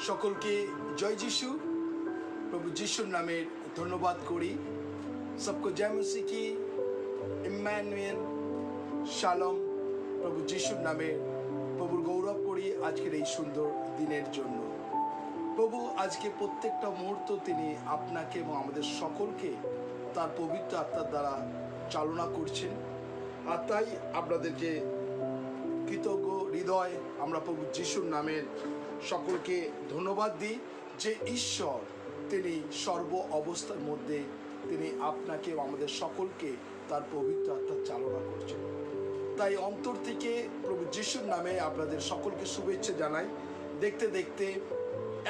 সকলকে জয় যিশু। প্রভু যিশুর নামে ধন্যবাদ করি। सबको जय मसीह की, ইম্মানুয়েল, শালম। প্রভু যিশুর নামে প্রভুর গৌরব করি আজকের এই সুন্দর দিনের জন্য। প্রভু আজকে প্রত্যেকটা মুহূর্ত তিনি আপনাকে এবং আমাদের সকলকে তার পবিত্র আত্মার দ্বারা চালনা করছেন। আর তাই আপনাদেরকে কৃতজ্ঞ হৃদয় আমরা প্রভু যিশুর নামের সকলকে ধন্যবাদ দিই যে ঈশ্বর তিনি সর্ব অবস্থার মধ্যে তিনি আপনাকে এবং আমাদের সকলকে তার পবিত্র আত্মার চালনা করছেন। তাই অন্তর থেকে প্রভু যিশুর নামে আপনাদের সকলকে শুভেচ্ছা জানাই। দেখতে দেখতে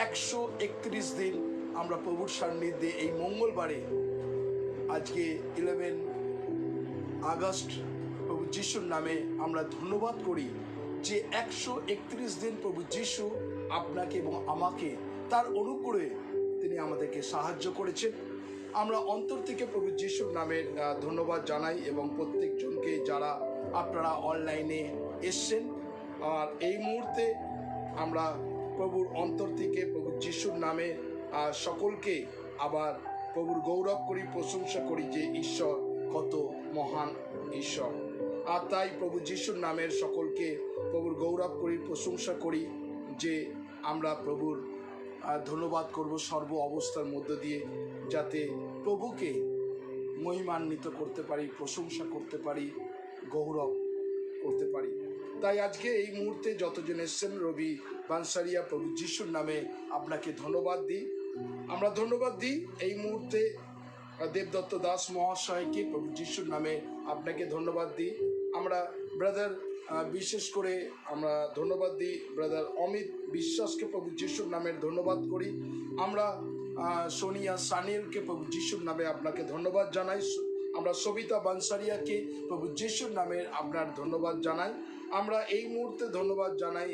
131 দিন আমরা প্রভুর সান্নিধ্যে এই মঙ্গলবারে আজকে 11 আগস্ট প্রভু যিশুর নামে আমরা ধন্যবাদ করি যে 131 দিন প্রভু যিশু আপনাকে এবং আমাকে তার অনুগ্রহে তিনি আমাদেরকে সাহায্য করেছেন। আমরা অন্তর থেকে প্রভু যিশুর নামের ধন্যবাদ জানাই এবং প্রত্যেকজনকে যারা আপনারা অনলাইনে এসছেন। আর এই মুহূর্তে আমরা প্রভুর অন্তর থেকে প্রভু যিশুর নামে সকলকে আবার প্রভুর গৌরব করি, প্রশংসা করি যে ঈশ্বর কত মহান ঈশ্বর। আর তাই প্রভু যিশুর নামের সকলকে প্রভুর গৌরব করি, প্রশংসা করি যে আমরা প্রভুর ধন্যবাদ করব সর্ব অবস্থার মধ্য দিয়ে, যাতে প্রভুকে মহিমান্বিত করতে পারি, প্রশংসা করতে পারি, গৌরব করতে পারি। তাই আজকে এই মুহূর্তে যতজন এসছেন, রবি বানসারিয়া, প্রভু যিশুর নামে আপনাকে ধন্যবাদ দিই। আমরা ধন্যবাদ দিই এই মুহূর্তে দেবদত্ত দাস মহাশয়কে, প্রভু যিশুর নামে আপনাকে ধন্যবাদ দিই। আমরা ব্রাদার বিশেষ করে আমরা ধন্যবাদ দিই ব্রাদার অমিত বিশ্বাসকে, প্রভু যিশুর নামের ধন্যবাদ করি। আমরা সোনিয়া সানিলকে প্রভু যিশুর নামে আপনাকে ধন্যবাদ জানাই। আমরা সবিতা বানসারিয়াকে প্রভু যিশুর নামে আপনার ধন্যবাদ জানাই। আমরা এই মুহূর্তে ধন্যবাদ জানাই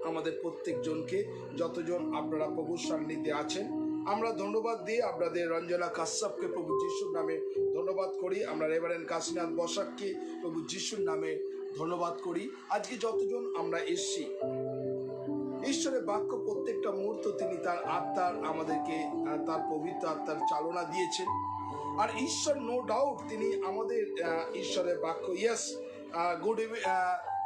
আমাদের প্রত্যেকজনকে, যতজন আপনারা প্রভুর সান্নিধ্যে আছেন। আমরা ধন্যবাদ দিই আপনাদের রঞ্জনা কাশ্যপকে প্রভু যিশুর নামে ধন্যবাদ করি। আমরা রেভারেন্ড কাশীনাথ বসাককে প্রভু যিশুর নামে ধন্যবাদ করি। আজকে যতজন আমরা এসছি, ঈশ্বরের বাক্য প্রত্যেকটা মুহূর্ত তিনি তার আত্মার আমাদেরকে তার পবিত্র আত্মার চালনা দিয়েছেন। আর ঈশ্বর নো ডাউট তিনি আমাদের ঈশ্বরের বাক্য। ইয়েস,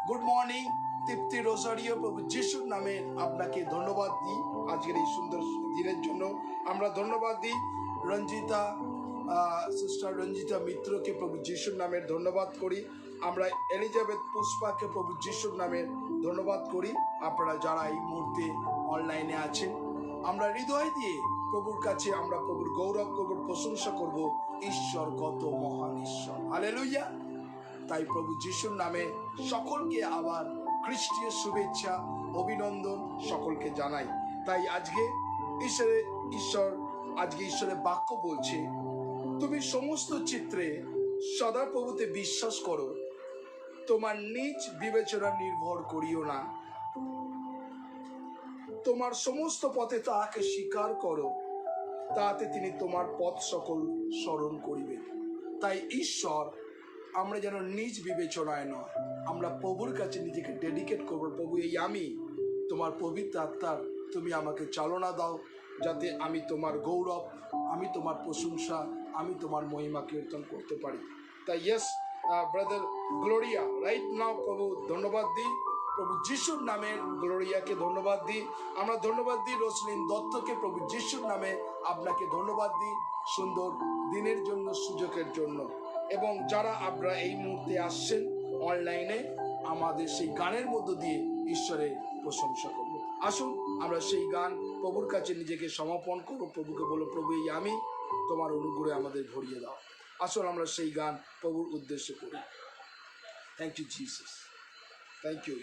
গুড মর্নিং তৃপ্তি রোজারিও, প্রভু যিশুর নামে আপনাকে ধন্যবাদ দিই আজকের এই সুন্দর দিনের জন্য। আমরা ধন্যবাদ দিই রঞ্জিতা, সিস্টার রঞ্জিতা মিত্রকে প্রভু যিশুর নামের ধন্যবাদ করি। আমরা এলিজাবেথ পুষ্পাকে প্রভু যিশুর নামের ধন্যবাদ করি। আপনারা যারা এই মুহূর্তে অনলাইনে আছেন, আমরা হৃদয় দিয়ে প্রভুর কাছে আমরা প্রভুর গৌরব করব, প্রশংসা করব। ঈশ্বর কত মহান ঈশ্বর, হালেলুয়া। তাই প্রভু যিশুর নামে সকলকে আবার খ্রিস্টীয় শুভেচ্ছা, অভিনন্দন সকলকে জানাই। তাই আজকে ঈশ্বরের বাক্য বলছে, তুমি সমস্ত চিত্রে সদা প্রভুতে বিশ্বাস করো, তোমার নিজ বিবেচনা নির্ভর করিও না, তোমার সমস্ত পথে তাহাকে স্বীকার করো, তাহাতে তিনি তোমার পথ সকল স্মরণ করিবেন। তাই ঈশ্বর আমরা যেন নিজ বিবেচনায় নয়, আমরা প্রভুর কাছে নিজেকে ডেডিকেট করবো। প্রভু, এই আমি তোমার পবিত্র আত্মার তুমি আমাকে চালনা দাও, যাতে আমি তোমার গৌরব, আমি তোমার প্রশংসা, আমি তোমার মহিমা কীর্তন করতে পারি। তাই yes brother Gloria, right now প্রভু ধন্যবাদ দিই, প্রভু যিশুর নামে গ্লোরিয়াকে ধন্যবাদ দিই। আমরা ধন্যবাদ দিই রোসলিন দত্তকে, প্রভু যিশুর নামে আপনাকে ধন্যবাদ দিই সুন্দর দিনের জন্য, সুযোগের জন্য। এবং যারা আপনারা এই মুহূর্তে আসছেন অনলাইনে, আমাদের সেই গানের মধ্য দিয়ে ঈশ্বরের প্রশংসা করব। আসুন আমরা সেই গান প্রভুর কাছে নিজেকে সমর্পণ করবো। প্রভুকে বলো, প্রভু এই আমি তোমার অনুগ্রহে আমাদের ভরিয়ে দাও। আসুন আমরা সেই গান প্রভুর উদ্দেশ্যে করি। Thank you Jesus, thank you.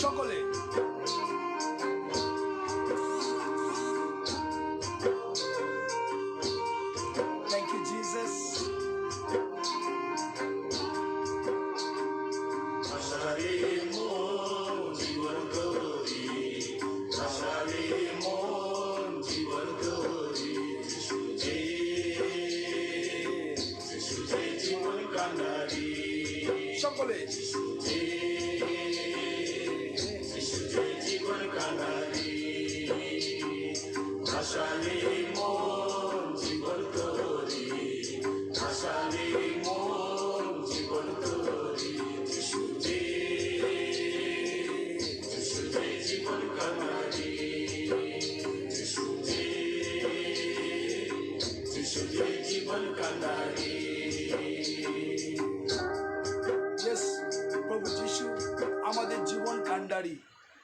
সকলে থ্যাংক ইউ জিসাস। জীবন সকলে জীবন কান্ডারি ভাসালে মন জীবন তোরি ভাসালে মন জীবন তোরি যিশু যে জীবন কান্ডারি যিশু যে জীবন কান্ডারি। ইয়েস, প্রভু যিশু আমাদের জীবন কান্ডারি,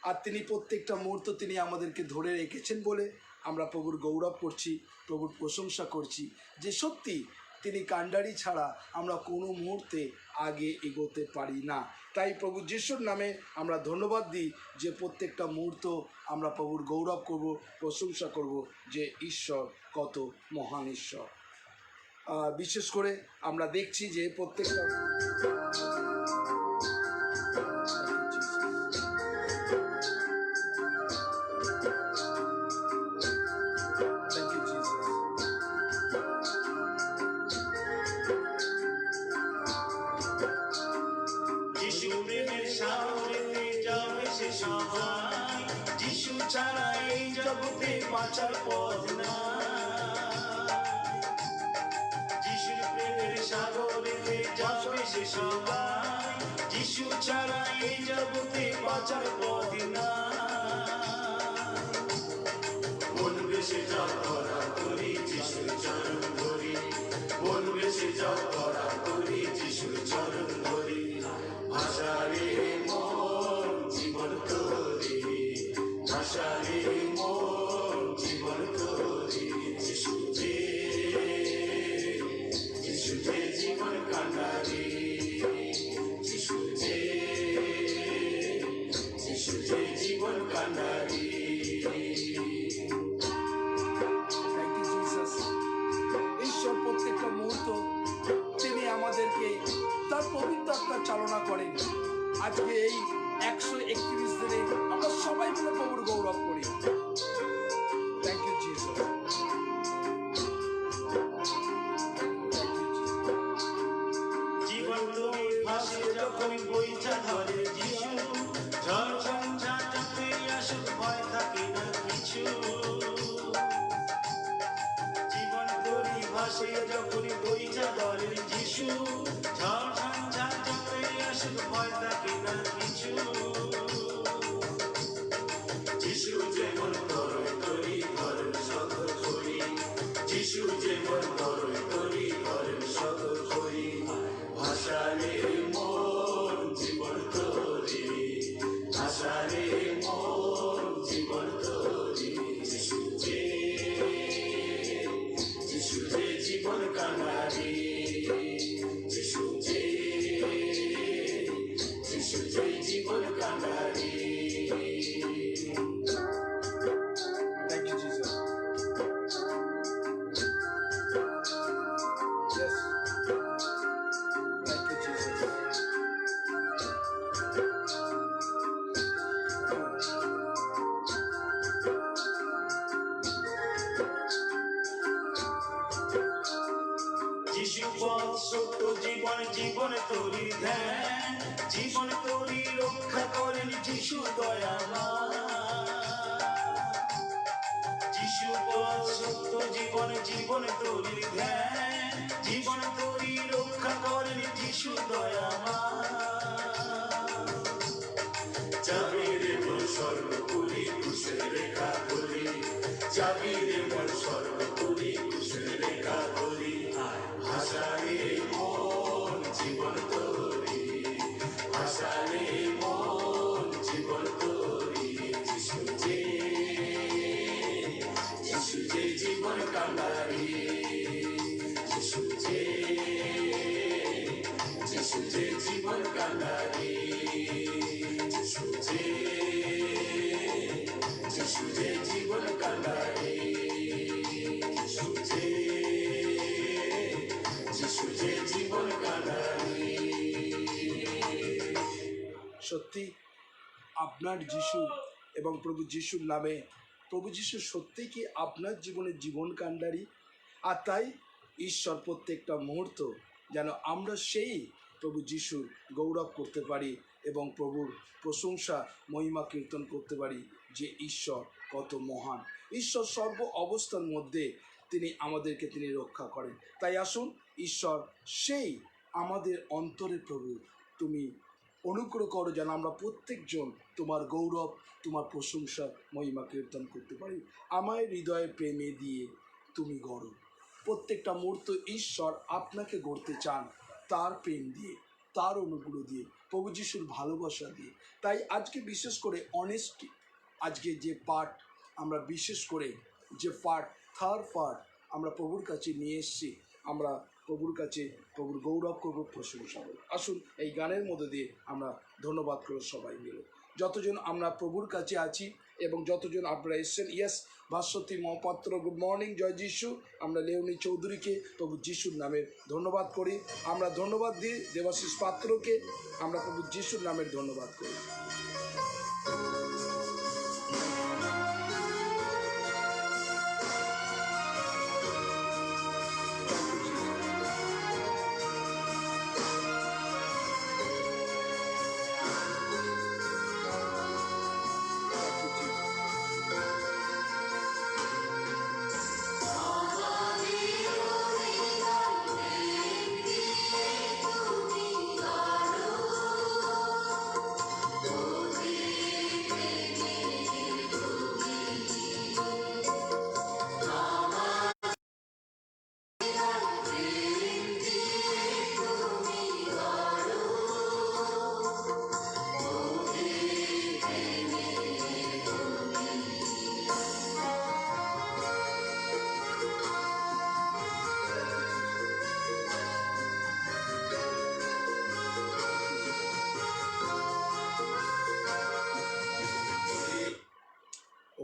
আর তিনি প্রত্যেকটা মুহূর্ত তিনি আমাদেরকে ধরে রেখেছেন বলে আমরা প্রভুর গৌরব করছি, প্রভুর প্রশংসা করছি যে সত্যি তিনি কান্ডারি ছাড়া আমরা কোনো মুহূর্তে আগে এগোতে পারি না। তাই প্রভু যিশুর নামে আমরা ধন্যবাদ দিই যে প্রত্যেকটা মুহূর্ত আমরা প্রভুর গৌরব করব, প্রশংসা করব যে ঈশ্বর কত মহান ঈশ্বর। বিশেষ করে আমরা দেখছি যে প্রত্যেকটা যিশু প্রেমের সাগরেতে যাবে সে সবাই, যিশু ছাড়া এই জগতে বাঁচার পথ নাই। যিশুর প্রেমের সাগরেতে যাবে সে সবাই, যিশু ছাড়া এই জগতে বাঁচার পথ নাই। বলবে সে যাও ধরা করি যিশুর চরণ ধরি, বলবে সে যাও ধরা করি যিশুর চরণ ধরি। ভাসারে মন জীবন তোরি, ভাসারে মন জীবন তোরি। যিশু যে জীবন কান্ডারি, যিশু যে জীবন কান্ডারি। Thank you Jesus. ঈশ্বর প্রত্যেকটা মুহূর্ত তিনি আমাদেরকে তার পবিত্র আত্মা চালনা করেন। আজকে এই 131 দিনে আমরা সবাই মিলে প্রভুর গৌরব করি। Thank you Jesus. জীবন তুমি ভাসে যখন বইটা ধরে যিশু, ঝড় ঝঞ্ঝা যতই আসুক ভয় থাকে না কিছু। জীবন তুমি ভাসে যখন বইটা ধরে যিশু, ঝড় ঝঞ্ঝা যতই আসুক ভয় থাকে না কিছু। যিশু যেমন তরই তরি ঘরের সকল করি, যিশু যেমন তরই তরি ঘরের সকল করি। ভাসালে মন জীবন তোরি, ভাসালে মন জীবন তোরি। যিশু যে জীবন কান্ডারি, যিশু যে জীবন কান্ডারি। Thank you Jesus. Yes, thank you Jesus. Jishu পথ সত্য জীবন, জীবন তোরি ধ্যান, জীবন তোরি রক্ষা করেন যিশু দয়াময়। যিশু পথ সত্য জীবন, জীবন তোরি ধ্যান, জীবন তোরি রক্ষা করেন যিশু দয়াময়। চাবিরে মন সর্বপুরি কুশের রেখা ধরি, চাবিরে মন সর্বপুরি কুশের রেখা ধরি। ভাসালে মন জীবন তোরি, ভাসালে মন জীবন তোরি। যিশু যে জীবন কান্ডারি, যিশু যে জীবন কান্ডারি। যিশু যে জীবন কান্ডারি, যিশু যে জীবন কান্ডারি। সত্যি আপনার যিশু এবং প্রভু যিশুর নামে প্রভু যিশু সত্যিই কি আপনার জীবনের জীবন কান্ডারি? আর তাই ঈশ্বর প্রত্যেকটা মুহূর্ত যেন আমরা সেই প্রভু যিশুর গৌরব করতে পারি এবং প্রভুর প্রশংসা মহিমা কীর্তন করতে পারি যে ঈশ্বর কত মহান। ঈশ্বর সর্ব অবস্থার মধ্যে তিনি রক্ষা করেন। তাই আসুন ঈশ্বর সেই আমাদের অন্তরে প্রভু তুমি অনুগ্রহ করো যেন আমরা প্রত্যেকজন তোমার গৌরব তোমার প্রশংসা মহিমা কীর্তন করতে পারি। আমায় হৃদয়ে প্রেমে দিয়ে তুমি গড়ো। প্রত্যেকটা মুহূর্ত ঈশ্বর আপনাকে গড়তে চান তার প্রেম দিয়ে, তার অনুগ্রহ দিয়ে, প্রভু যিশুর ভালোবাসা দিয়ে। তাই আজকে বিশেষ করে অনেস্টি, আজকে যে পাঠ আমরা বিশেষ করে যে পাঠ থার্ড পাঠ আমরা প্রভুর কাছে নিয়ে এসেছি, আমরা প্রভুর কাছে প্রভুর গৌরব করব, প্রশংসা করব। আসুন এই গানের মধ্যে দিয়ে আমরা ধন্যবাদ করব সবাই মিলে, যতজন আমরা প্রভুর কাছে আছি এবং যতজন আপনারা এসছেন। Yes Bhaswati Mohapatra, good morning, জয় যিশু। আমরা লেওনি চৌধুরীকে প্রভু যিশুর নামের ধন্যবাদ করি। আমরা ধন্যবাদ দিই দেবাশিস পাত্রকে, আমরা প্রভু যিশুর নামের ধন্যবাদ করি।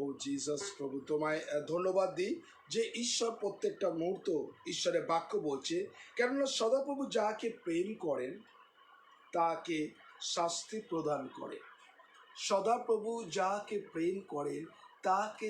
ও জিসাস, প্রভু তোমায় ধন্যবাদ দিই যে ঈশ্বর প্রত্যেকটা মুহূর্ত ঈশ্বরের বাক্য বলছে, কেননা সদাপ্রভু যাকে প্রেম করেন তাকে শাস্তি প্রদান করে। সদাপ্রভু যাকে প্রেম করেন তাকে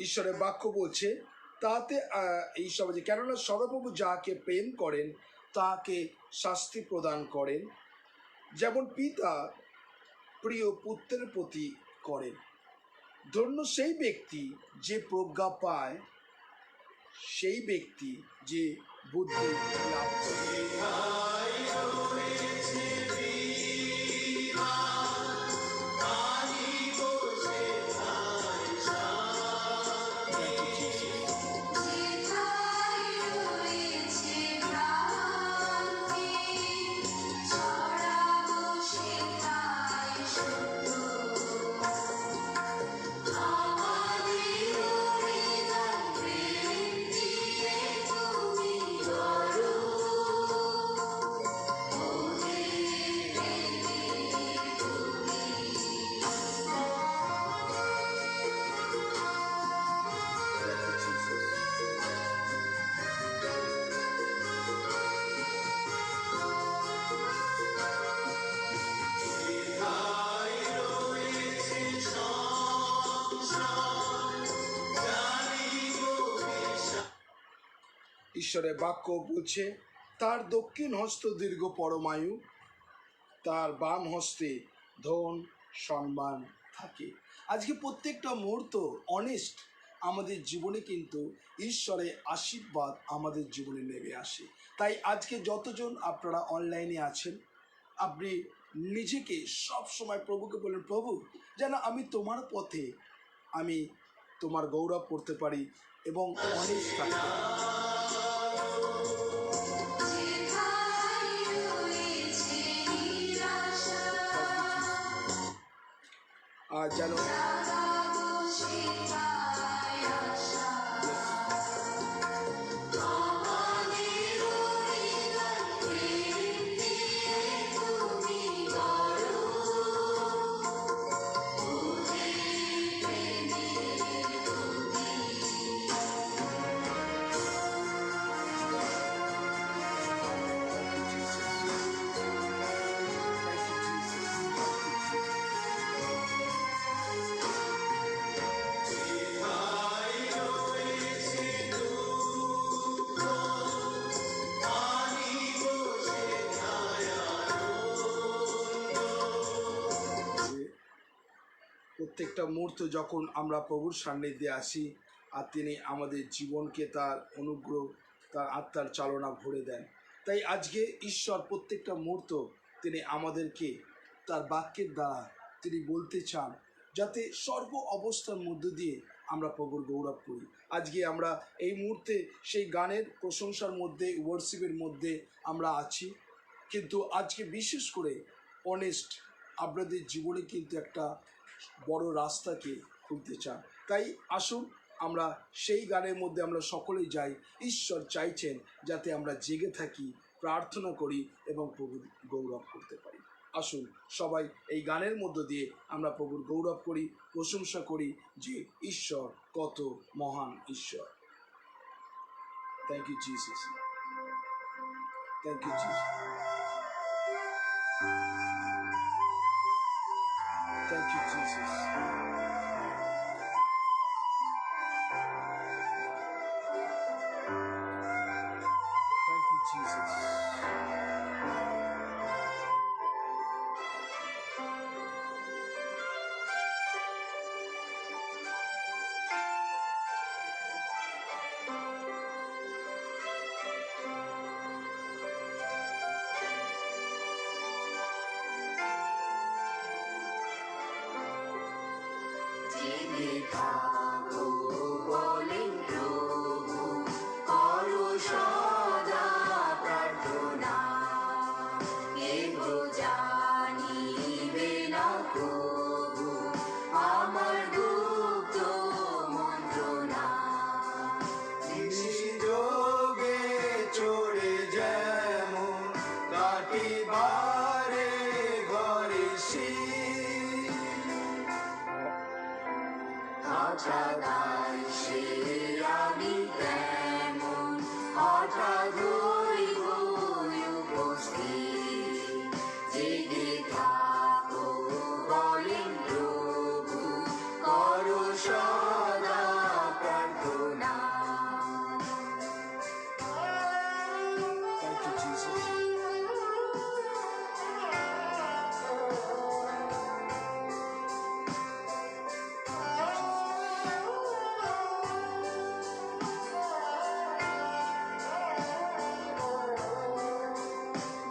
ঈশ্বরের বাক্য বলছে তাতে এই সব যে, কেননা সদাপ্রভু যাকে প্রেম করেন তাকে শাস্তি প্রদান করেন, যেমন পিতা প্রিয় পুত্রের প্রতি করেন। ধন্য সেই ব্যক্তি যে প্রজ্ঞা পায়, সেই ব্যক্তি যে বুদ্ধি লাভ করে। ঈশ্বরের বাক্য বলছে তার দক্ষিণ হস্ত দীর্ঘ পরমায়ু, তার বাম হস্তে ধন সম্মান থাকে। আজকে প্রত্যেকটা মুহূর্ত অনেস্ট আমাদের জীবনে কিন্তু ঈশ্বরের আশীর্বাদ আমাদের জীবনে নেমে আসে। তাই আজকে যতজন আপনারা অনলাইনে আছেন, আপনি নিজেকে সব সময় প্রভুকে বলেন, প্রভু যেন আমি তোমার পথে আমি তোমার গৌরব করতে পারি, এবং অনেস্ট থাকতে হবে। আর যেন প্রত্যেকটা মুহূর্ত যখন আমরা প্রভুর সান্নিধ্যে আসি আর তিনি আমাদের জীবনকে তার অনুগ্রহ, তার আত্মার চালনা ভরে দেন। তাই আজকে ঈশ্বর প্রত্যেকটা মুহূর্ত তিনি আমাদেরকে তার বাক্যের দ্বারা তিনি বলতে চান, যাতে সর্ব অবস্থার মধ্য দিয়ে আমরা প্রভুর গৌরব করি। আজকে আমরা এই মুহূর্তে সেই গানের প্রশংসার মধ্যে, ওয়ার্শিপের মধ্যে আমরা আছি, কিন্তু আজকে বিশেষ করে অনেস্ট আপনাদের জীবনে কিন্তু একটা বড় রাস্তাকে খুলতে চান। তাই আসুন আমরা সেই গানের মধ্যে আমরা সকলেই যাই। ঈশ্বর চাইছেন যাতে আমরা জেগে থাকি, প্রার্থনা করি এবং প্রভুর গৌরব করতে পারি। আসুন সবাই এই গানের মধ্য দিয়ে আমরা প্রভুর গৌরব করি, প্রশংসা করি যে ঈশ্বর কত মহান ঈশ্বর। Thank you Jesus, thank you Jesus, thank you Jesus. Thank you, Jesus. Thank you, Jesus.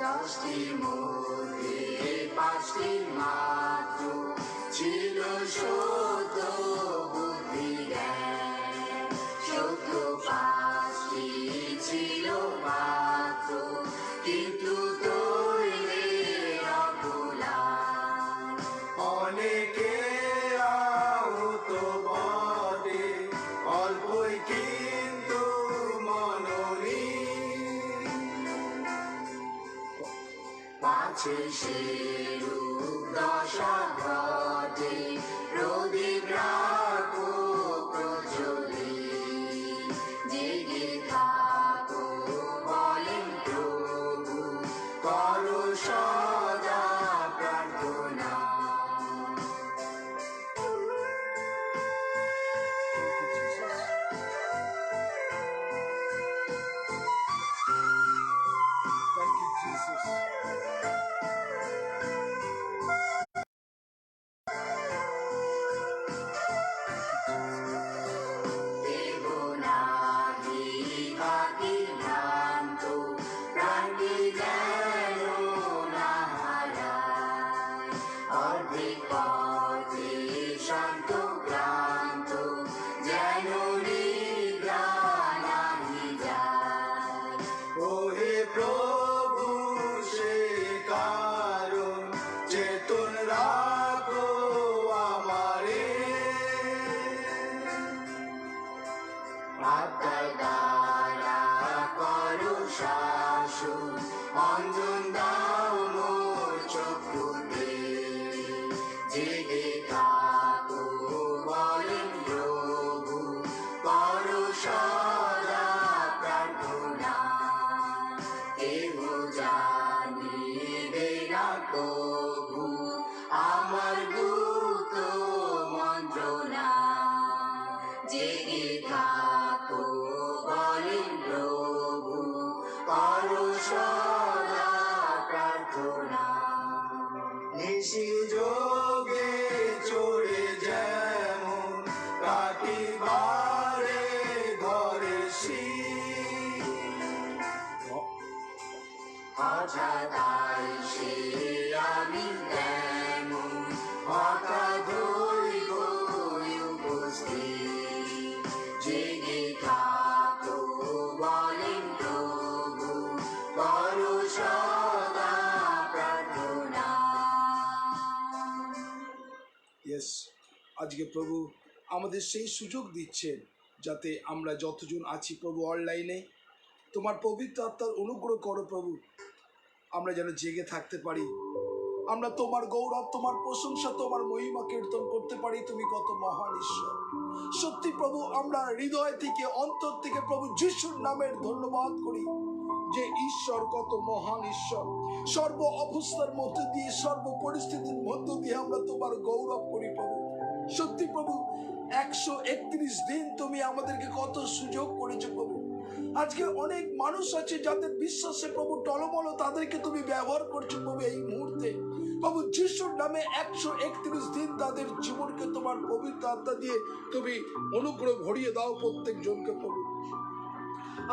দশটির মধ্যে পাঁচটি মাত্র ছিল সত্য বুদ্ধি জ্ঞান, সত্য পাঁচটি ছিল মাত্র, কিন্তু তৈরির অকুলান। অনেকে আহত বটে, অল্পই কিন্তু মননি। পাছে সেরূপ দশা ঘটে, প্রদীপ রাখো প্রজ্বলিত, জেগে থাকো বলেন প্রভু, করো সদা প্রার্থনা। Thank you, Jesus. আত্মার দ্বারা করো শাসন, অঞ্জন দাও মোর চক্ষুতে। জেগে থাকো বলেন প্রভু, করো সদা প্রার্থনা। কেহ জানিবে না প্রভু আমার গুপ্ত মন্ত্রণা। জেগে থাকো বলেন প্রভু, করো সদা প্রার্থনা। নিশি যোগে চড়ে যেমন কাটিবারে ঘরে হঠাৎ আইসে আমি তেমন, হঠাৎ হইব উপস্থিত। জেগে থাকো বলেন প্রভু, করো সদা প্রার্থনা। ইয়েস, আজকে প্রভু আমাদের সেই সুযোগ দিচ্ছেন যাতে আমরা যতজন আছি প্রভু অনলাইনে, তোমার পবিত্র আত্মার অনুগ্রহ করো প্রভু, আমরা যেন জেগে থাকতে পারি, আমরা তোমার গৌরব, তোমার প্রশংসা, তোমার মহিমা কীর্তন করতে পারি। তুমি কত মহান ঈশ্বর। সত্যি প্রভু আমরা হৃদয় থেকে, অন্তর থেকে প্রভু যিশুর নামের ধন্যবাদ করি যে ঈশ্বর কত মহান ঈশ্বর। সর্ব অবস্থার মধ্যে দিয়ে, সর্ব পরিস্থিতির মধ্য দিয়ে আমরা তোমার গৌরব করি প্রভু। সত্যি প্রভু 131 দিন তুমি আমাদেরকে কত সুযোগ করেছো প্রভু। আজকে অনেক মানুষ আছে যাদের বিশ্বাসে প্রভু টলমল, তাদেরকে তুমি ব্যবহার করছো প্রভু এই মুহূর্তে। প্রভু যিশুর নামে 131 দিন তাদের জীবনকে তোমার পবিত্র আত্মা দিয়ে তুমি অনুগ্রহ ভরিয়ে দাও প্রত্যেক জনকে প্রভু।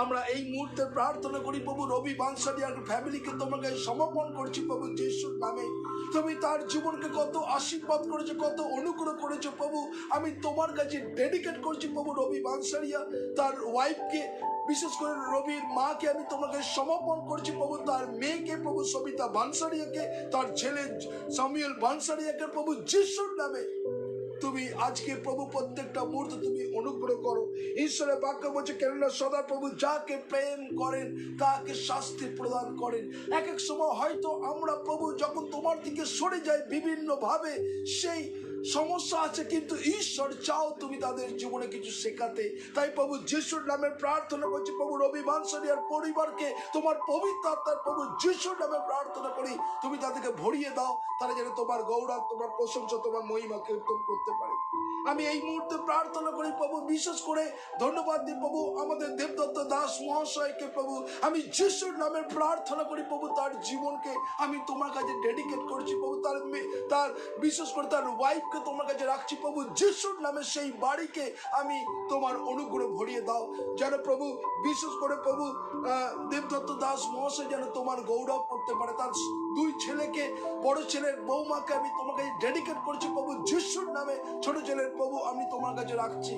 আমরা এই মুহূর্তে প্রার্থনা করি প্রভু, রবি বানসারিয়ার ফ্যামিলিকে তোমাকে সমর্পণ করছি প্রভু যিশুর নামে। তুমি তার জীবনকে কত আশীর্বাদ করেছো, কত অনুগ্রহ করেছো প্রভু। আমি তোমার কাছে ডেডিকেট করছি প্রভু রবি বানসারিয়া, তার ওয়াইফকে, বিশেষ করে রবির মাকে আমি তোমাকে সমর্পণ করছি প্রভু, তার মেয়েকে প্রভু সবিতা বানসারিয়াকে, তার ছেলে সামুয়েল বানসারিয়াকে প্রভু যিশুর নামে তুমি আজকে প্রভু প্রত্যেকটা মুহূর্তে তুমি অনুগ্রহ করো। ঈশ্বরের বাক্য বলছে, কেননা সদা প্রভু যাকে প্রেম করেন তাকে শাস্তি প্রদান করেন। এক এক সময় হয়তো আমরা প্রভু যখন তোমার দিকে সরে যাই বিভিন্ন ভাবে, সেই সমস্যা আছে, কিন্তু ঈশ্বর চাও তুমি তাদের জীবনে কিছু শেখাতে। তাই প্রভু যিশুর নামে প্রার্থনা করছি প্রভু রবি বানসারিয়ার পরিবারকে তোমার পবিত্র আত্মার প্রভু যিশুর নামে প্রার্থনা করি, তুমি তাদেরকে ভরিয়ে দাও, তারা যেন তোমার গৌরব, তোমার প্রশংসা, তোমার মহিমা কীর্তন করতে পারে। আমি এই মুহূর্তে প্রার্থনা করি প্রভু, বিশেষ করে ধন্যবাদ দিই প্রভু আমাদের দেবদত্ত দাস মহাশয়কে প্রভু, আমি যিশুর নামে প্রার্থনা করি প্রভু, তার জীবনকে আমি তোমার কাছে ডেডিকেট করছি প্রভু। তার বিশেষ করে তার ওয়াইফকে তোমার কাছে রাখছি প্রভু যিশুর নামে। সেই বাড়িকে আমি তোমার অনুগ্রহ ভরিয়ে দাও, যেন প্রভু বিশেষ করে প্রভু দেবদত্ত দাস মহাশয় যেন তোমার গৌরব করতে পারে। তার 2 ছেলেকে, বড় ছেলের বৌমাকে আমি তোমার কাছে ডেডিকেট করছি প্রভু যিশুর নামে। ছোট ছেলের প্রভু আমি তোমার কাছে রাখছি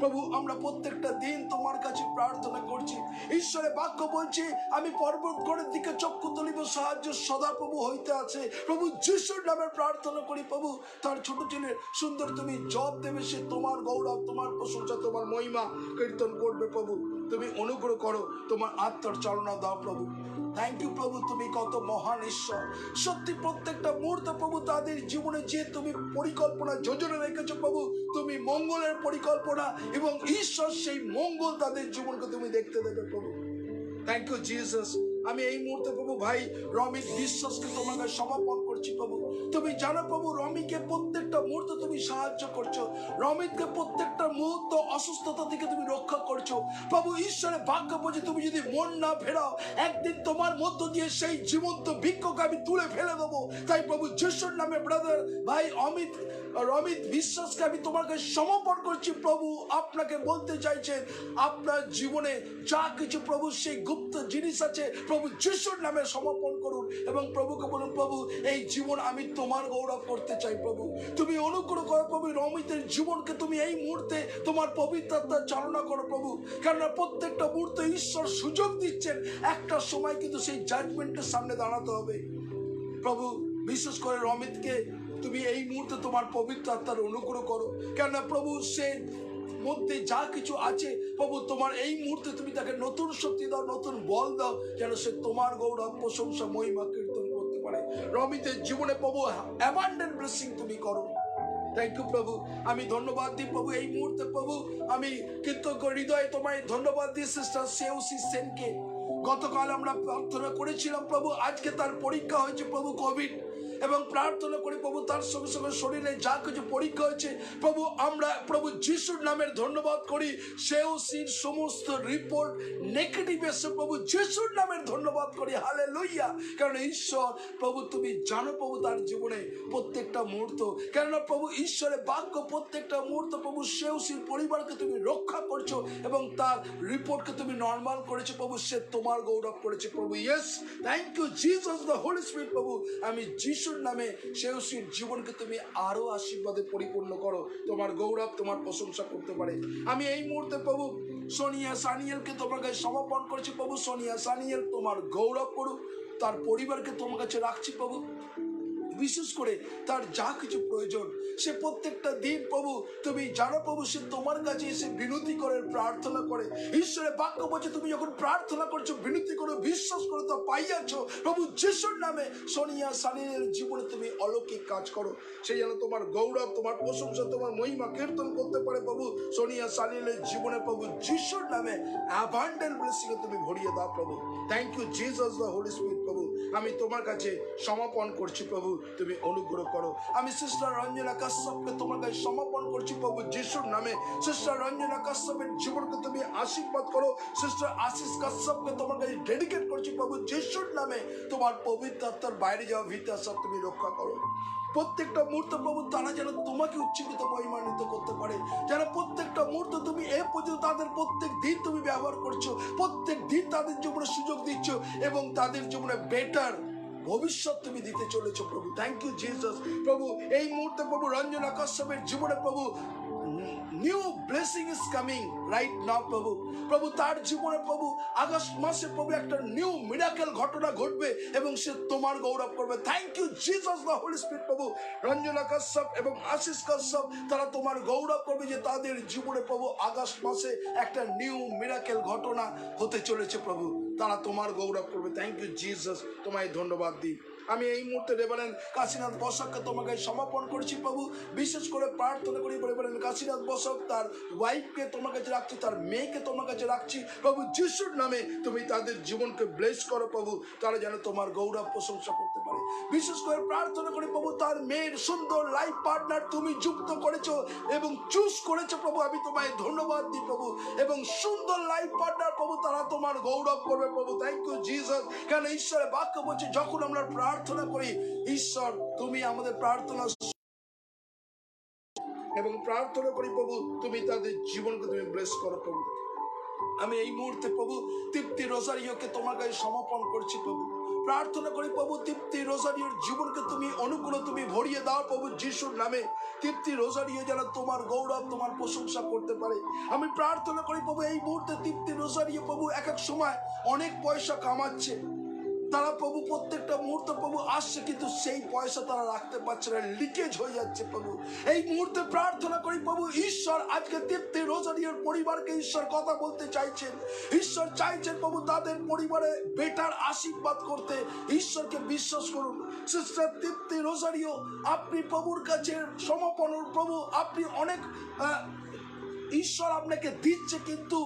প্রভু। আমরা প্রত্যেকটা দিন তোমার কাছে প্রার্থনা করছি। ঈশ্বরের বাক্য বলছে, আমি পর্বতগড়ের দিকে চক্ষু তুলিব, সাহায্য সদা প্রভু হইতে আছে। প্রভু যিশুর নামে প্রার্থনা করি প্রভু, তার ছোট ছেলের সুন্দর তুমি জব দেবে, সে তোমার গৌরব, তোমার প্রশংসা, তোমার মহিমা কীর্তন করবে প্রভু। তুমি অনুগ্রহ করো, তোমার আত্মার চালনা দাও প্রভু। থ্যাংক ইউ প্রভু, তুমি কত মহান ঈশ্বর। সত্যি প্রত্যেকটা মুহূর্তে প্রভু তাদের জীবনে যে তুমি পরিকল্পনা যোজনা রেখেছো প্রভু, তুমি মঙ্গলের পরিকল্পনা, এবং ঈশ্বর সেই মঙ্গল তাদের জীবনকে তুমি দেখতে দেবে প্রভু। Thank you Jesus. আমি এই মুহূর্তে প্রভু ভাই রমিত বিশ্বাসকে তোমাকে সমর্পণ করছি প্রভু। তুমি জানো প্রভু রমিকে প্রত্যেকটা মুহূর্তে তুমি সাহায্য করছো, রমিতকে প্রত্যেকটা মুহূর্ত অসুস্থতা থেকে তুমি রক্ষা করছো প্রভু। ঈশ্বরের বাক্য বলছে, তুমি যদি মন না ফেরাও, একদিন তোমার মধ্য দিয়ে সেই জীবন্ত বৃক্ষকে আমি তুলে ফেলে দেবো। তাই প্রভু যিশুর নামে ব্রাদার ভাই রমিত বিশ্বাসকে আমি তোমাকে সমর্পণ করছি প্রভু। আপনাকে বলতে চাইছেন, আপনার জীবনে যা কিছু প্রভু সেই গুপ্ত জিনিস আছে প্রভু যিশুর নামে সমর্পণ করুন, এবং প্রভুকে বলুন, প্রভু এই জীবন আমি তোমার গৌরব করতে চাই প্রভু। তুমি অনুগ্রহ করো প্রভু, রমিতের জীবনকে তুমি এই মুহূর্তে তোমার পবিত্র আত্মার চালনা করো প্রভু। কেননা প্রত্যেকটা মুহূর্তে ঈশ্বর সুযোগ দিচ্ছেন, একটা সময় কিন্তু সেই জাজমেন্টের সামনে দাঁড়াতে হবে প্রভু। বিশেষ করে রমিতকে তুমি এই মুহূর্তে তোমার পবিত্র আত্মার অনুগ্রহ করো, কেননা প্রভু সে মধ্যে যা কিছু আছে প্রভু, তোমার এই মুহূর্তে তুমি তাকে নতুন শক্তি দাও, নতুন বল দাও, যেন সে তোমার গৌরব প্রশংসা মহিমা কীর্তন করতে পারে। রমিতের জীবনে প্রভু অ্যাবান্ডেন্ট ব্লেসিং তুমি করো। থ্যাংক ইউ প্রভু। আমি ধন্যবাদ দিই প্রভু এই মুহূর্তে প্রভু, আমি কৃতজ্ঞ হৃদয়ে তোমায় ধন্যবাদ দিই সিস্টার সেউসি সেনকে। গতকাল আমরা প্রার্থনা করেছিলাম প্রভু, আজকে তার পরীক্ষা হয়েছে প্রভু কোভিড, এবং প্রার্থনা করি প্রভু তার সঙ্গে সঙ্গে শরীরে যা কিছু পরীক্ষা হয়েছে প্রভু, আমরা প্রভু যিশুর নামের ধন্যবাদ করি। সেউসির সমস্ত রিপোর্ট নেগেটিভ এসে প্রভু যিশুর নামের ধন্যবাদ করি। হালেলুইয়া। কারণ ঈশ্বর প্রভু তুমি জানো প্রভু তার জীবনে প্রত্যেকটা মুহূর্ত, কেননা প্রভু ঈশ্বরের বাক্য প্রত্যেকটা মুহূর্ত প্রভু সেউসির পরিবারকে তুমি রক্ষা করছো এবং তার রিপোর্টকে তুমি নর্মাল করেছো প্রভু, সে তোমার গৌরব করেছে প্রভু। Yes, thank you Jesus the holy spirit প্রভু। আমি যিশুর নামে সেউসির জীবনকে তুমি আরো আশীর্বাদে পরিপূর্ণ করো, তোমার গৌরব তোমার প্রশংসা করতে পারে। আমি এই মুহূর্তে প্রভু সোনিয়া সানিয়েলকে তোমার কাছে সমর্পণ করেছি প্রভু। সোনিয়া সানিয়েল তোমার গৌরব করুক, তার পরিবারকে তোমার কাছে রাখছি প্রভু। বিশেষ করে তার যা কিছু প্রয়োজন সে প্রত্যেকটা দিন প্রভু তুমি জানো প্রভু, সে তোমার কাছে এসে বিনতি করে প্রার্থনা করে। ঈশ্বরের বাক্য বলছে তুমি যখন প্রার্থনা করছো, বিনতি করো, বিশ্বাস করো, তা পাইয়াছ প্রভু যিশুর নামে। সোনিয়া সানিয়েলের জীবনে তুমি অলৌকিক কাজ করো, সেই যেন তোমার গৌরব তোমার প্রশংসা তোমার মহিমা কীর্তন করতে পারে প্রভু। সোনিয়া সানিয়েলের জীবনে প্রভু যিশুর নামে অ্যাবান্ডেন্ট ব্লেসিং তুমি ভরিয়ে দাও প্রভু। Thank you Jesus the holy spirit প্রভু। আমি তোমার কাছে সমর্পণ করছি প্রভু, তুমি অনুগ্রহ করো। আমি সিস্টার রঞ্জনা কাশ্যপকে তোমার কাছে সমর্পণ করছি প্রভু যিশুর নামে। সিস্টার রঞ্জনা কাশ্যপের জীবনকে তুমি আশীর্বাদ করো। সিস্টার আশিস কাশ্যপকে তোমার কাছে ডেডিকেট করছি প্রভু যিশুর নামে। তোমার পবিত্র আত্মার বাইরে যাওয়া ভিতর সব তুমি রক্ষা করো। প্রত্যেকটা মুহূর্ত প্রভু তারা যেন তোমাকে উচ্চীকৃত মহিমান্বিত করতে পারে, যেন প্রত্যেকটা মুহূর্ত তুমি এ পর্যন্ত তাদের প্রত্যেক দিন তুমি ব্যবহার করছো, প্রত্যেক দিন তাদের জীবনে সুযোগ দিচ্ছ এবং তাদের জীবনে বেটার ভবিষ্যৎ তুমি দিতে চলেছো প্রভু। থ্যাংক ইউ জিসাস প্রভু। এই মুহূর্তে প্রভু রঞ্জনা কাশ্যপের জীবনে প্রভু new blessing is coming right now প্রভু। প্রভু তার জীবনে প্রভু আগস্ট মাসে প্রভু একটা নিউ মিরাকেল ঘটনা ঘটবে এবং সে তোমার গৌরব করবে। Thank you Jesus the holy spirit প্রভু। রঞ্জনা কাশ্যপ এবং আশিস কাশ্যপ তারা তোমার গৌরব করবে যে তাদের জীবনে প্রভু আগস্ট মাসে একটা নিউ মিরাকেল ঘটনা হতে চলেছে প্রভু, তারা তোমার গৌরব করবে। থ্যাংক ইউ জিসাস, তোমায় ধন্যবাদ দিই। আমি এই মুহূর্তে রেভারেন্ড কাশীনাথ বসাককে তোমাকে সমর্পণ করছি প্রভু। বিশেষ করে প্রার্থনা করি রেভারেন্ড কাশীনাথ বসাক তার ওয়াইফকে তোমার কাছে রাখছি, তার মেয়েকে তোমার কাছে রাখছি প্রভু যিশুর নামে। তুমি তাদের জীবনকে ব্লেস করো প্রভু, তারা যেন তোমার গৌরব প্রশংসা করতে পারে। বিশেষ করে প্রার্থনা করি প্রভু তার মেয়ের সুন্দর লাইফ পার্টনার তুমি যুক্ত করেছো এবং চুজ করেছো প্রভু। আমি তোমায় ধন্যবাদ দিই প্রভু, এবং সুন্দর লাইফ পার্টনার প্রভু তারা তোমার গৌরব করবে প্রভু। Thank you Jesus. কেন ঈশ্বরের বাক্য বলছে যখন আমরা প্রার্থনা করি ঈশ্বর তুমি আমাদের প্রার্থনা এবং প্রার্থনা করি প্রভু তুমি তাদের জীবনকে তুমি ব্লেস করো প্রভু। আমি এই মুহূর্তে প্রভু তৃপ্তি রোজারিওকে তোমার কাছে সমর্পণ করছি প্রভু। প্রার্থনা করি প্রভু তৃপ্তি রোজারিওর জীবনকে তুমি অনুগ্রহ তুমি ভরিয়ে দাও প্রভু যিশুর নামে। তৃপ্তি রোজারিও যেন তোমার গৌরব তোমার প্রশংসা করতে পারে। আমি প্রার্থনা করি প্রভু এই মুহূর্তে তৃপ্তি রোজারিও প্রভু এক এক সময় অনেক পয়সা কামাচ্ছে, তারা প্রভু প্রত্যেকটা মুহূর্তে প্রভু আসছে কিন্তু সেই পয়সা তারা রাখতে পারছে না, লিকেজ হয়ে যাচ্ছে প্রভু। এই মুহূর্তে প্রার্থনা করি প্রভু ঈশ্বর আজকে তৃপ্তি রোজারিওর পরিবারকে ঈশ্বর কথা বলতে চাইছেন। ঈশ্বর চাইছেন প্রভু তাদের পরিবারে বেটার আশীর্বাদ করতে। ঈশ্বরকে বিশ্বাস করুন। সিস্টার তৃপ্তি রোজারিও আপনি প্রভুর কাছে সমর্পণ প্রভু। আপনি অনেক ঈশ্বর আপনাকে দিচ্ছে কিন্তু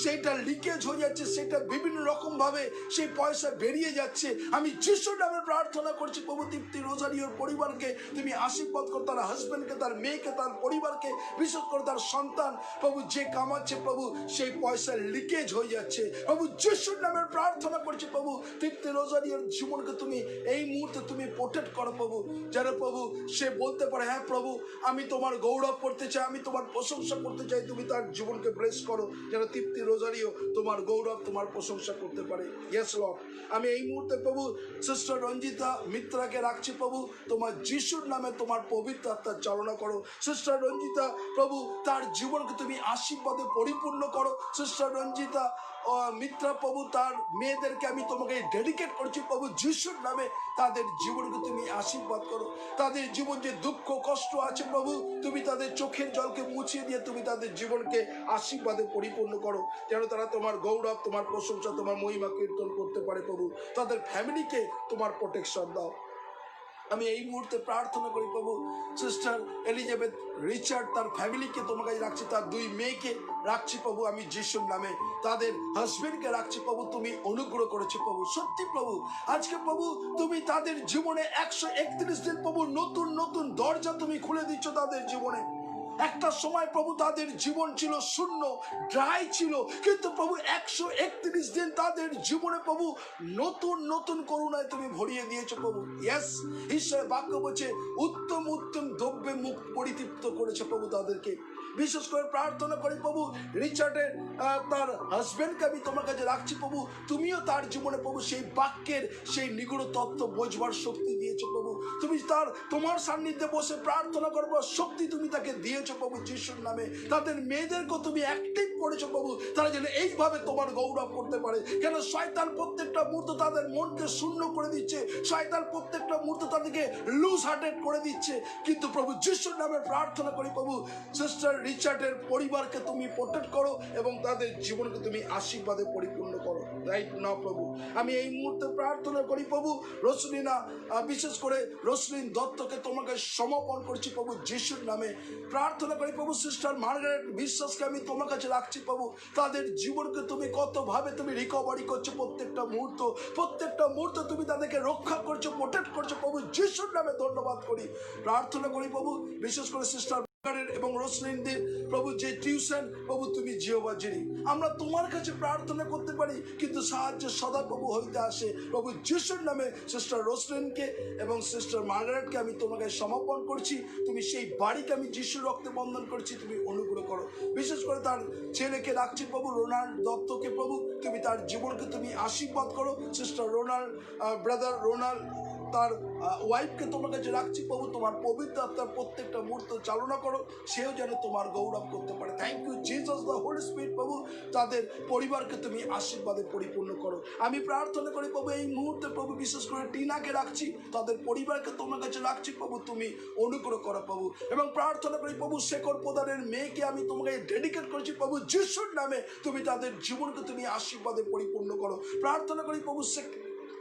সেটা লিকেজ হয়ে যাচ্ছে, সেটা বিভিন্ন রকম ভাবে সেই পয়সা বেরিয়ে যাচ্ছে। আমি যিশুর নামে প্রার্থনা করছি প্রভু তৃপ্তি রোজারিওর পরিবারকে তুমি আশীর্বাদ করো, তার হাজবেন্ডকে, তার মেয়েকে, তার পরিবারকে, বিশেষ করে তার সন্তান প্রভু যে কামাচ্ছে প্রভু সেই পয়সা লিকেজ হয়ে যাচ্ছে প্রভু। যিশুর নামে প্রার্থনা করছি প্রভু তৃপ্তি রোজারিওর জীবনকে তুমি এই মুহূর্তে তুমি প্রোটেক্ট করো প্রভু, যেন প্রভু সে বলতে পারে হ্যাঁ প্রভু আমি তোমার গৌরব করতে চাই, আমি তোমার প্রশংসা করতে চাই। তুমি তার জীবনকে ব্লেস করো, যেন তৃপ্তি প্রতি রোজারিও তোমার গৌরব তোমার প্রশংসা করতে পারে। ইয়েস লর্ড, আমি এই মুহূর্তে প্রভু সিস্টার রঞ্জিতা মিত্রাকে রাখছি প্রভু, তোমার যিশুর নামে তোমার পবিত্র আত্মার চালনা করো। সিস্টার রঞ্জিতা প্রভু তার জীবনকে তুমি আশীর্বাদে পরিপূর্ণ করো। সিস্টার রঞ্জিতা মিত্রা প্রভু তার মেয়েদেরকে আমি তোমাকে ডেডিকেট করছি প্রভু যিশুর নামে, তাদের জীবনকে তুমি আশীর্বাদ করো। তাদের জীবন যে দুঃখ কষ্ট আছে প্রভু, তুমি তাদের চোখের জলকে মুছিয়ে দিয়ে তুমি তাদের জীবনকে আশীর্বাদে পরিপূর্ণ করো, যেন তারা তোমার গৌরব তোমার প্রশংসা তোমার মহিমা কীর্তন করতে পারে প্রভু। তাদের ফ্যামিলিকে তোমার প্রোটেকশন দাও। আমি এই মুহূর্তে প্রার্থনা করি প্রভু সিস্টার এলিজাবেথ রিচার্ড তার ফ্যামিলিকে তোমার কাছে রাখছি, তার 2 মেয়েকে রাখছি প্রভু আমি যিশুর নামে, তাদের হাজবেন্ডকে রাখছি প্রভু, তুমি অনুগ্রহ করেছো প্রভু। সত্যি প্রভু আজকে প্রভু তুমি তাদের জীবনে 131 দিন প্রভু নতুন নতুন দরজা তুমি খুলে দিচ্ছ তাদের জীবনে। একটা সময় প্রভু তাদের জীবন ছিল শূন্য, ড্রাই ছিল, কিন্তু প্রভু 131 দিন তাদের জীবনে প্রভু নতুন নতুন করুণায় তুমি ভরিয়ে দিয়েছো প্রভু। ইয়েস, ঈশ্বরের বাক্য বলছে উত্তম উত্তম দ্রব্যে মুখ পরিতৃপ্ত করেছে প্রভু তাদেরকে। বিশেষ করে প্রার্থনা করি প্রভু রিচার্ডের তার হাজবেন্ডকে আমি তোমার কাছে রাখছি প্রভু, তুমিও তার জীবনে প্রভু সেই বাক্যের সেই নিগুড় তত্ত্ব বোঝবার শক্তি দিয়েছো প্রভু। তুমি তোমার সান্নিধ্যে বসে প্রার্থনা করবার শক্তি তুমি তাকে দিয়েছো প্রভু যিশুর নামে। তাদের মেয়েদেরকেও তুমি অ্যাক্টিভ করেছো প্রভু, তারা যেন এইভাবে তোমার গৌরব করতে পারে। কেন শয়তান প্রত্যেকটা মুহূর্ত তাদের মনকে শূন্য করে দিচ্ছে, শয়তান প্রত্যেকটা মুহূর্ত তাদেরকে লুজ হার্টেড করে দিচ্ছে, কিন্তু প্রভু যিশুর নামে প্রার্থনা করি প্রভু সিস্টার রিচার্ডের পরিবারকে তুমি প্রোটেক্ট করো এবং তাদের জীবনকে তুমি আশীর্বাদে পরিপূর্ণ করো রাইট নাও প্রভু। আমি এই মুহূর্তে প্রার্থনা করি প্রভু রসলিনা, বিশেষ করে রসলিন দত্তকে তোমাকে সমর্পণ করছি প্রভু যিশুর নামে। প্রার্থনা করি প্রভু সিস্টার মার্গারেট বিশ্বাসকে আমি তোমার কাছে রাখছি প্রভু, তাদের জীবনকে তুমি কতভাবে তুমি রিকভারি করছো, প্রত্যেকটা মুহূর্ত তুমি তাদেরকে রক্ষা করছো, প্রোটেক্ট করছো প্রভু যিশুর নামে ধন্যবাদ করি। প্রার্থনা করি প্রভু বিশেষ করে সিস্টার এবং রসলিনদের প্রভু যে টিউশন প্রভু তুমি জিহোবা জিরি, আমরা তোমার কাছে প্রার্থনা করতে পারি কিন্তু সাহায্য সদা প্রভু হইতে আসে প্রভু যিশুর নামে। সিস্টার রসলিনকে এবং সিস্টার মার্গারেটকে আমি তোমাকে সমর্পণ করছি, তুমি সেই বাড়িকে আমি যিশুর রক্তে বন্ধন করছি, তুমি অনুগ্রহ করো। বিশেষ করে তার ছেলেকে রাখছি প্রভু রোনাল্ড দত্তকে প্রভু, তুমি তার জীবনকে তুমি আশীর্বাদ করো। সিস্টার রোনাল্ড ব্রাদার রোনাল্ড তার ওয়াইফকে তোমার কাছে রাখছি প্রভু, তোমার পবিত্র আত্মার প্রত্যেকটা মুহূর্ত চালনা করো, সেও যেন তোমার গৌরব করতে পারে। Thank you Jesus the holy spirit প্রভু, তাদের পরিবারকে তুমি আশীর্বাদে পরিপূর্ণ করো। আমি প্রার্থনা করি প্রভু এই মুহূর্তে প্রভু বিশেষ করে টিনাকে রাখছি, তাদের পরিবারকে তোমার কাছে রাখছি প্রভু, তুমি অনুগ্রহ করো প্রভু। এবং প্রার্থনা করি প্রভু শেখর প্রধানের মেয়েকে আমি তোমাকে ডেডিকেট করছি প্রভু যিশুর নামে, তুমি তাদের জীবনকে তুমি আশীর্বাদে পরিপূর্ণ করো। প্রার্থনা করি প্রভু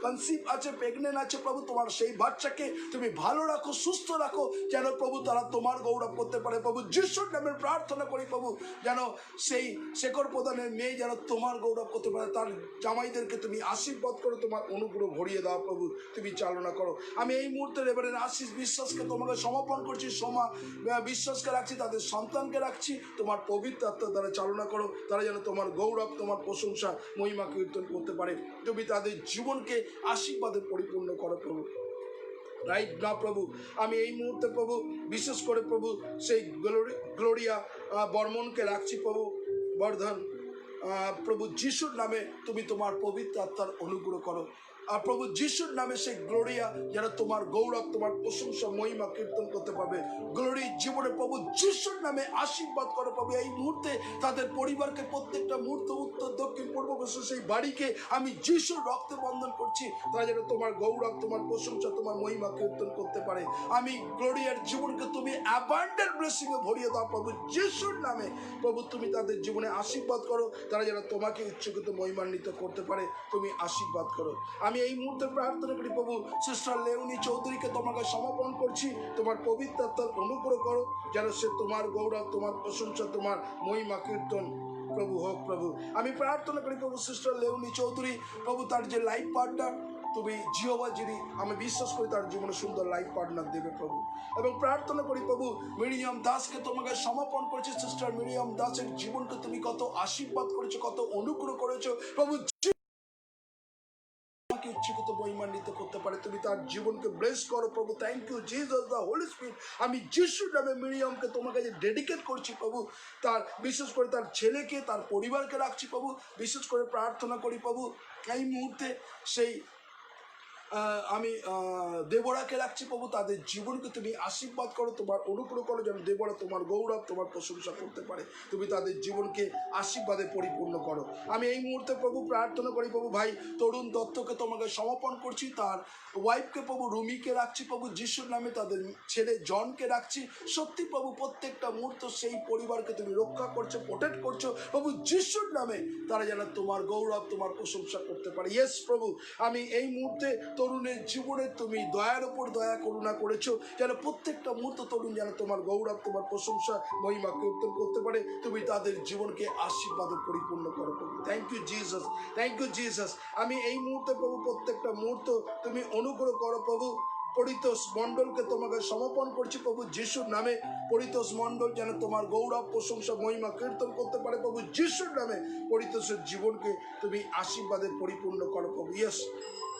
কনসিভ আছে, প্রেগনেন্ট আছে প্রভু, তোমার সেই বাচ্চাকে তুমি ভালো রাখো, সুস্থ রাখো, যেন প্রভু তারা তোমার গৌরব করতে পারে প্রভু যিশুর নামে। প্রার্থনা করি প্রভু যেন সেই শেখর প্রধানের মেয়ে যেন তোমার গৌরব করতে পারে, তার জামাইদেরকে তুমি আশীর্বাদ করো, তোমার অনুগ্রহ ভরিয়ে দাও প্রভু, তুমি চালনা করো। আমি এই মুহূর্তে রেভারেন্ড আশিস বিশ্বাসকে তোমাকে সমর্পণ করছি, সোমা বিশ্বাসকে রাখছি, তাদের সন্তানকে রাখছি, তোমার পবিত্র আত্মা দ্বারা চালনা করো, তারা যেন তোমার গৌরব তোমার প্রশংসা মহিমা কীর্তন করতে পারে, তুমি তাদের জীবনকে আশীর্বাদে পরিপূর্ণ করো প্রভু রাইট না প্রভু। আমি এই মুহূর্তে প্রভু বিশেষ করে প্রভু সেই গ্লোরিয়া বর্মনকে রাখছি প্রভু বর্ধন, প্রভু যিশুর নামে তুমি তোমার পবিত্র আত্মার অনুগ্রহ করো। আর প্রভু যিশুর নামে সেই গ্লোরিয়া যেন তোমার গৌরব তোমার প্রশংসা মহিমা কীর্তন করতে পারবে। গ্লোরি জীবনে প্রভু যিশুর নামে আশীর্বাদ করো প্রভু। এই মুহূর্তে তাদের পরিবারকে প্রত্যেকটা মুহূর্ত উত্তর দক্ষিণ পূর্ব পশ্চিম সেই বাড়িকে আমি যিশুর রক্তে বন্ধন করছি, তারা যেন তোমার গৌরব তোমার প্রশংসা তোমার মহিমা কীর্তন করতে পারে। আমি গ্লোরিয়ার জীবনকে তুমি অ্যাবান্ডেন্ট ব্লেসিং এ ভরিয়ে দাও প্রভু যিশুর নামে। প্রভু তুমি তাদের জীবনে আশীর্বাদ করো, তারা যেন তোমাকে উচ্চকিত মহিমান্বিত করতে পারে, তুমি আশীর্বাদ করো। আমি এই মুহূর্তে প্রার্থনা করি প্রভু সিস্টার লেউনি চৌধুরীকে তোমাকে সমর্পণ করছি, তোমার পবিত্র আত্মার অনুগ্রহ করো, যেন সে তোমার গৌরব তোমার প্রশংসা তোমার মহিমা কীর্তন প্রভু হোক প্রভু। আমি প্রার্থনা করি প্রভু সিস্টার লেউনি চৌধুরী প্রভু তার যে লাইফ পার্টনার তুমি জিহোবা জিরি, আমি বিশ্বাস করি তার জীবনে সুন্দর লাইফ পার্টনার দেবে প্রভু। এবং প্রার্থনা করি প্রভু মিরিয়াম দাসকে তোমাকে সমর্পণ করেছি, সিস্টার মিরিয়াম দাসের জীবনকে তুমি কত আশীর্বাদ করেছো, কত অনুগ্রহ করেছো প্রভু, তোমাকে উচ্চীকৃত মহিমান্বিত করতে পারে। তুমি তার জীবনকে ব্লেস করো প্রভু। Thank you Jesus the holy spirit. আমি যিশুর নামে মিরিয়ামকে তোমার কাছে ডেডিকেট করছি প্রভু। তার বিশেষ করে তার ছেলেকে, তার পরিবারকে রাখছি প্রভু। বিশেষ করে প্রার্থনা করি প্রভু এই মুহূর্তে সেই আমি দেবরাকে রাখছি প্রভু। তাদের জীবনকে তুমি আশীর্বাদ করো, তোমার অনুগ্রহ করো, যেন দেবরা তোমার গৌরব, তোমার প্রশংসা করতে পারে। তুমি তাদের জীবনকে আশীর্বাদে পরিপূর্ণ করো। আমি এই মুহূর্তে প্রভু প্রার্থনা করি প্রভু, ভাই তরুণ দত্তকে তোমাকে সমর্পণ করছি, তার ওয়াইফকে প্রভু রুমিকে রাখছি প্রভু যিশুর নামে, তাদের ছেলে জনকে রাখছি। সত্যি প্রভু প্রত্যেকটা মুহূর্ত সেই পরিবারকে তুমি রক্ষা করছো, প্রোটেক্ট করছো প্রভু যিশুর নামে। তারা যেন তোমার গৌরব, তোমার প্রশংসা করতে পারে। ইয়েস প্রভু, আমি এই মুহূর্তে তরুণের জীবনে তুমি দয়ার উপর দয়া করুণা করেছো, যেন প্রত্যেকটা মুহূর্ত তরুণ যেন তোমার গৌরব, তোমার প্রশংসা, মহিমা কীর্তন করতে পারে। তুমি তাদের জীবনকে আশীর্বাদে পরিপূর্ণ করো প্রভু। Thank you Jesus, thank you Jesus. আমি এই মুহূর্তে প্রভু প্রত্যেকটা মুহূর্ত তুমি অনুগ্রহ করো প্রভু। পরিতোষ মণ্ডলকে তোমাকে সমর্পণ করছি প্রভু যিশুর নামে। পরিতোষ মণ্ডল যেন তোমার গৌরব, প্রশংসা, মহিমা কীর্তন করতে পারে প্রভু যিশুর নামে। পরিতোষের জীবনকে তুমি আশীর্বাদে পরিপূর্ণ করো প্রভু। Yes,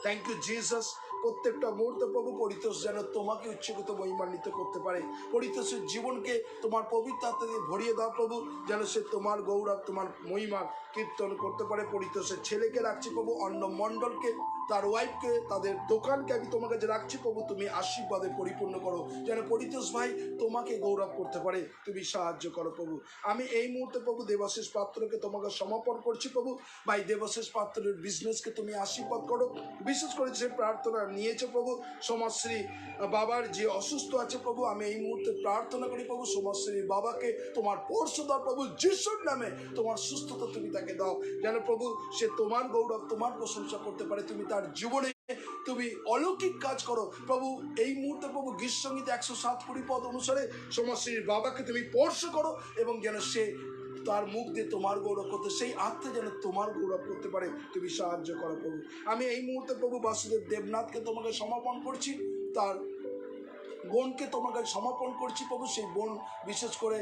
thank you Jesus. প্রত্যেকটা মুহূর্তে প্রভু পরিতোষ যেন তোমাকে উচ্চীকৃত মহিমান্বিত করতে পারে। পরিতোষের জীবনকে তোমার পবিত্র আত্মা দিয়ে ভরিয়ে দাও প্রভু, যেন সে তোমার গৌরব, তোমার মহিমা কীর্তন করতে পারে। পরিতোষের ছেলেকে রাখছি প্রভু, অন্য মণ্ডলকে, তার ওয়াইফকে, তাদের দোকানকে আমি তোমার কাছে রাখছি প্রভু। তুমি আশীর্বাদে পরিপূর্ণ করো, যেন পরিতোষ ভাই তোমাকে গৌরব করতে পারে। তুমি সাহায্য করো প্রভু। আমি এই মুহূর্তে প্রভু দেবাশিস পাত্রকে তোমাকে সমর্পণ করছি প্রভু। ভাই দেবাশিস পাত্রের বিজনেসকে তুমি আশীর্বাদ করো। বিশেষ করে যে প্রার্থনা নিয়েছে প্রভু সমাজশ্রী বাবার যে অসুস্থ আছে প্রভু, আমি এই মুহূর্তে প্রার্থনা করি প্রভু সমাজশ্রী বাবাকে তোমার পরশু দাও প্রভু যিশুর নামে। তোমার সুস্থতা তুমি তাকে দাও, যেন প্রভু সে তোমার গৌরব, তোমার প্রশংসা করতে পারে। তুমি তার জীবনে তুমি অলৌকিক কাজ করো প্রভু। এই মুহূর্তে প্রভু গীত সঙ্গীত 107 পদ অনুসারে সমাজশ্রীর বাবাকে তুমি স্পর্শ করো, এবং যেন সে তার মুখ দিয়ে তোমার গৌরব করতে, সেই আত্মা যেন তোমার গৌরব করতে পারে। তুমি সাহায্য করো প্রভু। আমি এই মুহূর্তে প্রভু বাসুদেব দেবনাথকে তোমাকে সমর্পণ করছি, তার বোনকে তোমার কাছে সমর্পণ করছি প্রভু। সেই বোন বিশেষ করে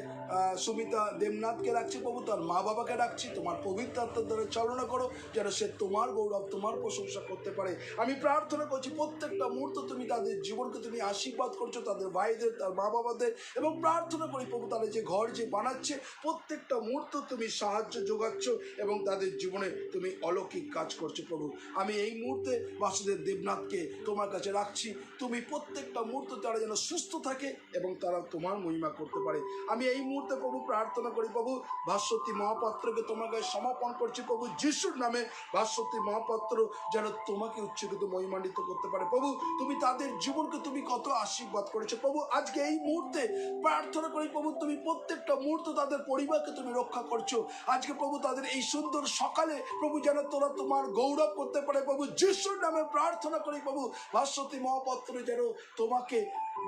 সুমিতা দেবনাথকে রাখছি প্রভু, তার মা বাবাকে রাখছি। তোমার পবিত্র আত্মার দ্বারা চালনা করো, যেন সে তোমার গৌরব, তোমার প্রশংসা করতে পারে। আমি প্রার্থনা করছি প্রত্যেকটা মুহূর্ত তুমি তাদের জীবনকে তুমি আশীর্বাদ করছো, তাদের ভাইদের, তার মা বাবাদের, এবং প্রার্থনা করি প্রভু তাদের যে ঘর যে বানাচ্ছে প্রত্যেকটা মুহূর্ত তুমি সাহায্য যোগাচ্ছ, এবং তাদের জীবনে তুমি অলৌকিক কাজ করছো প্রভু। আমি এই মুহূর্তে বাসুদেব দেবনাথকে তোমার কাছে রাখছি। তুমি প্রত্যেকটা মুহূর্ত তারা যেন সুস্থ থাকে এবং তারা তোমার মহিমা করতে পারে। আমি এই মুহূর্তে প্রভু প্রার্থনা করি প্রভু ভাস্বতী মহাপাত্রকে তোমার কাছে সমর্পণ করছি প্রভু যিশুর নামে। ভাস্বতী মহাপাত্র যেন তোমাকে উচ্চকিত মহিমান্বিত করতে পারে প্রভু। তুমি তাদের জীবনকে তুমি কত আশীর্বাদ করেছো প্রভু। আজকে এই মুহূর্তে প্রার্থনা করি প্রভু তুমি প্রত্যেকটা মুহূর্ত তাদের পরিবারকে তুমি রক্ষা করছো। আজকে প্রভু তাদের এই সুন্দর সকালে প্রভু যেন তোরা তোমার গৌরব করতে পারে প্রভু যিশুর নামে প্রার্থনা করি প্রভু। ভাস্বতী মহাপাত্র যেন তোমাকে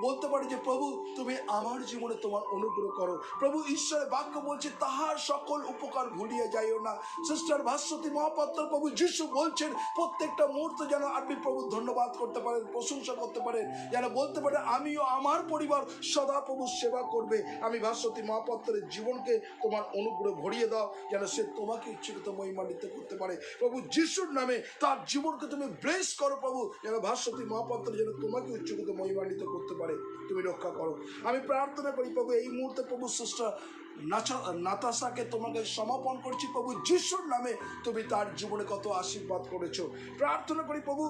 বলতে পারি যে প্রভু তুমি আমার জীবনে তোমার অনুগ্রহ করো প্রভু। ঈশ্বরের বাক্য বলছে তাহার সকল উপকার ভুলিয়ে যাইও না। সিস্টার ভাস্বতী মহাপাত্র প্রভু যিশু বলছেন প্রত্যেকটা মুহূর্ত যেন আপনি প্রভু ধন্যবাদ করতে পারেন, প্রশংসা করতে পারেন, যেন বলতে পারেন আমিও আমার পরিবার সদা প্রভু সেবা করবে। আমি ভাস্বতী মহাপাত্রের জীবনকে তোমার অনুগ্রহ ভরিয়ে দাও, যেন সে তোমাকে ইচ্ছুকৃত মহিমান্বিত করতে পারে প্রভু যিশুর নামে। তার জীবনকে তুমি ব্লেস করো প্রভু, যেন ভাস্বতী মহাপাত্র যেন তোমাকে ইচ্ছুকৃত মহিমান্বিত করতে পারে। তুমি রক্ষা করো। আমি প্রার্থনা করি প্রভু এই মুহূর্তে প্রভু সিস্টার নাতাশাকে তোমাকে সমর্পণ করছি প্রভু যিশুর নামে। তুমি তার জীবনে কত আশীর্বাদ করেছো। প্রার্থনা করি প্রভু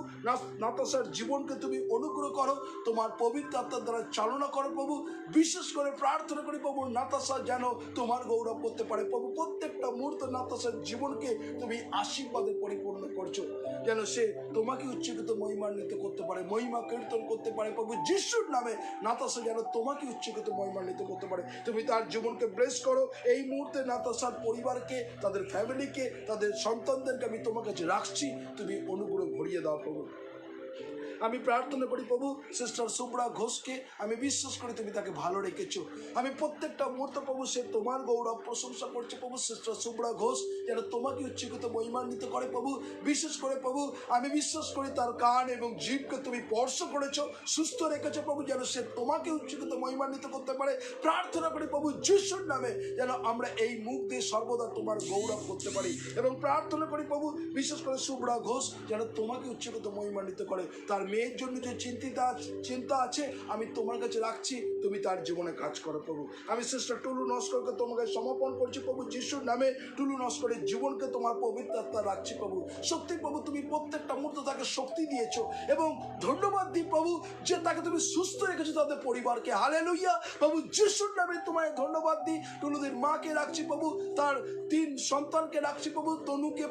নাতাশার জীবনকে তুমি অনুগ্রহ করো, তোমার পবিত্র আত্মার দ্বারা চালনা করো প্রভু। বিশেষ করে প্রার্থনা করি প্রভু নাতাশা যেন তোমার গৌরব করতে পারে প্রভু। প্রত্যেকটা মুহূর্তে নাতাশার জীবনকে তুমি আশীর্বাদে পরিপূর্ণ করছো, যেন সে তোমাকে উচ্চকিত মহিমান্বিত করতে পারে, মহিমা কীর্তন করতে পারে প্রভু যিশুর নামে। নাতাশা যেন তোমাকে উচ্চকিত মহিমান্বিত করতে পারে। তুমি তার জীবনকে ব্লেস করো। এই মুহূর্তে নাতাশার পরিবারকে, তাদের ফ্যামিলিকে, তাদের সন্তানদেরকে আমি তোমার কাছে রাখছি। তুমি অনুগ্রহ ভরিয়ে দাও প্রভু। আমি প্রার্থনা করি প্রভু সিস্টার শুভ্রা ঘোষকে আমি বিশ্বাস করি তুমি তাকে ভালো রেখেছো। আমি প্রত্যেকটা মুহূর্ত প্রভু সে তোমার গৌরব প্রশংসা করছে প্রভু। সিস্টার শুভ্রা ঘোষ যেন তোমাকে উচ্চীকৃত মহিমান্বিত করে প্রভু। বিশেষ করে প্রভু আমি বিশ্বাস করি তার কান এবং জিভকে তুমি স্পর্শ করেছো, সুস্থ রেখেছো প্রভু, যেন সে তোমাকে উচ্চীকৃত মহিমান্বিত করতে পারে। প্রার্থনা করি প্রভু যিশুর নামে যেন আমরা এই মুখ দিয়ে সর্বদা তোমার গৌরব করতে পারি। এবং প্রার্থনা করি প্রভু বিশেষ করে শুভ্রা ঘোষ যেন তোমাকে উচ্চীকৃত মহিমান্বিত করে। তার মেয়ের জন্য যে চিন্তা আছে আমি তোমার কাছে রাখছি, তুমি তার জীবনে কাজ করো প্রভু। আমি সিস্টার টুলু নস্করকে তোমাকে সমর্পণ করছি প্রভু যিশুর নামে। টুলু নস্করের জীবনকে তোমার পবিত্র আত্মা রাখছি প্রভু। সত্যি প্রভু তুমি প্রত্যেকটা মুহূর্তে তাকে শক্তি দিয়েছো এবং ধন্যবাদ দিই প্রভু যে তাকে তুমি সুস্থ রেখেছো, তাদের পরিবারকে। হালেলুয়া প্রভু যিশুর নামে তোমায় ধন্যবাদ দিই। টুলুদের মাকে রাখছি প্রভু, তার 3 সন্তানকে রাখছি প্রভু, তনুকে,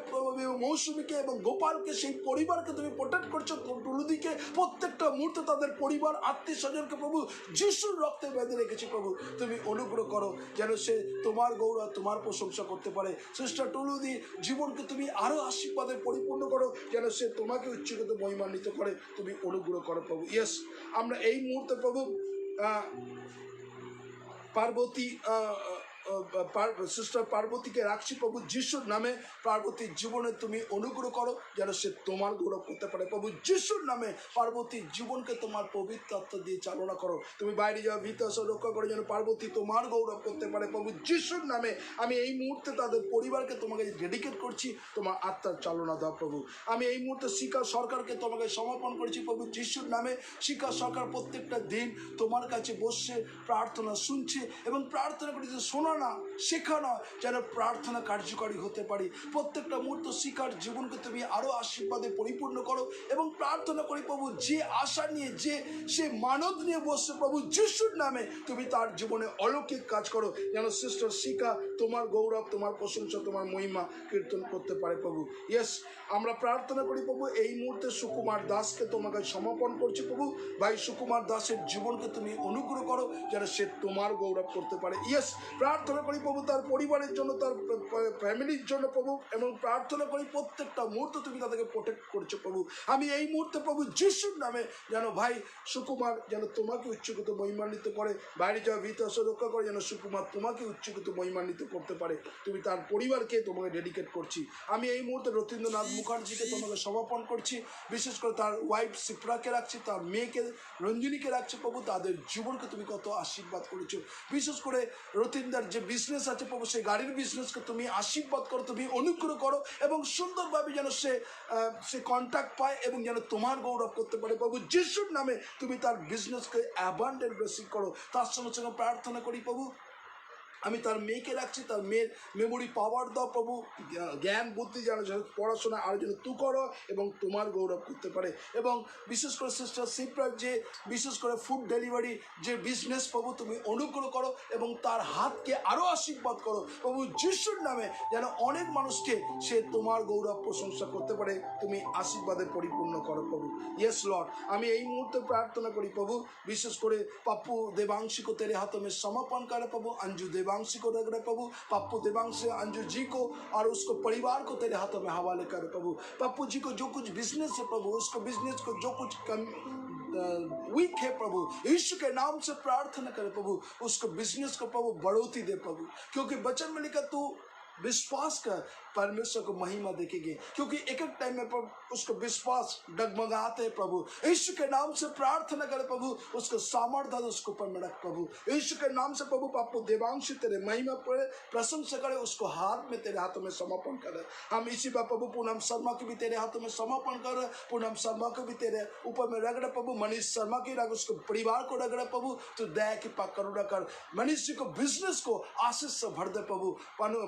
মৌসুমীকে এবং গোপালকে, সেই পরিবারকে তুমি প্রোটেক্ট করছো। টুলুদিকে প্রত্যেকটা মুহূর্তে তাদের পরিবার আত্মীয় স্বজনকে প্রভু যিশুর রক্তে বেঁধে রেখেছি প্রভু। তুমি অনুগ্রহ করো যেন সে তোমার গৌরব তোমার প্রশংসা করতে পারে। সিস্টার টুলুদি জীবনকে তুমি আরো আশীর্বাদে পরিপূর্ণ করো যেন সে তোমাকে উচ্চীকৃত মহিমান্বিত করে। তুমি অনুগ্রহ করো প্রভু। ইয়েস, আমরা এই মুহূর্তে প্রভু পার্বতী সিস্টার পার্বতীকে রাখছি প্রভু যিশুর নামে। পার্বতীর জীবনে তুমি অনুগ্রহ করো যেন সে তোমার গৌরব করতে পারে প্রভু যিশুর নামে। পার্বতীর জীবনকে তোমার পবিত্র আত্মা দিয়ে চালনা করো। তুমি বাইরে যাওয়া ভিতর রক্ষা করো যেন পার্বতী তোমার গৌরব করতে পারে প্রভু যিশুর নামে। আমি এই মুহূর্তে তাদের পরিবারকে তোমাকে ডেডিকেট করছি, তোমার আত্মার চালনা দাও প্রভু। আমি এই মুহূর্তে শিক্ষা সরকারকে তোমাকে সমর্পণ করছি প্রভু যিশুর নামে। শিক্ষা সরকার প্রত্যেকটা দিন তোমার কাছে বসে প্রার্থনা শুনছে এবং প্রার্থনা করি যে শোনা না শেখা নয়, যেন প্রার্থনা কার্যকরী হতে পারি। প্রত্যেকটা মুহূর্ত শিক্ষার জীবনকে তুমি আরো আশীর্বাদে পরিপূর্ণ করো এবং প্রার্থনা করি প্রভু যে আশা নিয়ে সে মানব নিয়ে বসছে প্রভু যিশুর নামে তুমি তার জীবনে অলৌকিক কাজ করো যেন সিস্টার শিখা তোমার গৌরব তোমার প্রশংসা তোমার মহিমা কীর্তন করতে পারে প্রভু। ইয়েস, আমরা প্রার্থনা করি প্রভু এই মুহূর্তে সুকুমার দাসকে তোমাকে সমর্পণ করছি প্রভু। ভাই সুকুমার দাসের জীবনকে তুমি অনুগ্রহ করো যেন সে তোমার গৌরব করতে পারে। ইয়েস, প্রার্থনা করি প্রভু তার পরিবারের জন্য, তার ফ্যামিলির জন্য প্রভু, এবং প্রার্থনা করি প্রত্যেকটা মুহূর্ত তুমি তাদেরকে প্রোটেক্ট করছো প্রভু। আমি এই মুহূর্তে প্রভু যিশুর নামে যেন ভাই সুকুমার যেন তোমাকে উচ্চকিত মহিমান্বিত করে। বাইরে যাওয়া ভিতর রক্ষা করে যেন সুকুমার তোমাকে উচ্চকিত মহিমান্বিত করতে পারে। তুমি তার পরিবারকে তোমাকে ডেডিকেট করছি। আমি এই মুহূর্তে রথীন্দ্রনাথ মুখার্জিকে তোমাকে সমর্পণ করছি। বিশেষ করে তার ওয়াইফ সিপ্রাকে রাখছি, তার মেয়েকে রঞ্জনীকে রাখছি প্রভু। তাদের জীবনকে তুমি কত আশীর্বাদ করেছো। বিশেষ করে রথীন্দ্রার যে বিজনেস আছে প্রভু সেই গাড়ির বিজনেসকে তুমি আশীর্বাদ করো, তুমি অনুগ্রহ করো এবং সুন্দরভাবে যেন সে কন্ট্যাক্ট পায় এবং যেন তোমার গৌরব করতে পারে প্রভু যিশুর নামে। তুমি তার বিজনেসকে অ্যাবান্ডেন্ট ব্লেসিং করো। তার সঙ্গে সঙ্গে প্রার্থনা করি প্রভু আমি তার মেয়েকে রাখছি, তার মেয়ের মেমোরি পাওয়ার দাও প্রভু, জ্ঞান বুদ্ধি যেন পড়াশোনা আর যেন তু করো এবং তোমার গৌরব করতে পারে। এবং বিশেষ করে সিস্টার সিপ্রার যে বিশেষ করে ফুড ডেলিভারি যে বিজনেস প্রভু তুমি অনুগ্রহ করো এবং তার হাতকে আরও আশীর্বাদ করো প্রভু যিশুর নামে, যেন অনেক মানুষকে সে তোমার গৌরব প্রশংসা করতে পারে। তুমি আশীর্বাদে পরিপূর্ণ করো প্রভু। ইয়েস লর্ড, আমি এই মুহূর্তে প্রার্থনা করি প্রভু বিশেষ করে पप्पू देवांशी को तेरे हाथों में समर्पण करे प्रभु। अंजू देवांशी को रख रहे प्रभु। पप्पू देवांशी अंजू जी को और उसको परिवार को तेरे हाथों में हवाले करे प्रभु। पप्पू जी को जो कुछ बिजनेस है प्रभु, उसको बिजनेस को जो कुछ वीक है प्रभु, यीशु के नाम से प्रार्थना करे प्रभु, उसको बिजनेस को प्रभु बढ़ोतरी दे प्रभु, क्योंकि वचन में लिखा तू विश्वास कर परमेश्वर को महिमा देखेंगे, क्योंकि एक एक टाइम में उसको विश्वास डगमगाते हैं प्रभु। यीशु के नाम से प्रार्थना करे प्रभु, उसको सामर्थ्य उसको ऊपर में रख प्रभु। यीशु के नाम से प्रभु पप्पू देवांशी तेरे महिमा पर प्रशंसा करे, उसको हाथ में तेरे हाथों में समर्पण करे। हम इसी बात प्रभु पूनम शर्मा की भी तेरे हाथों में समर्पण कर रहे, पूनम शर्मा को भी तेरे ऊपर में रख रहे प्रभु। मनीष शर्मा की रख, उसको परिवार को रख रहे प्रभु। तो दया की पाक करुणा कर, मनीष जी को बिजनेस को आशीष से भर दे प्रभु।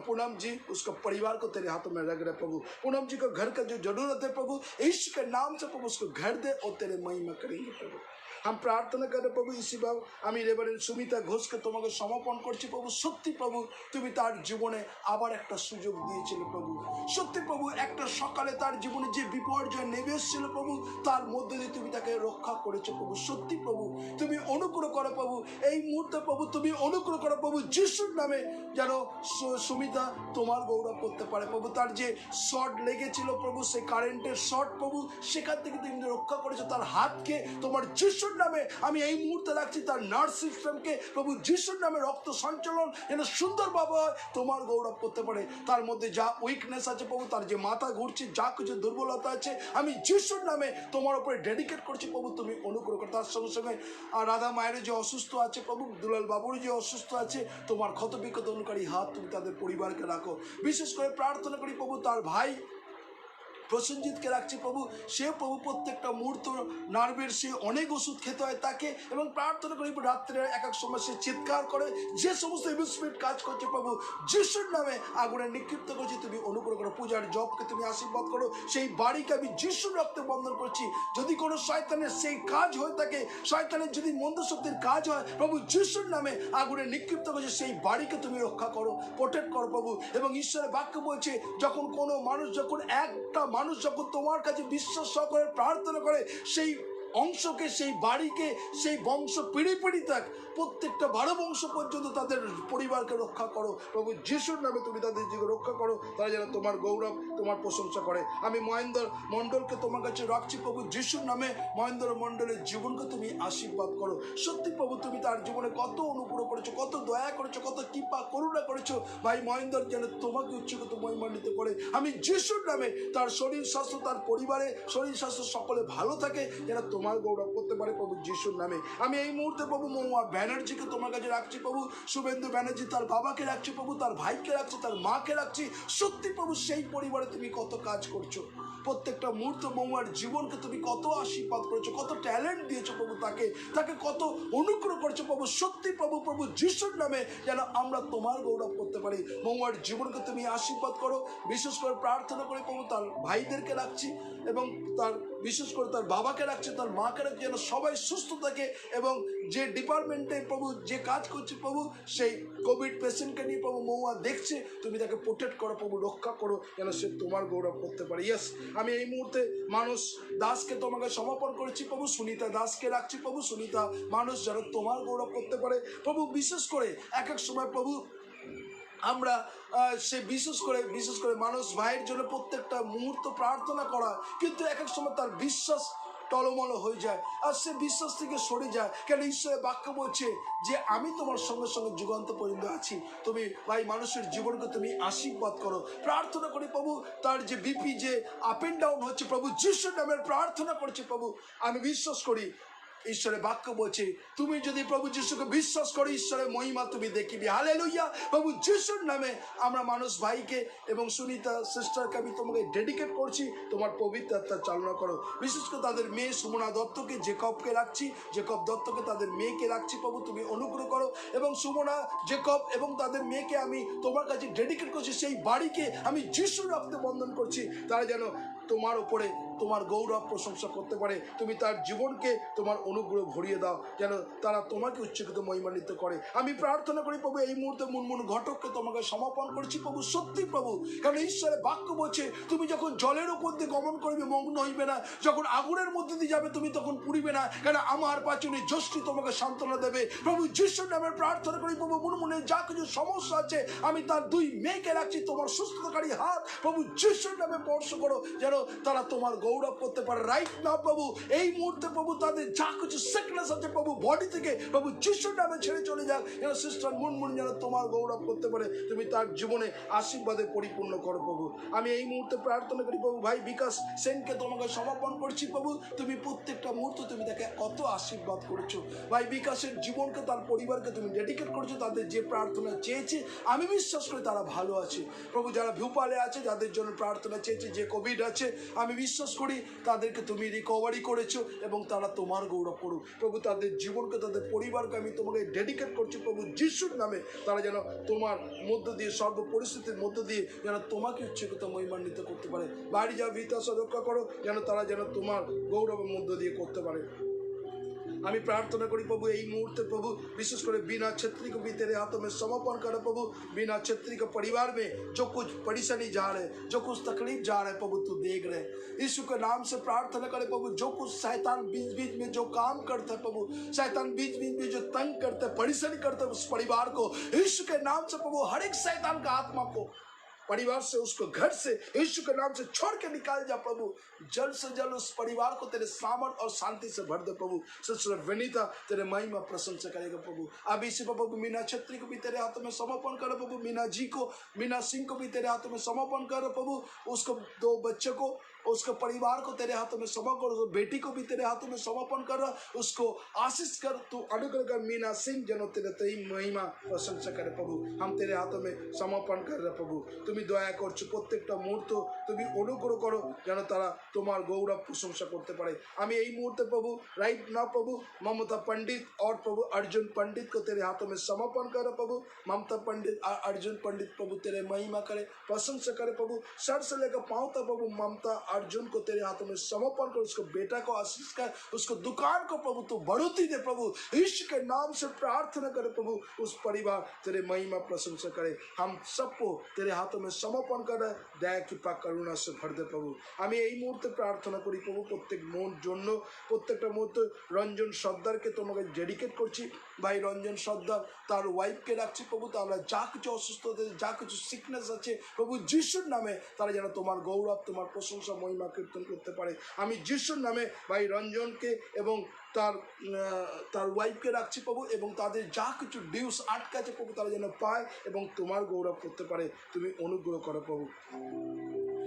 पूनम जी उसको परिवार को तेरे हाथों में रख रहे प्रभु। पूनम जी को घर का जो जरूरत है प्रभु, यीशु के नाम से प्रभु उसको घर दे और तेरे महिमा करेंगे प्रभु। हम प्रार्थना करें प्रभु इसी बाबू আমি রেভারেন্ড সুমিতা ঘোষকে তোমাকে সমর্পণ করছি প্রভু সত্যি প্রভু তুমি তার জীবনে আবার একটা সুযোগ দিয়েছিলে প্রভু সত্যি প্রভু একটা সকালে তার জীবনে যে বিপর্যয় নেমে এসেছিল প্রভু তার মধ্যে দিয়ে তুমি তাকে রক্ষা করেছো প্রভু সত্যি প্রভু তুমি অনুগ্রহ করো প্রভু এই মুহূর্তে প্রভু তুমি অনুগ্রহ করো প্রভু যিশুর নামে যেন সুমিতা তোমার গৌরব করতে পারে প্রভু তার যে শর্ট লেগেছিল প্রভু সেই কারেন্টের শর্ট প্রভু সেখান থেকে তুমি রক্ষা করেছো তার হাতকে তোমার যিশুর নামে আমি এই মুহূর্তে রাখছি তার নার্ভ সিস্টেমকে প্রভু যিশুর নামে রক্ত সঞ্চালন যেন সুন্দরভাবে তোমার গৌরব করতে পারে তার মধ্যে যা উইকনেস আছে প্রভু তার যে মাথা ঘুরছে যা কিছু দুর্বলতা আছে আমি যিশুর নামে তোমার উপরে ডেডিকেট করছি প্রভু তুমি অনুগ্রহ করো তার সঙ্গে সঙ্গে রাধা মায়ের যে অসুস্থ আছে প্রভু দুলাল বাবুর যে অসুস্থ আছে তোমার ক্ষত বিক্ষত অনুকারী হাত তুমি তাদের পরিবারকে রাখো বিশেষ করে প্রার্থনা করি প্রভু তার ভাই প্রসেনজিৎকে রাখছি প্রভু সে প্রভু প্রত্যেকটা মুহূর্ত নার্ভের সে অনেক ওষুধ খেতে হয় তাকে এবং প্রার্থনা করি রাত্রে এক এক সময় সে চিৎকার করে যে সমস্ত ইনভেস্টমেন্ট কাজ করছে প্রভু যিশুর নামে আগুনে নিক্ষিপ্ত করছি তুমি অনুগ্রহ করো পূজার জবকে তুমি আশীর্বাদ করো সেই বাড়িকে আমি যিশুর রক্তে বন্ধন করছি যদি কোনো শয়তানের সেই কাজ হয়ে থাকে শয়তানের যদি মন্দ শক্তির কাজ হয় প্রভু যিশুর নামে আগুনে নিক্ষিপ্ত করছে সেই বাড়িকে তুমি রক্ষা করো প্রোটেক্ট করো প্রভু এবং ঈশ্বরের বাক্য বলছে যখন কোনো মানুষ যখন একটা মানুষ যখন তোমার কাছে বিশ্বাস সহকারে প্রার্থনা করে সেই অংশকে সেই বাড়িকে সেই বংশ পিড়ি পিড়ি থাক প্রত্যেকটা 12 বংশ পর্যন্ত তাদের পরিবারকে রক্ষা করো প্রভু যিশুর নামে তুমি তাদের জীবন রক্ষা করো তারা যেন তোমার গৌরব তোমার প্রশংসা করে আমি মহেন্দ্র মণ্ডলকে তোমার কাছে রাখছি প্রভু যিশুর নামে মহেন্দ্র মণ্ডলের জীবনকে তুমি আশীর্বাদ করো সত্যি প্রভু তুমি তার জীবনে কত অনুগ্রহ করেছো কত দয়া করেছো কত কৃপা করুণা করেছো ভাই মহেন্দ্র যেন তোমাকে উচ্চগত মহিমান্বিত করে আমি যিশুর নামে তার শরীর স্বাস্থ্য তার পরিবারে শরীর স্বাস্থ্য সকলে ভালো থাকে যেন তোমার গৌরব করতে পারে প্রভু যিশুর নামে আমি এই মুহূর্তে প্রভু মহুয়া ব্যানার্জিকে তোমার কাছে রাখছি প্রভু শুভেন্দু ব্যানার্জি তার বাবাকে রাখছি প্রভু তার ভাইকে রাখছি তার মাকে রাখছি সত্যি প্রভু সেই পরিবারে তুমি কত কাজ করছো প্রত্যেকটা মুহূর্ত মহুয়ার জীবনকে তুমি কত আশীর্বাদ করেছো কত ট্যালেন্ট দিয়েছো প্রভু তাকে কত অনুগ্রহ করছো প্রভু সত্যি প্রভু প্রভু যিশুর নামে যেন আমরা তোমার গৌরব করতে পারি মহুয়ার জীবনকে তুমি আশীর্বাদ করো বিশেষ করে প্রার্থনা করে প্রভু তার ভাইদেরকে রাখছি এবং তার বিশেষ করে তার বাবাকে রাখছে তার মাকে রাখছে যেন সবাই সুস্থ থাকে এবং যে ডিপার্টমেন্টে প্রভু যে কাজ করছে প্রভু সেই কোভিড পেশেন্টকে নিয়ে প্রভু মহুয়া দেখছে তুমি তাকে প্রোটেক্ট করো প্রভু রক্ষা করো যেন সে তোমার গৌরব করতে পারে ইয়েস আমি এই মুহূর্তে মানুষ দাসকে তোমাকে সমর্পণ করেছি প্রভু সুনিতা দাসকে রাখছি প্রভু সুনিতা মানুষ যেন তোমার গৌরব করতে পারে প্রভু বিশেষ করে এক এক সময় প্রভু আমরা সে বিশেষ করে মানুষ ভাইয়ের জন্য প্রত্যেকটা মুহূর্ত প্রার্থনা করা কিন্তু এক এক সময় তার বিশ্বাস টলমল হয়ে যায় আর সে বিশ্বাস থেকে সরে যায় কেন ঈশ্বরের বাক্য বলছে যে আমি তোমার সঙ্গে সঙ্গে যুগান্ত পর্যন্ত আছি তুমি ভাই মানুষের জীবনকে তুমি আশীর্বাদ করো প্রার্থনা করি প্রভু তার যে বিপি যে আপ এন্ড ডাউন হচ্ছে প্রভু যিশুর নামের প্রার্থনা করছে প্রভু আমি বিশ্বাস করি ঈশ্বরের বাক্য বলছে তুমি যদি প্রভু যিশুকে বিশ্বাস করো ঈশ্বরের মহিমা তুমি দেখিবি হালেলুয়া প্রভু যিশুর নামে আমরা মানুষ ভাইকে এবং সুনিতা সিস্টারকে আমি তোমাকে ডেডিকেট করছি তোমার পবিত্র আত্মা চালনা করো বিশেষ করে তাদের মেয়ে সুমনা দত্তকে জেকবকে রাখছি জেকব দত্তকে তাদের মেয়েকে রাখছি প্রভু তুমি অনুগ্রহ করো এবং সুমনা জেকব এবং তাদের মেয়েকে আমি তোমার কাছে ডেডিকেট করছি সেই বাড়িকে আমি যিশুর রক্তে বন্ধন করছি তারা যেন তোমার উপরে তোমার গৌরব প্রশংসা করতে পারে তুমি তার জীবনকে তোমার অনুগ্রহ ভরিয়ে দাও যেন তারা তোমাকে উচ্চকিত মহিমান্বিত করে আমি প্রার্থনা করি প্রভু এই মুহূর্তে মুনমুন ঘটককে তোমাকে সমর্পণ করছি প্রভু সত্যি প্রভু কারণ ঈশ্বরের বাক্য বলছে তুমি যখন জলের উপর দিয়ে গমন করবে মগ্ন হইবে না যখন আগুনের মধ্যে দিয়ে যাবে তুমি তখন পুড়িবে না কারণ আমার পাচনে যষ্টি তোমাকে সান্ত্বনা দেবে প্রভু যিশুর নামে প্রার্থনা করি প্রভু মুনমুনের যা কিছু সমস্যা আছে আমি তার 2 মেয়েকে রাখছি তোমার সুস্থতাকারী হাত প্রভু যিশুর নামে স্পর্শ করো যেন তারা তোমার গৌরব করতে পারে রাইট না প্রভু এই মুহূর্তে প্রভু তাদের যা কিছু সিকনেস আছে প্রভু বডি থেকে প্রভু যিশুর নামে ছেড়ে চলে যাক যেন সিস্টার মুনমুন যেন তোমার গৌরব করতে পারে তুমি তার জীবনে আশীর্বাদে পরিপূর্ণ করো প্রভু আমি এই মুহূর্তে প্রার্থনা করি প্রভু ভাই বিকাশ সেনকে তোমাকে সমর্পণ করছি প্রভু তুমি প্রত্যেকটা মুহূর্তে তুমি তাকে কত আশীর্বাদ করেছো ভাই বিকাশের জীবনকে তার পরিবারকে তুমি ডেডিকেট করছো তাদের যে প্রার্থনা চেয়েছে আমি বিশ্বাস করি তারা ভালো আছে প্রভু যারা ভূপালে আছে যাদের জন্য প্রার্থনা চেয়েছে যে কোভিড আছে আমি বিশ্বাস করি তাদেরকে তুমি রিকভারি করেছো এবং তারা তোমার গৌরব করুক প্রভু তাদের জীবনকে তাদের পরিবারকে আমি তোমাকে ডেডিকেট করছি প্রভু যিশুর নামে তারা যেন তোমার মধ্য দিয়ে সর্ব পরিস্থিতির মধ্য দিয়ে যেন তোমাকে উচ্চকত মহিমান্বিত করতে পারে বাড়ি যা বিতাস রক্ষা করো যেন তারা যেন তোমার গৌরবের মধ্য দিয়ে করতে পারে আমি প্রার্থনা করি প্রভু এই মুহূর্তে प्रभु विशेष कर बीना छेत्री को भी तेरे हाथों में समर्पण करो प्रभु। बीना छेत्री के परिवार में जो कुछ परेशानी जा रहे, जो कुछ तकलीफ जा रहे प्रभु तू देख रहे। यीशु के नाम से प्रार्थना करे प्रभु, जो कुछ शैतान बीच बीच में जो काम करता है प्रभु, शैतान बीच बीच में जो तंग करता है, परेशानी करता है उस परिवार को, यीशु के नाम से प्रभु हर एक शैतान का आत्मा को परिवार से, उसको घर से यीशु के नाम से छोड़ के निकाल जा प्रभु। जल्द से जल्द उस परिवार को तेरे सामर्थ और शांति से भर दे प्रभु। सिस्टर विनीता तेरे महिमा प्रशंसा करेगा प्रभु। अब इसी पर प्रभु मीना छत्री को भी तेरे हाथों में समर्पण करो प्रभु। मीना जी को, मीना सिंह को भी तेरे हाथों में समर्पण करो प्रभु। उसको 2 बच्चों को, उसके परिवार को तेरे हाथों में समर्पण करो। बेटी को भी तेरे हाथों में समर्पण कर, उसको आशीष कर, तू अनुग्रह कर। मीना सिंह जनो तेरे तेरी महिमा प्रशंसा करे प्रभु। हम तेरे हाथों में समर्पण कर रहे प्रभु। তুমি দয়া করছো প্রত্যেকটা মুহূর্ত তুমি অনুগ্রহ করো যেন তারা তোমার গৌরব প্রশংসা করতে পারে। আমি এই মুহূর্তে प्रभु राइट ना प्रभु ममता पंडित और प्रभु अर्जुन पंडित को तेरे हाथों में समर्पण करो प्रभु। ममता पंडित और अर्जुन पंडित प्रभु तेरे महिमा करे, प्रशंसा करे प्रभु। सर से लेकर पांव तक प्रभु ममता अर्जुन को तेरे हाथों में समर्पण कर। उसको बेटा को आशीष कर, उसको दुकान को प्रभु तू बढ़ोतरी दे प्रभु। ईश्वर के नाम से प्रार्थना करे प्रभु, उस परिवार तेरे महिमा प्रशंसा करे। हम सबको तेरे हाथों में समर्पण कर दया कृपा करुणा से भर दे प्रभु। আমি এই মুহূর্তে প্রার্থনা করি প্রভু প্রত্যেক মন জন্য, প্রত্যেকটা মুহূর্তে রঞ্জন সর্দারকে তোমাকে ডেডিকেট করছি। ভাই রঞ্জন সর্দার তার ওয়াইফকে রাখছি প্রভু। তারা যা কিছু অসুস্থতা, যা কিছু সিকনেস আছে প্রভু যিশুর নামে তারা যেন তোমার গৌরব, তোমার প্রশংসা, মহিমা কীর্তন করতে পারে। আমি যিশুর নামে ভাই রঞ্জনকে এবং তার ওয়াইফকে রাখছি প্রভু, এবং তাদের যা কিছু ডিউস আটকাছে প্রভু তারা যেন পায় এবং তোমার গৌরব করতে পারে। তুমি অনুগ্রহ করো প্রভু।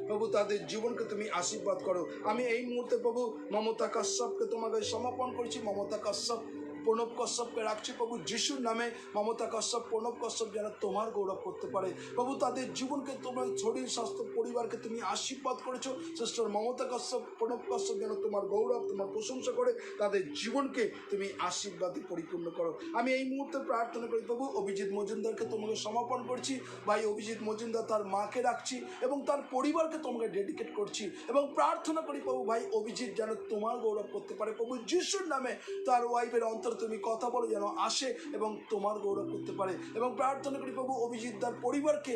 প্রভু তাদের জীবনকে তুমি আশীর্বাদ করো। আমি এই মুহূর্তে প্রভু মমতা কাশ্যপকে তোমাকে সমর্পণ করছি। মমতা কাশ্যপ, প্রণব কশ্যপকে রাখছি প্রভু যিশুর নামে। মমতা কশ্যপ, প্রণব কশ্যপ যেন তোমার গৌরব করতে পারে প্রভু। তাদের জীবনকে তোমার শরীর স্বাস্থ্য পরিবারকে তুমি আশীর্বাদ করেছো। সিস্টার মমতা কশ্যপ, প্রণব কশ্যপ যেন তোমার গৌরব, তোমার প্রশংসা করে তাদের জীবনকে তুমি আশীর্বাদে পরিপূর্ণ করো। আমি এই মুহূর্তে প্রার্থনা করি প্রভু অভিজিৎ মজুমদারকে তোমাকে সমর্পণ করছি। ভাই অভিজিৎ মজুমদার তার মাকে রাখছি এবং তার পরিবারকে তোমাকে ডেডিকেট করছি এবং প্রার্থনা করি প্রভু ভাই অভিজিৎ যেন তোমার গৌরব করতে পারে প্রভু যিশুর নামে। তার ওয়াইফের অন্তর তুমি কথা বলো যেন আসে এবং তোমার গৌরব করতে পারে এবং প্রার্থনা করি প্রভু অভিজিৎ দার পরিবারকে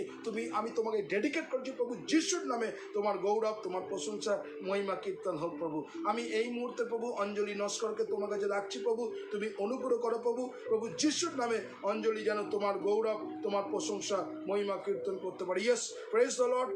আমি তোমাকে ডেডিকেট করছি প্রভু যিশুর নামে। তোমার গৌরব, তোমার প্রশংসা, মহিমা কীর্তন হোক প্রভু। আমি এই মুহূর্তে প্রভু অঞ্জলি নস্করকে তোমার কাছে রাখছি প্রভু। তুমি অনুগ্রহ করো প্রভু। প্রভু যিশুর নামে অঞ্জলি যেন তোমার গৌরব, তোমার প্রশংসা, महिमा कीर्तन करते पारे। Yes praise the Lord.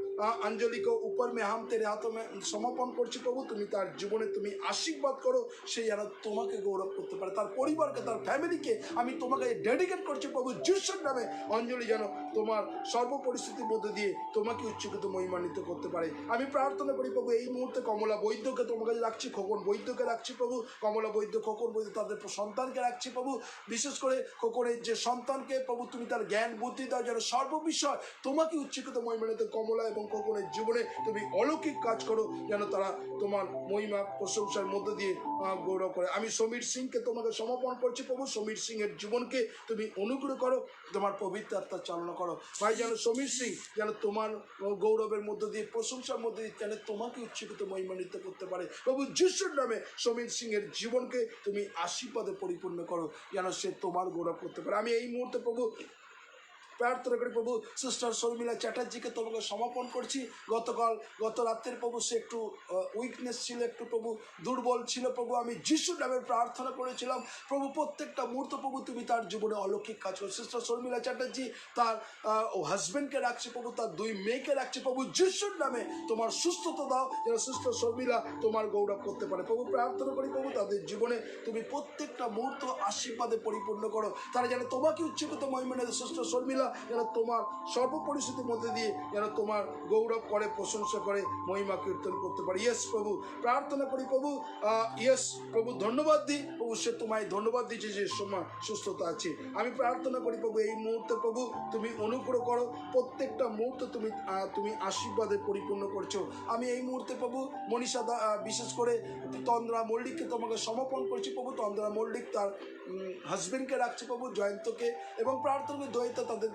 Anjali को ऊपर में हम तेरे हाथों में समर्पण करছি प्रभु। তুমি তার জীবনে তুমি আশীর্বাদ করো, সে যেন তোমাকে গৌরব করতে পারে। তার পরিবারকে, তার ফ্যামিলিকে আমি তোমাকে ডেডিকেট করছি প্রভু যিশুর নামে। অঞ্জলি যেন তোমার সর্ব পরিস্থিতির মধ্যে দিয়ে তোমাকে উচ্চকিত মহিমান্বিত করতে পারে। আমি প্রার্থনা করি প্রভু এই মুহূর্তে কমলা বৈদ্যকে তোমার কাছে রাখছি, খোকন বৈদ্যকে রাখছি প্রভু। কমলা বৈদ্য, খোকন বৈদ্য তাদের সন্তানকে রাখছি প্রভু। বিশেষ করে খোকনের যে সন্তানকে প্রভু তুমি তার জ্ঞান বুদ্ধি দাও যেন সর্ববিষয় তোমাকে উচ্চকিত মহিমান্বিত। কমলা এবং খোকনের জীবনে তুমি অলৌকিক কাজ করো যেন তারা তোমার মহিমা প্রশংসার মধ্যে দিয়ে গৌরব করে। আমি সমীর সিংকে তোমাকে সমর্পণ করছি প্রভু। সমীর সিং এর জীবনকে তুমি অনুগ্রহ করো, তোমার পবিত্র আত্মা চালনা করো ভাই। যেন সমীর সিং যেন তোমার গৌরবের মধ্য দিয়ে, প্রশংসার মধ্যে দিয়ে যেন তোমাকে উচ্চকিত মহিমান্বিত করতে পারে প্রভু যিশুর নামে। সমীর সিং এর জীবনকে তুমি আশীর্বাদে পরিপূর্ণ করো যেন সে তোমার গৌরব করতে পারে। আমি এই মুহূর্তে প্রভু প্রার্থনা করি প্রভু সিস্টার শর্মিলা চ্যাটার্জিকে তোমাকে সমর্পণ করছি। গত রাত্রের প্রভু সে একটু উইকনেস ছিল, একটু প্রভু দুর্বল ছিল প্রভু। আমি যিশুর নামে প্রার্থনা করেছিলাম প্রভু প্রত্যেকটা মুহূর্ত প্রভু তুমি তার জীবনে অলৌকিক কাজ করো। সিস্টার শর্মিলা চ্যাটার্জি তার হাজব্যান্ডকে রাখছি প্রভু, তার 2 মেয়েকে রাখছি প্রভু যিশুর নামে। তোমার সুস্থতা দাও যেন সিস্টার শর্মিলা তোমার গৌরব করতে পারে প্রভু। প্রার্থনা করি প্রভু তাদের জীবনে তুমি প্রত্যেকটা মুহূর্ত আশীর্বাদে পরিপূর্ণ করো, তারা যেন তোমাকে উচ্চকিত মহিমান্বিত। সিস্টার শর্মিলা যেন তোমার সর্ব পরিস্থিতির মধ্যে দিয়ে যেন তোমার গৌরব করে, প্রশংসা করে, মহিমা কীর্তন করতে পারে। ইয়েস প্রভু প্রার্থনা করি প্রভু। ইয়েস প্রভু ধন্যবাদ দিই প্রভু, সে তোমায় ধন্যবাদ দিচ্ছে যে সময় সুস্থতা আছে। আমি প্রার্থনা করি প্রভু এই মুহূর্তে প্রভু তুমি অনুগ্রহ করো, প্রত্যেকটা মুহূর্ত তুমি আশীর্বাদে পরিপূর্ণ করছো। আমি এই মুহূর্তে প্রভু মনীষা বিশেষ করে তন্দ্রা মল্লিককে তোমাকে সমর্পণ করছি প্রভু। তন্দ্রা মল্লিক তার হাজবেন্ডকে রাখছি প্রভু, জয়ন্তকে, এবং প্রার্থনা করি দয়িতা তাদের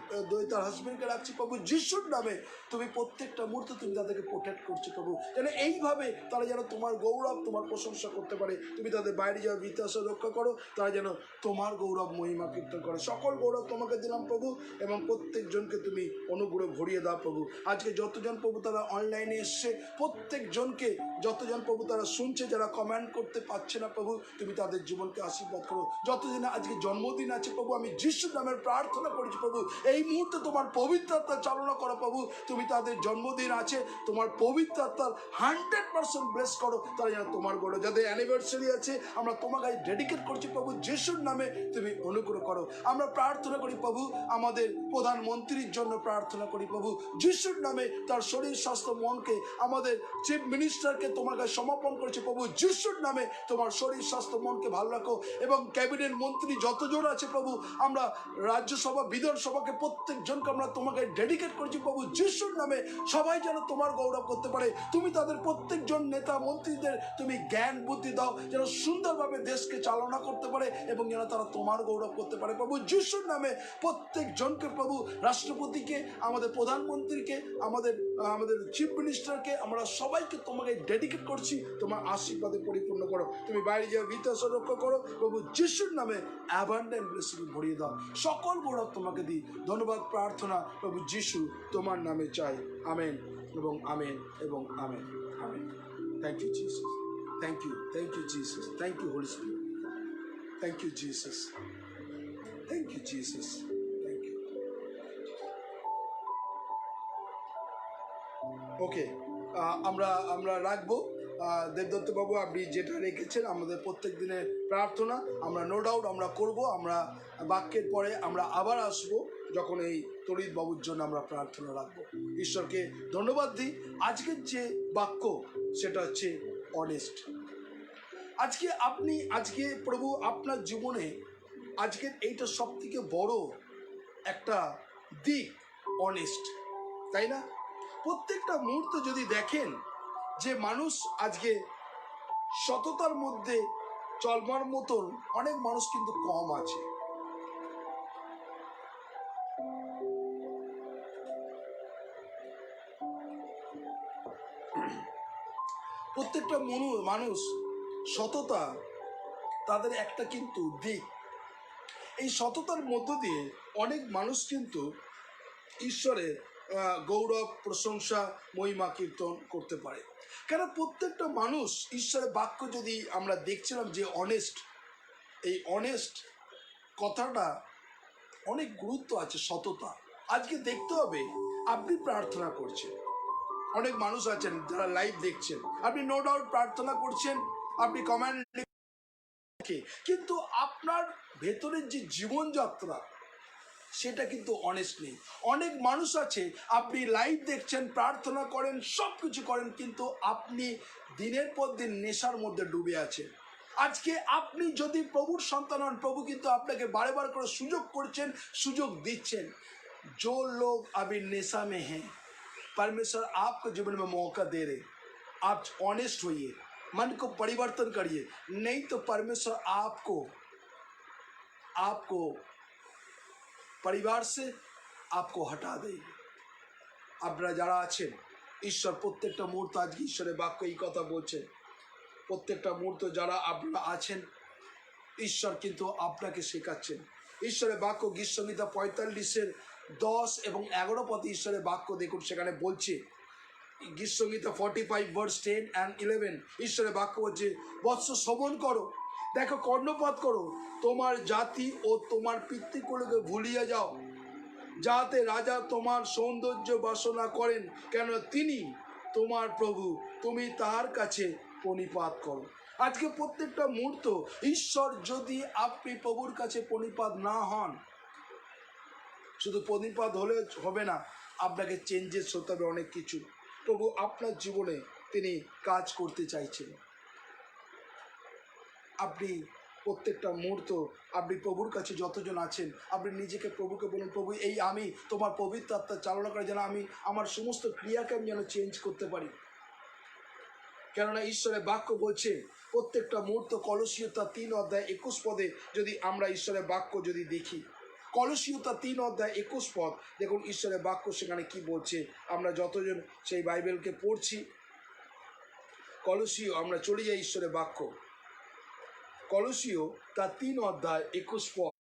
তার হাজবেন্ডকে রাখছি প্রভু যিশুর নামে। তুমি প্রত্যেকটা মুহূর্তে তুমি তাদেরকে প্রোটেক্ট করছো প্রভু, যেন এইভাবে তারা যেন তোমার গৌরব তোমার প্রশংসা করতে পারে। তুমি তাদের বাইরে যাওয়ার বিত্তাসা রক্ষা করো, তারা যেন তোমার গৌরব মহিমা কীর্তন করে। সকল গৌরব তোমাকে দিলাম প্রভু, এবং প্রত্যেকজনকে তুমি অনুগ্রহ ভরিয়ে দাও প্রভু। আজকে যতজন প্রভু তারা অনলাইনে এসছে, প্রত্যেকজনকে যতজন প্রভু তারা শুনছে, যারা কমেন্ট করতে পারছে না প্রভু, তুমি তাদের জীবনকে আশীর্বাদ করো। যতদিন আজকে জন্মদিন আছে প্রভু, আমি যিশুর নামের প্রার্থনা করেছি প্রভু, এই মুহূর্তে তোমার পবিত্র আত্মা চালনা করো প্রভু। তুমি তাদের জন্মদিন আছে, তোমার পবিত্র আত্মার 100% ব্লেস করো, তারা যেন তোমার গৌরব। যাদের অ্যানিভার্সারি আছে, আমরা তোমাকে ডেডিকেট করছি প্রভু, যিশুর নামে তুমি অনুগ্রহ করো। আমরা প্রার্থনা করি প্রভু, আমাদের প্রধানমন্ত্রীর জন্য প্রার্থনা করি প্রভু, যিশুর নামে তার শরীর স্বাস্থ্য মনকে, আমাদের চিফ মিনিস্টারকে তোমার কাছে সমর্পণ করেছে প্রভু, যিশুর নামে তোমার শরীর স্বাস্থ্য মনকে ভালো রাখো। এবং ক্যাবিনেট মন্ত্রী যতজন আছে প্রভু, আমরা রাজ্যসভা বিধানসভাকে প্রত্যেকজনকে আমরা তোমাকে ডেডিকেট করছি প্রভু, যিশুর নামে সবাই যেন তোমার গৌরব করতে পারে। তুমি তাদের প্রত্যেকজন নেতা মন্ত্রীদের তুমি জ্ঞান বুদ্ধি দাও, যেন সুন্দরভাবে দেশকে চালনা করতে পারে এবং যেন তারা তোমার গৌরব করতে পারে প্রভু, যিশুর নামে। প্রত্যেকজনকে প্রভু, রাষ্ট্রপতিকে, আমাদের প্রধানমন্ত্রীকে, আমাদের চিফ মিনিস্টারকে, আমরা সবাইকে তোমাকে ডেডিকেট করছি, তোমার আশীর্বাদে পরিপূর্ণ করো। তুমি বাইরে যাওয়া বিত্তাসা রক্ষা করো প্রভু, যিশুর নামে অ্যাবান্ডেন্ট ব্লেসিং ভরিয়ে দাও। সকল গৌরব তোমাকে দিই, ধন্যবাদ প্রার্থনা প্রভু যিশু তোমার নামে চাই। আমেন এবং আমেন এবং amen amen. Thank you Jesus, thank you Jesus, thank you holy spirit, thank you Jesus, thank you Jesus, thank you. Okay, আমরা রাখবো। দেবদত্ত বাবু, আপনি যেটা রেখেছেন আমাদের প্রত্যেক দিনের প্রার্থনা, আমরা নো ডাউট আমরা করব। আমরা বাক্যের পরে আমরা আবার আসব, যখন এই তরিৎ বাবুর জন্য আমরা প্রার্থনা রাখবো। ঈশ্বরকে ধন্যবাদ দিই। আজকের যে বাক্য সেটা হচ্ছে অনেস্ট। আজকে প্রভু আপনার জীবনে আজকের এইটা সব থেকে বড় একটা দিক, অনেস্ট, তাই না? প্রত্যেকটা মুহূর্ত যদি দেখেন যে মানুষ আজকে সততার মধ্যে চলবার মতন অনেক মানুষ কিন্তু কম আছে। প্রত্যেকটা মানুষ সততা তাদের একটা কিন্তু দিক। এই সততার মধ্য দিয়ে অনেক মানুষ কিন্তু ঈশ্বরের গৌরব প্রশংসা মহিমা কীর্তন করতে পারে। কেন প্রত্যেকটা মানুষ ঈশ্বরের বাক্য যদি আমরা দেখছিলাম যে অনেস্ট, এই অনেস্ট কথাটা অনেক গুরুত্ব আছে, সততা। আজকে দেখতে হবে আপনি প্রার্থনা করছেন, অনেক মানুষ আছেন যারা লাইভ দেখছেন, আপনি নো ডাউট প্রার্থনা করছেন, আপনি কমেন্ট লিখে, কিন্তু আপনার ভেতরের যে জীবনযাত্রা সেটা কিন্তু অনেস্ট নেই। অনেক মানুষ আছে আপনি লাইভ দেখছেন, প্রার্থনা করেন, সব কিছু করেন, কিন্তু আপনি দিনের পর দিন নেশার মধ্যে ডুবে আছেন। আজকে আপনি যদি প্রভুর সন্তান হন, প্রভু কিন্তু আপনাকে বারে বার করে সুযোগ করছেন, সুযোগ দিচ্ছেন। जो लोग अभी नेशा में हैं, परमेश्वर आपको जीवन में मौका दे रहे, आप ऑनेस्ट होइए, मन को परिवर्तन करिए, नहीं तो परमेश्वर आपको परिवार से आपको हटा देंगे। আপনারা যারা আছেন, ঈশ্বর প্রত্যেকটা মুহূর্ত, আজকে ঈশ্বরের বাক্য এই কথা বলছে, প্রত্যেকটা মুহূর্ত যারা আপনারা আছেন, ঈশ্বর কিন্তু আপনাকে শেখাচ্ছেন। ঈশ্বরের বাক্য গীতসংহিতা 45-এর 10 এবং 11 পদে ঈশ্বরের বাক্য দেখুন, সেখানে বলছে, গীতসংহিতা 45 verse 10 and 11, ঈশ্বরের বাক্য বলছে, বৎস শ্রবণ করো, দেখো কর্ণপাত করো, তোমার জাতি ও তোমার পিতৃকুলকে ভুলিয়ে যাও, যাতে রাজা তোমার সৌন্দর্য বাসনা করেন, কেন তিনি তোমার প্রভু, তুমি তার কাছে প্রণিপাত করো। আজকে প্রত্যেকটা মুহূর্ত ঈশ্বর, যদি আপনি প্রভুর কাছে প্রণিপাত না হন, শুধু প্রণিপাত হলে হবে না, আপনাকে চেঞ্জেস হতে হবে অনেক কিছু। প্রভু আপনার জীবনে তিনি কাজ করতে চাইছেন। আপনি প্রত্যেকটা মুহূর্ত আপনি প্রভুর কাছে যতজন আছেন, আপনি নিজেকে প্রভুকে বলুন, প্রভু এই আমি তোমার পবিত্র আত্মা চালনা করে যেন আমি আমার সমস্ত ক্রিয়াকে আমি যেন চেঞ্জ করতে পারি। কেননা ঈশ্বরের বাক্য বলছে প্রত্যেকটা মুহূর্ত, কলসীয় 3 অধ্যায় 21 পদে যদি আমরা ঈশ্বরের বাক্য যদি দেখি, কলসীয় তার 3 অধ্যায় 21 পদ, দেখুন ঈশ্বরের বাক্য সেখানে কি বলছে। আমরা যতজন সেই বাইবেলকে পড়ছি, কলসীয়, আমরা চলে যাই ঈশ্বরের বাক্য, কলসীয় তার 3 অধ্যায় 21 পদ।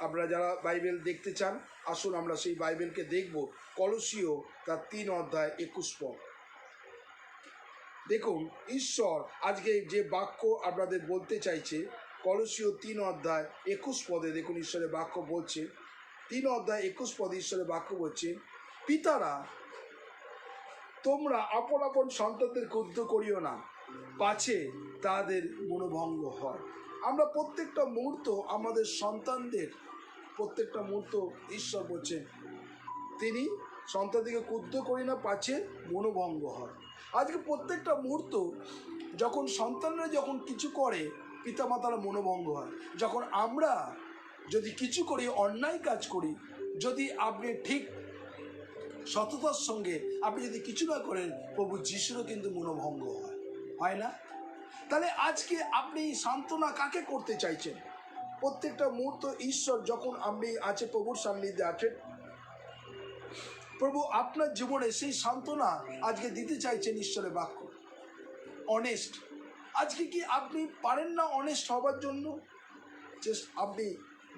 আপনারা যারা বাইবেল দেখতে চান আসুন আমরা সেই বাইবেলকে দেখব। কলসীয় তার 3 অধ্যায় 21 পদ। দেখুন ঈশ্বর আজকে যে বাক্য আপনাদের বলতে চাইছে, কলসীয় 3 অধ্যায় 21 পদে দেখুন ঈশ্বরের বাক্য বলছে, 3 অধ্যায় 21 পদে ঈশ্বরের বাক্য বলছে, পিতারা তোমরা আপন আপন সন্তানদের ক্রুদ্ধ করিও না, পাছে তাদের মনোভঙ্গ হয়। আমরা প্রত্যেকটা মুহূর্ত আমাদের সন্তানদের, প্রত্যেকটা মুহূর্ত ঈশ্বর বলছেন তিনি সন্তানদিকে ক্রুদ্ধ করি না, পাছে মনোভঙ্গ হয়। আজকে প্রত্যেকটা মুহূর্ত যখন সন্তানরা যখন কিছু করে পিতামাতারা মনোভঙ্গ হয়। যখন আমরা যদি কিছু করি, অন্যায় কাজ করি, যদি আপনি ঠিক সততার সঙ্গে আপনি যদি কিছু না করেন, প্রভু যিশুরও কিন্তু মনোভঙ্গ হয় না? তাহলে আজকে আপনি সান্ত্বনা কাকে করতে চাইছেন? প্রত্যেকটা মুহূর্ত ঈশ্বর যখন আপনি আছে প্রভুর সান্নিধ্যে আছেন, প্রভু আপনার জীবনে সেই সান্ত্বনা আজকে দিতে চাইছেন ঈশ্বরের বাক্য। অনেস্ট, আজকে কি আপনি পারেন না অনেস্ট হবার জন্য? আপনি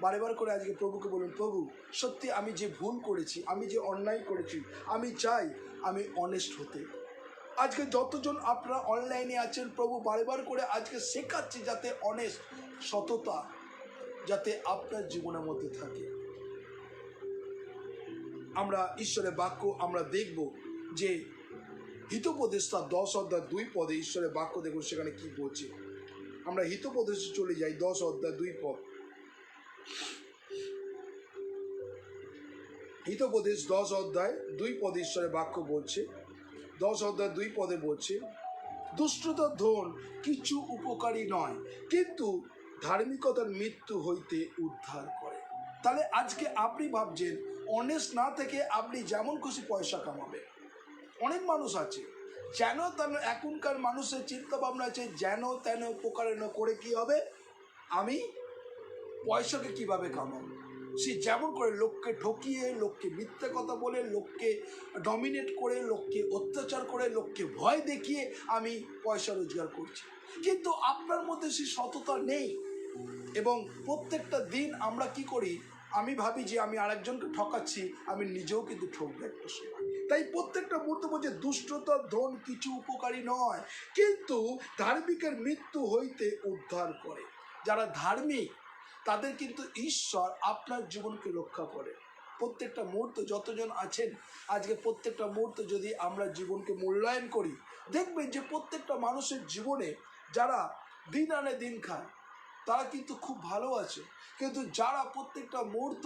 বারে বার করে আজকে প্রভুকে বলুন, প্রভু সত্যি আমি যে ভুল করেছি, আমি যে অন্যায় করেছি, আমি চাই আমি অনেস্ট হতে। আজকে যতজন আপনারা অনলাইনে আছেন, প্রভু বারে বার করে আজকে শেখাচ্ছি যাতে অনেস্ট, সততা যাতে আপনার জীবনের মধ্যে থাকে। আমরা ঈশ্বরের বাক্য আমরা দেখব যে হিতোপদেশটা 10 অধ্যায় 2 পদে ঈশ্বরের বাক্য দেখুন সেখানে কি বলছে। আমরা হিতোপদেশে চলে যাই 10 অধ্যায় 2 পদ। হিতোপদেশ 10 অধ্যায় 2 পদে ঈশ্বরের বাক্য বলছে, 10 অধ্যায় 2 পদে বলছে, দুষ্টতার ধন কিছু উপকারী নয়, কিন্তু ধার্মিকতার মৃত্যু হইতে উদ্ধার করে। তাহলে আজকে আপনি ভাবছেন অনেস্ট না থেকে আপনি যেমন খুশি পয়সা কামাবেন। অনেক মানুষ আছে যেন তেন, এখনকার মানুষের চিন্তা ভাবনা আছে যেন তেন উপকারেণ করে কি হবে, আমি পয়সাকে কিভাবে কামাবো। সে যেমন করে লোককে ঠকিয়ে, লোককে মিথ্যে কথা বলে, লোককে ডমিনেট করে, লোককে অত্যাচার করে, লোককে ভয় দেখিয়ে আমি পয়সা রোজগার করছি, কিন্তু আপনার মধ্যে সেই সততা নেই। এবং প্রত্যেকটা দিন আমরা কি করি, আমি ভাবি যে আমি আরেকজনকে ঠকাচ্ছি, আমি নিজেও কিন্তু ঠকবো একটা সময়। তাই প্রত্যেকটা মুহূর্তে বলছে দুষ্টতার ধন কিছু উপকারী নয়, কিন্তু ধার্মিকের মৃত্যু হইতে উদ্ধার করে। যারা ধার্মিক তাদের কিন্তু ঈশ্বর আপনার জীবনকে রক্ষা করে। প্রত্যেকটা মুহূর্ত যতজন আছেন আজকে, প্রত্যেকটা মুহূর্ত যদি আমরা জীবনকে মূল্যায়ন করি, দেখবেন যে প্রত্যেকটা মানুষের জীবনে যারা দিন আনে দিন খায় তারা কিন্তু খুব ভালো আছে, কিন্তু যারা প্রত্যেকটা মুহূর্ত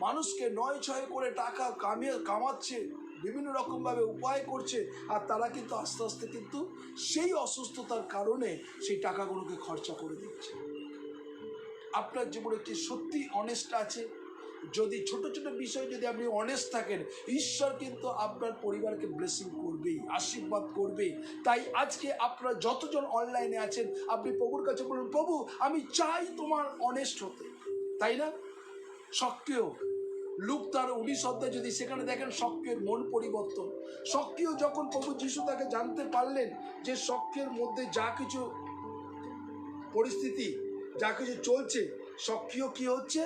মানুষকে নয় ছয় করে টাকা কামাচ্ছে, বিভিন্ন রকমভাবে উপায় করছে, আর তারা কিন্তু আস্তে আস্তে কিন্তু সেই অসুস্থতার কারণে সেই টাকাগুলোকে খরচা করে দিচ্ছে। আপনার জীবনে কি সত্যি অনেস্ট আছে? যদি ছোট ছোট বিষয়ে যদি আপনি অনেস্ট থাকেন, ঈশ্বর কিন্তু আপনার পরিবারকে ব্লেসিং করবেই, আশীর্বাদ করবে। তাই আজকে আপনারা যতজন অনলাইনে আছেন, আপনি প্রভুর কাছে বলুন, প্রভু আমি চাই তোমার অনেস্ট হতে, তাই না? সক্রিয় লুক তার 19 অধ্যায় যদি সেখানে দেখেন, সক্রিয়ের মন পরিবর্তন। সক্রিয় যখন প্রভু যিশু তাকে জানতে পারলেন যে সক্রিয়ের মধ্যে যা কিছু পরিস্থিতি, যা কিছু চলছে, সক্রিয় কি হচ্ছে,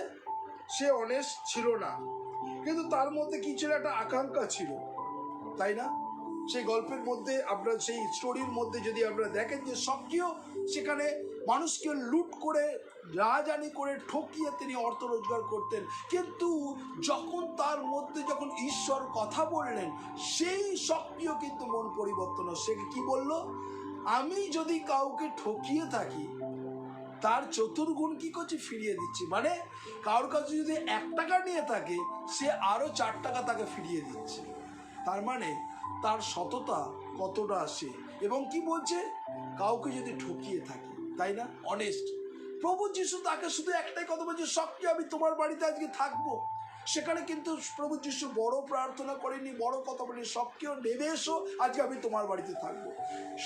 সে অনেস্ট ছিল না, কিন্তু তার মধ্যে কি ছিল, একটা আকাঙ্ক্ষা ছিল, তাই না? সেই গল্পের মধ্যে আপনার সেই স্টোরির মধ্যে যদি আপনারা দেখেন যে সক্রিয় সেখানে মানুষকে লুট করে, রাজানি করে, ঠকিয়ে তিনি অর্থ রোজগার করতেন, কিন্তু যখন তার মধ্যে যখন ঈশ্বর কথা বললেন, সেই সক্রিয় কিন্তু মন পরিবর্তন। সে কি বলল, আমি যদি কাউকে ঠকিয়ে থাকি তার চতুর্গুণ কি করছে, ফিরিয়ে দিচ্ছি। মানে কারোর কাছে যদি 1 টাকা নিয়ে থাকে, সে আরো 4 টাকা তাকে ফিরিয়ে দিচ্ছে। তার মানে তার সততা কতটা আসে। এবং কি বলছে, কাউকে যদি ঠকিয়ে থাকি, তাই না, অনেস্ট। প্রভু যিশু তাকে শুধু একটাই কথা বলছে, সবকে আমি তোমার বাড়িতে আজকে থাকবো। সেখানে কিন্তু প্রভু যিশু বড় প্রার্থনা করেনি, বড় কথা বলেনি, সবকেও নেমে এসো, আজকে আমি তোমার বাড়িতে থাকবো।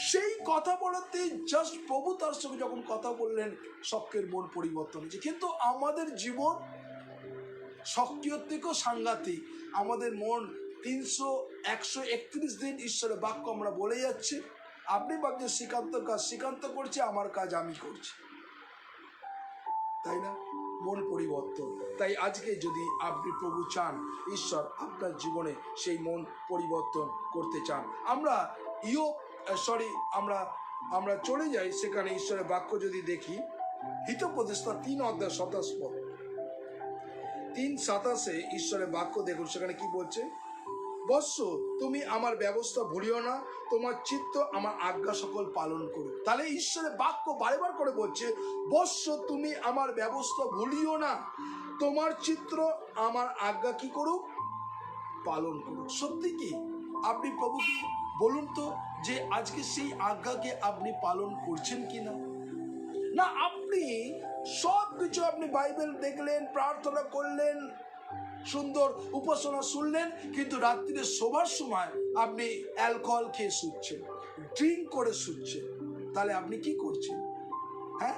সেই কথা বলাতে জাস্ট প্রভু তার সঙ্গে যখন কথা বললেন, সবকের মন পরিবর্তন হয়েছে। কিন্তু আমাদের জীবন সক্রিয় থেকেও সাংঘাতিক। আমাদের মন 131 দিন ঈশ্বরের বাক্য আমরা বলে যাচ্ছি। আপনি ভাবছেন শ্রীকান্ত কাজ শ্রীকান্ত করছে, আমার কাজ আমি করছি, তাই না? মন পরিবর্তন। তাই আজকে যদি আপনি প্রভু চান, ঈশ্বর আপনার জীবনে সেই মন পরিবর্তন করতে চান, আমরা আমরা চলে যাই সেখানে। ঈশ্বরের বাক্য যদি দেখি, হিতোপদেশটা 3:27 3:27 ঈশ্বরের বাক্য দেখুন, সেখানে কি বলছে? বৎস, তুমি আমার ব্যবস্থা ভুলিও না, তোমার চিত্ত আমার আজ্ঞা সকল পালন করো। তাহলে ঈশ্বরের বাক্য বারবার করে বলছে, বৎস তুমি আমার ব্যবস্থা ভুলিও না, তোমার চিত্র আমার আজ্ঞা কি করুক? পালন করুক। সত্যি কি আপনি প্রভুকে বলুন তো যে আজকে সেই আজ্ঞাকে আপনি পালন করছেন কিনা? না আপনি সব কিছু, আপনি বাইবেল দেখলেন, প্রার্থনা করলেন, সুন্দর উপাসনা শুনলেন, কিন্তু রাত্রিরে শোবার সময় আপনি অ্যালকোহল খেয়ে শুচ্ছেন, ড্রিঙ্ক করে শুচ্ছেন। তাহলে আপনি কি করছেন? হ্যাঁ,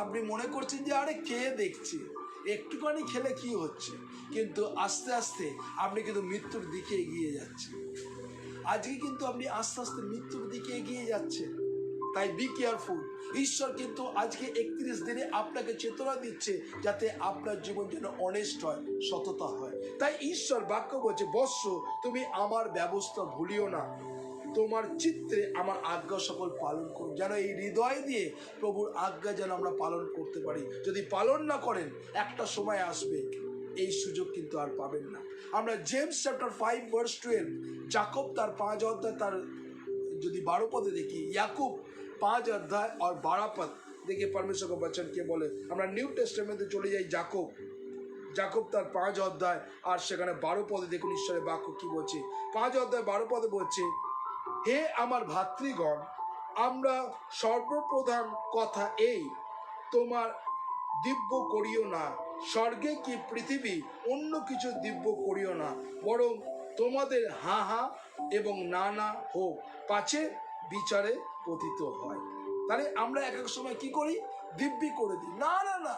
আপনি মনে করছেন যে আরে খেয়ে দেখছি, একটুখানি খেলে কি হচ্ছে, কিন্তু আস্তে আস্তে আপনি কিন্তু মৃত্যুর দিকে এগিয়ে যাচ্ছেন। আজকে কিন্তু আপনি আস্তে আস্তে মৃত্যুর দিকে এগিয়ে যাচ্ছেন। তাই বি কেয়ারফুল। ঈশ্বর কিন্তু আজকে 31 দিনে আপনাকে চেতনা দিচ্ছে যাতে আপনার জীবন যেন অনেস্ট হয়, সততা হয়। তাই ঈশ্বর বাক্য বলছে, বৎস তুমি আমার ব্যবস্থা ভুলিও না, তোমার চিত্রে আমার আজ্ঞা সকল পালন করুন। যেন এই হৃদয় দিয়ে প্রভুর আজ্ঞা যেন আমরা পালন করতে পারি। যদি পালন না করেন, একটা সময় আসবে এই সুযোগ কিন্তু আর পাবেন না। আমরা জেমস চ্যাপ্টার 5:12, যাকব তার 5 অধ্যায় তার যদি 12 পদে দেখি, याकूब 5 अध्याय और 12 पद देखिए परमेश्वर का वचन क्या बोले। আমরা নিউ টেস্টামেন্টে চলে যাই, যাকব তার 5 অধ্যায় আর সেখানে 12 পদে দেখুন ঈশ্বরের বাক্য কি বলছে। 5 অধ্যায় 12 পদে বলছে, হে আমার ভাতৃগণ, আমরা সর্বপ্রধান কথা এই, তোমার দিব্য করিও না, স্বর্গে কি পৃথিবী অন্য কিছু দিব্য করিও না, বরং তোমাদের হা হা এবং না না হোক, পাছে বিচারে পতিত হয়। তাহলে আমরা এক এক সময় কি করি? দিব্যি করে দিই। না না না,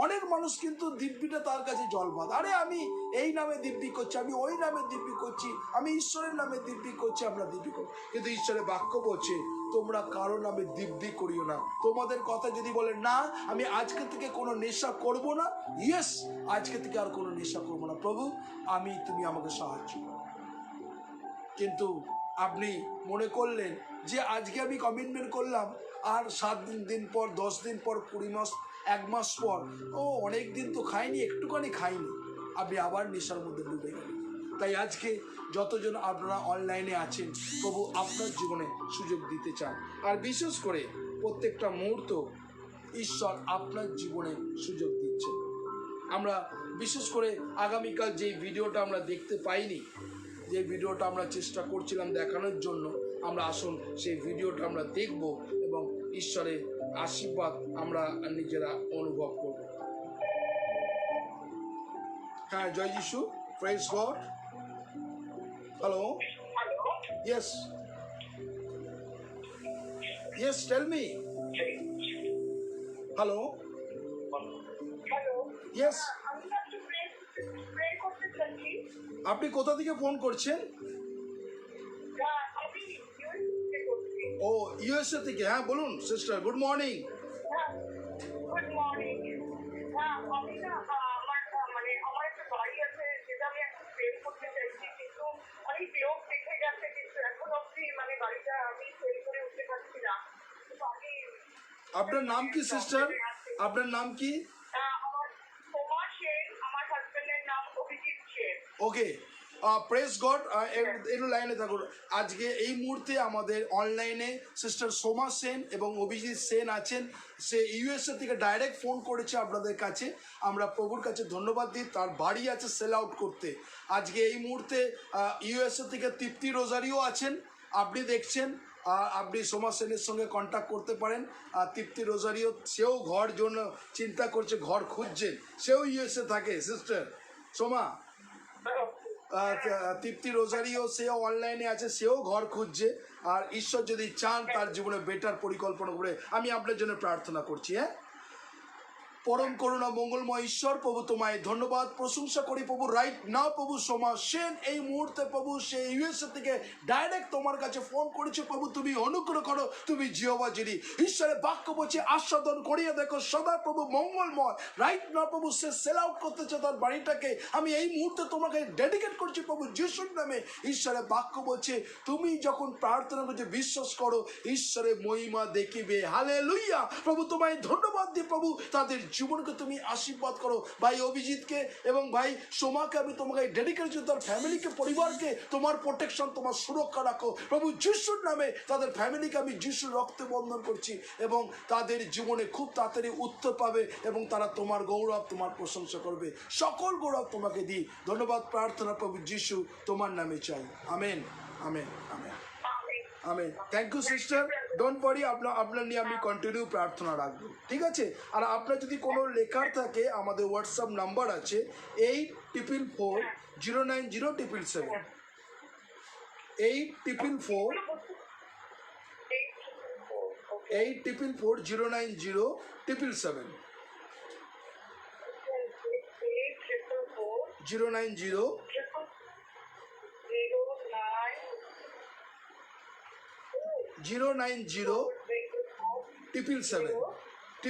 অনেক মানুষ কিন্তু দিব্যিটা তার কাছে জলভাত। আরে আমি এই নামে দিব্যি করছি, আমি ওই নামে দিব্যি করছি, আমি ঈশ্বরের নামে দিব্যি করছি, আমরা দিব্যি করি। কিন্তু ঈশ্বরের বাক্য বলছে, তোমরা কারো নামে দিব্যি করিও না। তোমাদের কথা যদি বলে না আমি আজকে থেকে কোনো নেশা করব না, ইয়েস, আজকে থেকে আর কোনো নেশা করবো না প্রভু, তুমি আমাকে সাহায্য করো। কিন্তু আপনি মনে করলেন যে আজকে আমি কমিটমেন্ট করলাম, আর 7 দিন পর, 10 দিন পর, 20 মাস, 1 মাস পর, অনেক দিন তো খাইনি, একটুখানি খাইনি, আপনি আবার নেশার মধ্যে ডুবে গেলেন। তাই আজকে যতজন আপনারা অনলাইনে আছেন, প্রভু আপনার জীবনে সুযোগ দিতে চান। আর বিশেষ করে প্রত্যেকটা মুহূর্ত ঈশ্বর আপনার জীবনে সুযোগ দিচ্ছেন। আমরা বিশেষ করে আগামীকাল যে ভিডিওটা আমরা দেখতে পাইনি, যে ভিডিওটা আমরা চেষ্টা করছিলাম দেখানোর জন্য, আমরা আসুন সেই ভিডিওটা আমরা দেখব এবং ঈশ্বরের আশীর্বাদ আমরা নিজেরা অনুভব করব। হ্যাঁ, জয় Jishu, praise God. Hello, yes yes, tell me. Hello, yes, আপনি কোথা থেকে ফোন করছেন? ও, ইউএসএ থেকে। হ্যাঁ বলুন sister, good morning. Good morning. আমি না আমার একটা বাড়ি আছে যেটা আমি এখন সেল করতে চাইছি, কিন্তু অনেক লোক দেখে গেছে, কিন্তু এখন অবধি বাড়িটা আমি সেল করে উঠতে পারছি না। কিন্তু আমি, আপনার নাম কি সিস্টার? আপনার নাম কি? আমার সোমা সেন, আমার হাজবেন্ডের নাম অভিজিৎ সেন। ওকে, প্রেজ গড। একটু লাইনে থাকুন। আজকে এই মুহূর্তে আমাদের অনলাইনে সিস্টার সোমা সেন এবং অভিজিৎ সেন আছেন। সে ইউএসএ থেকে ডাইরেক্ট ফোন করেছে আপনাদের কাছে। আমরা প্রভুর কাছে ধন্যবাদ দিই, তার বাড়ি আছে সেল আউট করতে। আজকে এই মুহূর্তে ইউএসএ থেকে তৃপ্তি রোজারিও আছেন, আপনি দেখছেন। আপনি সোমা সেনের সঙ্গে কন্ট্যাক্ট করতে পারেন। তৃপ্তি রোজারিও, সেও ঘর জন্য চিন্তা করছে, ঘর খুঁজছেন, সেও ইউএসএ থাকে। সিস্টার সোমা, তৃপ্তি রোজারিও, সেও অনলাইনে আছে, সেও ঘর খুঁজছে। আর ঈশ্বর যদি চান তার জীবনে বেটার পরিকল্পনা করে, আমি আপনার জন্য প্রার্থনা করছি। হ্যাঁ, পরম করুণা মঙ্গলময় ঈশ্বর প্রভু তোমায় ধন্যবাদ প্রশংসা করি প্রভু রাইট না প্রভু সোমা সেন এই মুহূর্তে প্রভু সে ইউএসএ থেকে ডাইরেক্ট তোমার কাছে ফোন করেছে প্রভু তুমি অনুগ্রহ করো তুমি জিহোভা যিনি ঈশ্বরের বাক্য বলছে আস্বাদন করিয়ে দেখো সদা প্রভু মঙ্গলময় রাইট না প্রভু সে সেল আউট করতেছে তার বাড়িটাকে আমি এই মুহূর্তে তোমাকে ডেডিকেট করছি প্রভু যিশুর নামে ঈশ্বরের বাক্য বলছে তুমি যখন প্রার্থনা করছো বিশ্বাস করো ঈশ্বরের মহিমা দেখিবে হালেলুইয়া প্রভু তোমায় ধন্যবাদ দিই প্রভু তাদের জীবনকে তুমি আশীর্বাদ করো ভাই অভিজিৎকে এবং ভাই সোমাকে আমি তোমাকে ডেডিকেট করছি তার ফ্যামিলিকে পরিবারকে তোমার প্রোটেকশন তোমার সুরক্ষা রাখো প্রভু যিশুর নামে তাদের ফ্যামিলিকে আমি যিশুর রক্তে বন্ধন করছি এবং তাদের জীবনে খুব তাড়াতাড়ি উত্তর পাবে এবং তারা তোমার গৌরব তোমার প্রশংসা করবে সকল গৌরব তোমাকে দিই ধন্যবাদ প্রার্থনা প্রভু যিশু তোমার নামে চাই আমেন আমেন আমেন amen thank you sister don't worry আপনার নিয়ে আমি কন্টিনিউ প্রার্থনা রাখবো ঠিক আছে আর আপনার যদি কোনো লেখার থাকে আমাদের হোয়াটসঅ্যাপ নাম্বার আছে 84409077 84409077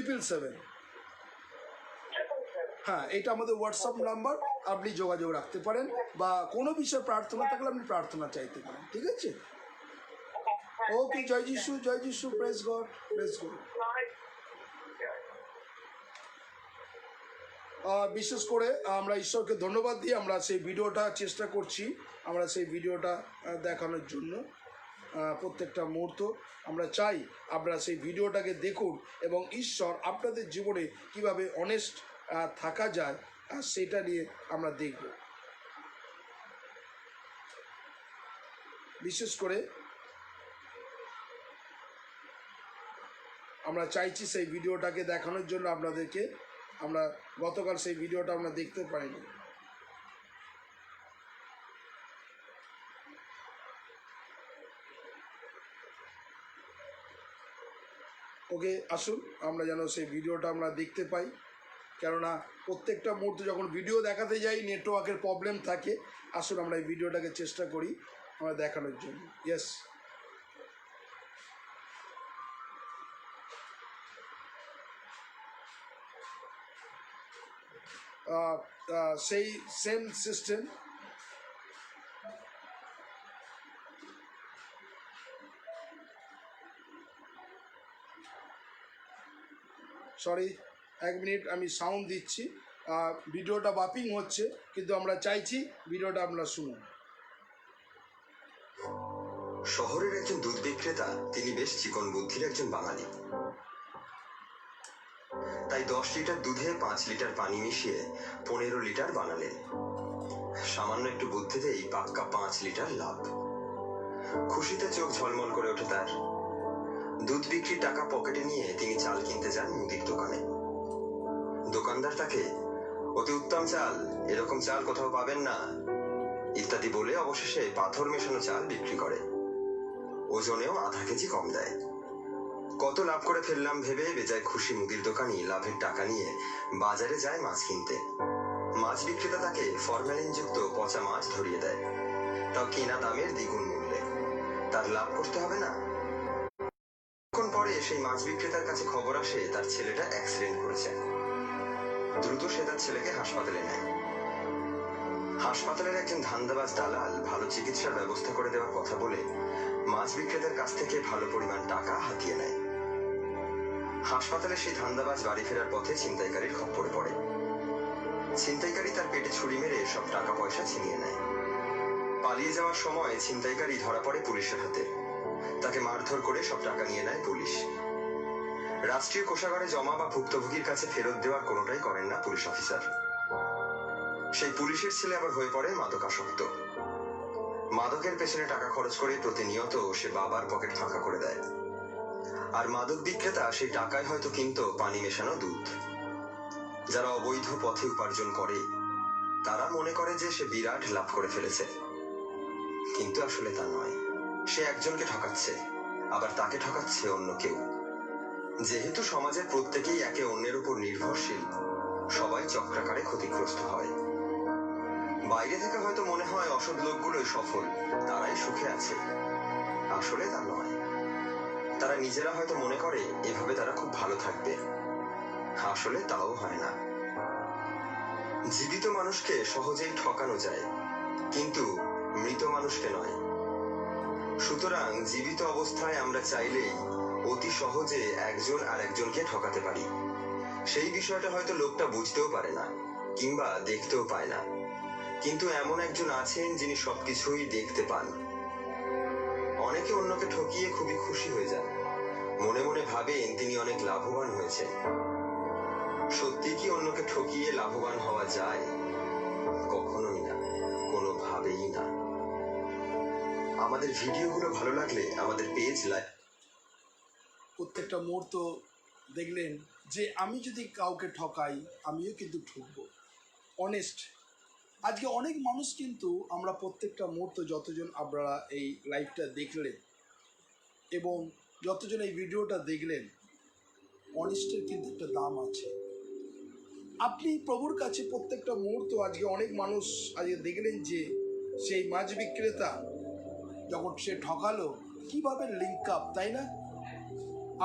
09077 হ্যাঁ এটা আমাদের হোয়াটসঅ্যাপ নাম্বার আপনি যোগাযোগ রাখতে পারেন বা কোনো বিষয়ে প্রার্থনা থাকলে আপনি প্রার্থনা চাইতে পারেন ঠিক আছে ওকে জয় যিশু প্রেজ গড বিশেষ করে আমরা ঈশ্বরকে ধন্যবাদ দিই আমরা সেই ভিডিওটা চেষ্টা করছি আমরা সেই ভিডিওটা দেখানোর জন্য প্রত্যেকটা মুহূর্ত আমরা চাই আপনারা সেই ভিডিওটাকে দেখুন এবং ঈশ্বর আপনাদের জীবনে কিভাবে অনেস্ট থাকা যায় সেটা নিয়ে আমরা দেখব বিশেষ করে আমরা চাইছি সেই ভিডিওটাকে দেখানোর জন্য আপনাদেরকে আমরা গতকাল সেই ভিডিওটা আমরা দেখতে পাইনি ওকে আসুন আমরা যেন সেই ভিডিওটা আমরা দেখতে পাই কেননা প্রত্যেকটা মুহূর্তে যখন ভিডিও দেখাতে যাই নেটওয়ার্কের প্রবলেম থাকে আসুন আমরা এই ভিডিওটাকে চেষ্টা করি আমরা দেখানোর জন্য ইয়েস সেই সেম সিস্টেম সরি এক মিনিট আমি সাউন্ড দিচ্ছি ভিডিওটা বাপিং হচ্ছে কিন্তু আমরা চাইছি ভিডিওটা আপনারা শুনুন শহরের একজন দুধ বিক্রেতা তিনি বেশ চিকন বুদ্ধির একজন বাঙালি তাই 10 লিটার দুধে 5 লিটার পানি মিশিয়ে 15 লিটার বানালেন সামান্য একটু বুদ্ধিতেই পাক্কা 5 লিটার লাভ খুশিতে চোখ ঝলমল করে ওঠে তার দুধ বিক্রির টাকা পকেটে নিয়ে তিনি চাল কিনতে যান মুদির দোকানে দোকানদার তাকে অতি উত্তম চাল এরকম চাল কোথাও পাবেন না ইত্যাদি বলে অবশেষে পাথর মেশানো চাল বিক্রি করে ওজনেও আধা কেজি কম দেয় কত লাভ করে ফেললাম ভেবে বেজায় খুশি মুদির দোকানি লাভের টাকা নিয়ে বাজারে যায় মাছ কিনতে মাছ বিক্রেতা তাকে ফরমালিনযুক্ত পচা মাছ ধরিয়ে দেয় তাও কেনা দামের দ্বিগুণ মূল্যে তার লাভ করতে হবে না কিছুক্ষণ পরে সেই মাছ বিক্রেতার কাছে খবর আসে তার ছেলেটা অ্যাক্সিডেন্ট করেছে দ্রুত সে তার ছেলেকে হাসপাতালে নেয় হাসপাতালের একজন ধান্দাবাজ দালাল ভালো চিকিৎসার ব্যবস্থা করে দেওয়ার কথা বলে মাছ বিক্রেতার কাছ থেকে ভালো পরিমাণ টাকা হাতিয়ে নেয় হাসপাতালে সেই ধান্দাবাজ বাড়ি ফেরার পথে ছিনতাইকারীর খপ্পরে পড়ে ছিনতাইকারী তার পেটে ছুরি মেরে সব টাকা পয়সা ছিনিয়ে নেয় পালিয়ে যাওয়ার সময় ছিনতাইকারী ধরা পড়ে পুলিশের হাতে তাকে মারধর করে সব টাকা নিয়ে নেয় পুলিশ রাষ্ট্রীয় কোষাগারে জমা বা ভুক্তভোগীর কাছে ফেরত দেওয়ার কোনোটাই করেন না পুলিশ অফিসার সেই পুলিশের ছেলে আবার হয়ে পড়ে মাদকাসক্ত মাদকের পেছনে টাকা খরচ করে প্রতিনিয়ত সে বাবার পকেট ফাঁকা করে দেয় আর মাদক বিক্রেতা সেই টাকায় হয়তো কিনতো পানি মেশানো দুধ যারা অবৈধ পথে উপার্জন করে তারা মনে করে যে সে বিরাট লাভ করে ফেলেছে কিন্তু আসলে তা নয় সে একজনকে ঠকাচ্ছে আবার তাকে ঠকাচ্ছে অন্য কেউ যেহেতু সমাজের প্রত্যেকেই একে অন্যের উপর নির্ভরশীল, সবাই চক্রাকারে ক্ষতিগ্রস্ত হয়। বাইরে থেকে হয়তো মনে হয় অসৎ লোকগুলোই সফল, তারাই সুখে আছে। আসলে তা নয়। তারা নিজেরা হয়তো মনে করে এভাবে তারা খুব ভালো থাকবে, আসলে তাও হয় না। জীবিত মানুষকে সহজেই ঠকানো যায়, কিন্তু মৃত মানুষকে নয়। সুতরাং জীবিত অবস্থায় আমরা চাইলেই অতি সহজে একজন আর একজনকে ঠকাতে পারি। সেই বিষয়টা হয়তো লোকটা বুঝতেও পারে না, কিংবা দেখতেও পায় না, কিন্তু এমন একজন আছেন যিনি সবকিছুই দেখতে পান। অনেকে অন্যকে ঠকিয়ে খুবই খুশি হয়ে যান, মনে মনে ভাবেন তিনি অনেক লাভবান হয়েছেন। সত্যি কি অন্যকে ঠকিয়ে লাভবান হওয়া যায়? কখনোই না, কোনোভাবেই না। আমাদের ভিডিওগুলো ভালো লাগলে আমাদের পেজ লাইক। প্রত্যেকটা মুহূর্ত দেখলেন যে আমি যদি কাউকে ঠকাই আমিও কিন্তু ঠকবো। অনেস্ট। আজকে অনেক মানুষ কিন্তু আমরা প্রত্যেকটা মুহূর্ত যতজন আপনারা এই লাইভটা দেখলেন এবং যতজন এই ভিডিওটা দেখলেন, অনেস্টের কিন্তু একটা দাম আছে। আপনি প্রভুর কাছে প্রত্যেকটা মুহূর্ত আজকে অনেক মানুষ আজকে দেখলেন যে সেই মাছ বিক্রেতা যখন সে ঠকালো কিভাবে লিঙ্ক আপ, তাই না?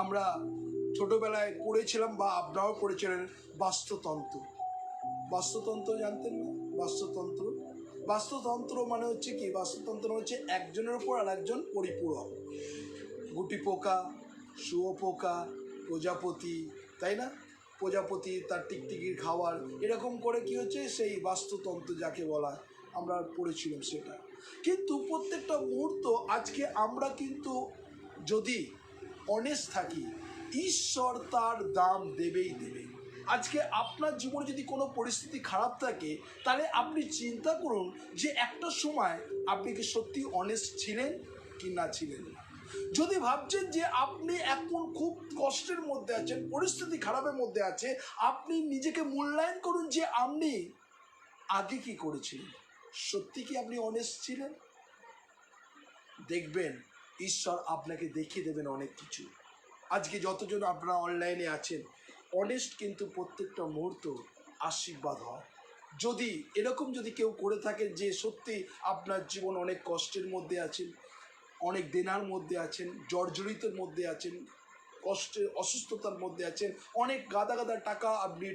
আমরা ছোটবেলায় পড়েছিলাম বা আপনারাও পড়েছিলেন বাস্তুতন্ত্র। বাস্তুতন্ত্র জানতেন না? বাস্তুতন্ত্র বাস্তুতন্ত্র মানে হচ্ছে কি? বাস্তুতন্ত্র হচ্ছে একজনের উপর আর একজন পরিপূরক। গুটি পোকা, শুয়োপোকা, প্রজাপতি, তাই না? প্রজাপতি তার টিকটিকির খাবার, এরকম করে কি হচ্ছে সেই বাস্তুতন্ত্র যাকে বলা, আমরা পড়েছিলাম সেটা। কিন্তু প্রত্যেকটা মুহূর্ত আজকে আমরা কিন্তু যদি অনেস্ট থাকি, ঈশ্বর তার দাম দেবেই দেবে। আজকে আপনার জীবনে যদি কোনো পরিস্থিতি খারাপ থাকে, তাহলে আপনি চিন্তা করুন যে একটা সময় আপনি কি সত্যি অনেস্ট ছিলেন কি না ছিলেন না। যদি ভাবছেন যে আপনি এখন খুব কষ্টের মধ্যে আছেন, পরিস্থিতি খারাপের মধ্যে আছে, আপনি নিজেকে মূল্যায়ন করুন যে আপনি আগে কি করেছিলেন, সত্যি কি আপনি অনেস্ট ছিলেন। দেখবেন ঈশ্বর আপনাকে দেখিয়ে দেবেন অনেক কিছু। আজকে যতজন আপনারা অনলাইনে আছেন, অনেস্ট কিন্তু প্রত্যেকটা মুহূর্ত আশীর্বাদ হয়। যদি এরকম যদি কেউ করে থাকেন যে সত্যি আপনার জীবন অনেক কষ্টের মধ্যে আছেন, অনেক দেনার মধ্যে আছেন, জর্জরিতের মধ্যে আছেন, কষ্টের অসুস্থতার মধ্যে আছেন, অনেক গাদা গাদা টাকা আপনি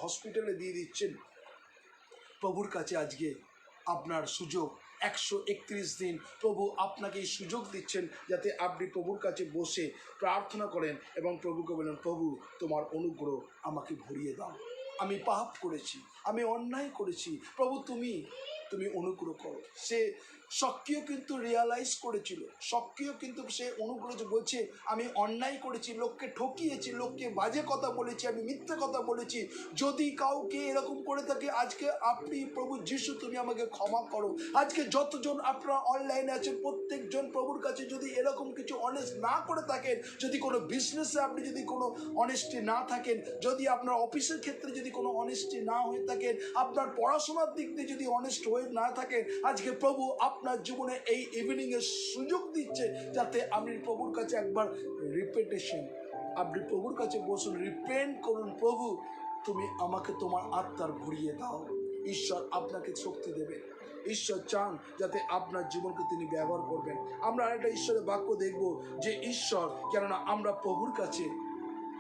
হসপিটালে দিয়ে দিচ্ছেন, প্রভুর কাছে আজকে আপনার সুযোগ 131 দিন প্রভু আপনাকে এই সুযোগ দিচ্ছেন যাতে আপনি প্রভুর কাছে বসে প্রার্থনা করেন এবং প্রভুকে বলেন, প্রভু তোমার অনুগ্রহ আমাকে ভরিয়ে দাও, আমি পাপ করেছি, আমি অন্যায় করেছি, প্রভু তুমি অনুগ্রহ করো। সে সক্রিয় কিন্তু রিয়ালাইজ করেছিল, সক্রিয় কিন্তু সে অনুগ্রহ বলছে আমি অন্যায় করেছি, লোককে ঠকিয়েছি, লোককে বাজে কথা বলেছি, আমি মিথ্যে কথা বলেছি। যদি কাউকে এরকম করে থাকে আজকে আপনি প্রভু যিশু তুমি আমাকে ক্ষমা করো। আজকে যতজন আপনারা অনলাইনে আছেন প্রত্যেকজন প্রভুর কাছে যদি এরকম কিছু অনেস্ট না করে থাকেন, যদি কোনো বিজনেসে আপনি যদি কোনো অনেস্টি না থাকেন, যদি আপনার অফিসের ক্ষেত্রে যদি কোনো অনেস্টি না হয়ে থাকেন, আপনার পড়াশোনার দিক দিয়ে যদি অনেস্ট হয়ে না থাকেন, আজকে প্রভু আপনার জীবনে এই ইভিনিংয়ের সুযোগ দিচ্ছে যাতে আপনি প্রভুর কাছে একবার রিপিটেশন, আপনি প্রভুর কাছে বসুন, রিপেন্ট করুন, প্রভু তুমি আমাকে তোমার আত্মার ভরিয়ে দাও। ঈশ্বর আপনাকে শক্তি দেবে। ঈশ্বর চান যাতে আপনার জীবনকে তিনি ব্যবহার করবেন। আমরা আরেকটা ঈশ্বরের বাক্য দেখব যে ঈশ্বর, কেননা আমরা প্রভুর কাছে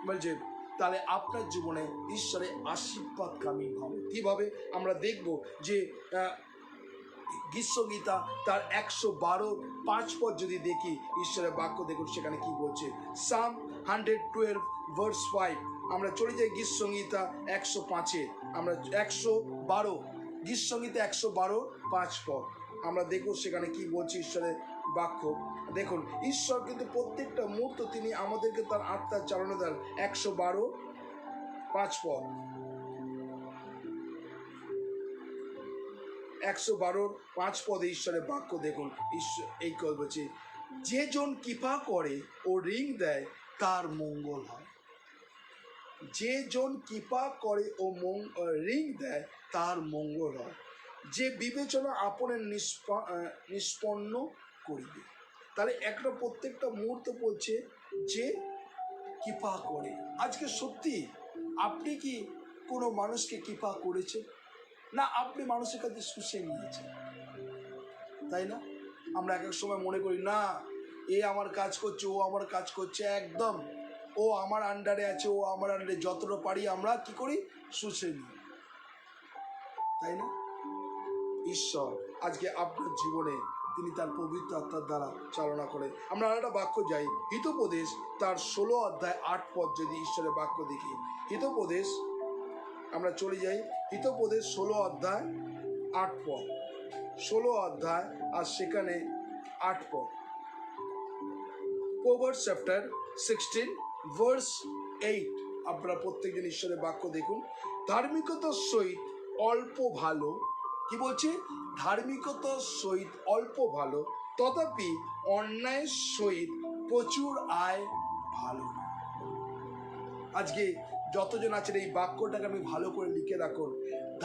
বলছে, তাহলে আপনার জীবনে ঈশ্বরের আশীর্বাদ কামী হবে। কীভাবে আমরা দেখব যে গীতা তার 112:5 পদ যদি দেখি, ঈশ্বরের বাক্য দেখুন সেখানে কি বলছে। সাম 112:5। আমরা চলে যাই গীতা 105-এ, আমরা 112 গীতা 112:5 পদ আমরা দেখব সেখানে কি বলছে ঈশ্বরের বাক্য। দেখুন ঈশ্বর কিন্তু প্রত্যেকটা মুহূর্ত তিনি আমাদেরকে তার আত্মার চালনা দেন। 112:5 পদ, 112:5 পদে ঈশ্বরের বাক্য দেখুন। ঈশ্বর এই কথা বলছে, যে জন কৃপা করে ও ঋণ দেয় তার মঙ্গল হয়। যে জন কৃপা করে ও ঋণ দেয় তার মঙ্গল হয়, যে বিবেচনা আপনের নিষ্পন্ন করিবে। তাহলে একটা প্রত্যেকটা মুহূর্ত বলছে যে কৃপা করে। আজকে সত্যি আপনি কি কোনো মানুষকে কৃপা করেছেন, না আপনি মানুষের কাছে শুষে নিয়েছেন? তাই না? আমরা এক এক সময় মনে করি না এ আমার কাজ করছে, ও আমার কাজ করছে, একদম ও আমার আন্ডারে আছে, ও আমার আন্ডারে, যতটা পারি আমরা কি করি, শুষে নিই, তাই না? ঈশ্বর আজকে আপনার জীবনে তিনি তার পবিত্র আত্মার দ্বারা চালনা করে। আমরা আরেকটা বাক্য যাই, হিতোপদেশ তার 16 অধ্যায় 8 পদ, যদি ঈশ্বরের বাক্য দেখি, হিতোপদেশ আমরা চলে যাই, হিতোপদেশ 16 অধ্যায় 8 পদ, 16 অধ্যায় আর সেখানে 8 পদ। Proverbs chapter 16 verse 8, আপনারা প্রত্যেকজন ঈশ্বরের বাক্য দেখুন। ধার্মিকতার সহিত অল্প ভালো, কি বলছে, ধার্মিকতার সহিত অল্প ভালো, তথাপি অন্যায়ের সহিত প্রচুর আয় ভালো না। আজকে যতজন আছেন এই বাক্যটাকে আমি ভালো করে লিখে রাখুন,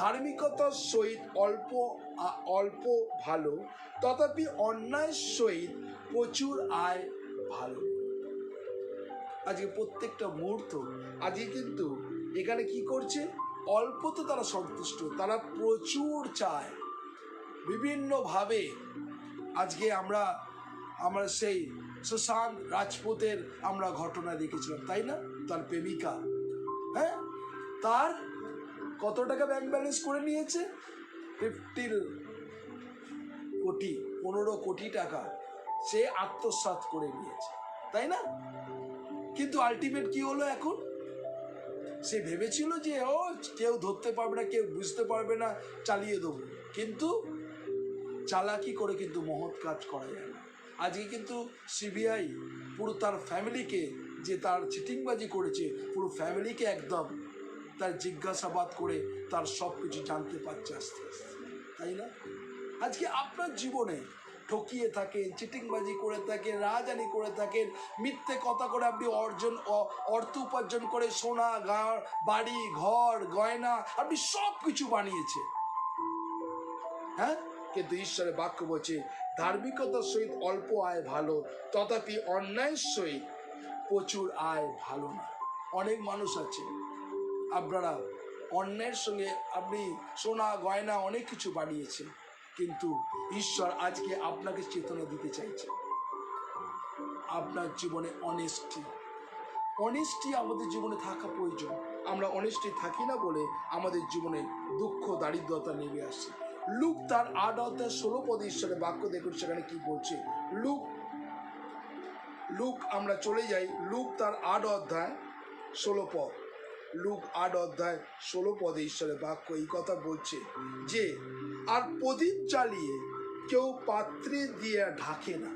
ধার্মিকতার সহিত অল্প ভালো, তথাপি অন্যায়ের সহিত প্রচুর আয় ভালো। আজকে প্রত্যেকটা মুহূর্ত আজকে কিন্তু এখানে কি করছে, অল্পতে তারা সন্তুষ্ট, তারা প্রচুর চায় বিভিন্নভাবে। আজকে আমরা সেই সুশান্ত রাজপুতের আমরা ঘটনা দেখেছিলাম, তাই না? তার প্রেমিকা, হ্যাঁ, তার কত টাকা ব্যাংক ব্যালেন্স করে নিয়েছে, 15 কোটি টাকা সে আত্মসাৎ করে নিয়েছে, তাই না? কিন্তু আলটিমেট কি হলো, এখন সে ভেবেছিল যে ও কেউ ধরতে পারবে না, কেউ বুঝতে পারবে না, চালিয়ে দেবো, কিন্তু চালাকি করে কিন্তু মহৎ কাজ করা যায় না। আজকে কিন্তু সিবিআই পুরো তার ফ্যামিলিকে, যে তার চিটিংবাজি করেছে, পুরো ফ্যামিলিকে একদম তার জিজ্ঞাসাবাদ করে তার সব কিছু জানতে পারছে আস্তে আস্তে, তাই না? আজকে আপনার জীবনে ঠকিয়ে থাকেন, চিটিংবাজি করে থাকেন, রাজানি করে থাকেন, মিথ্যে কথা করে আপনি অর্থ উপার্জন করে সোনা, বাড়ি, ঘর, গয়না আপনি সব কিছু বানিয়েছেন, হ্যাঁ, কিন্তু ঈশ্বরের বাক্য বলছে ধার্মিকতার সহিত অল্প আয় ভালো, তথাপি অন্যায়ের সহিত প্রচুর আয় ভালো না। অনেক মানুষ আছে, আপনারা অন্যের সঙ্গে আপনি সোনা গয়না অনেক কিছু বানিয়েছেন, কিন্তু ঈশ্বর আজকে আপনাকে চেতনা দিতে চাইছে, আপনার জীবনে অনেস্টি আমাদের জীবনে থাকা প্রয়োজন। আমরা অনেস্টি থাকি না বলে আমাদের জীবনে দুঃখ দারিদ্রতা নেমে আসে। লুক তার 8 অধ্যায় 16 পদে ঈশ্বরের বাক্য দেখুন, সেখানে কি বলছে। লুক আমরা চলে যাই, লুক তার 8 অধ্যায় 16 পদ, লুক 8 অধ্যায় 16 পদে ঈশ্বরের বাক্য এই কথা বলছে যে, আর প্রদীপ জ্বালিয়ে কেউ পাত্রে দিয়ে ঢাকে না,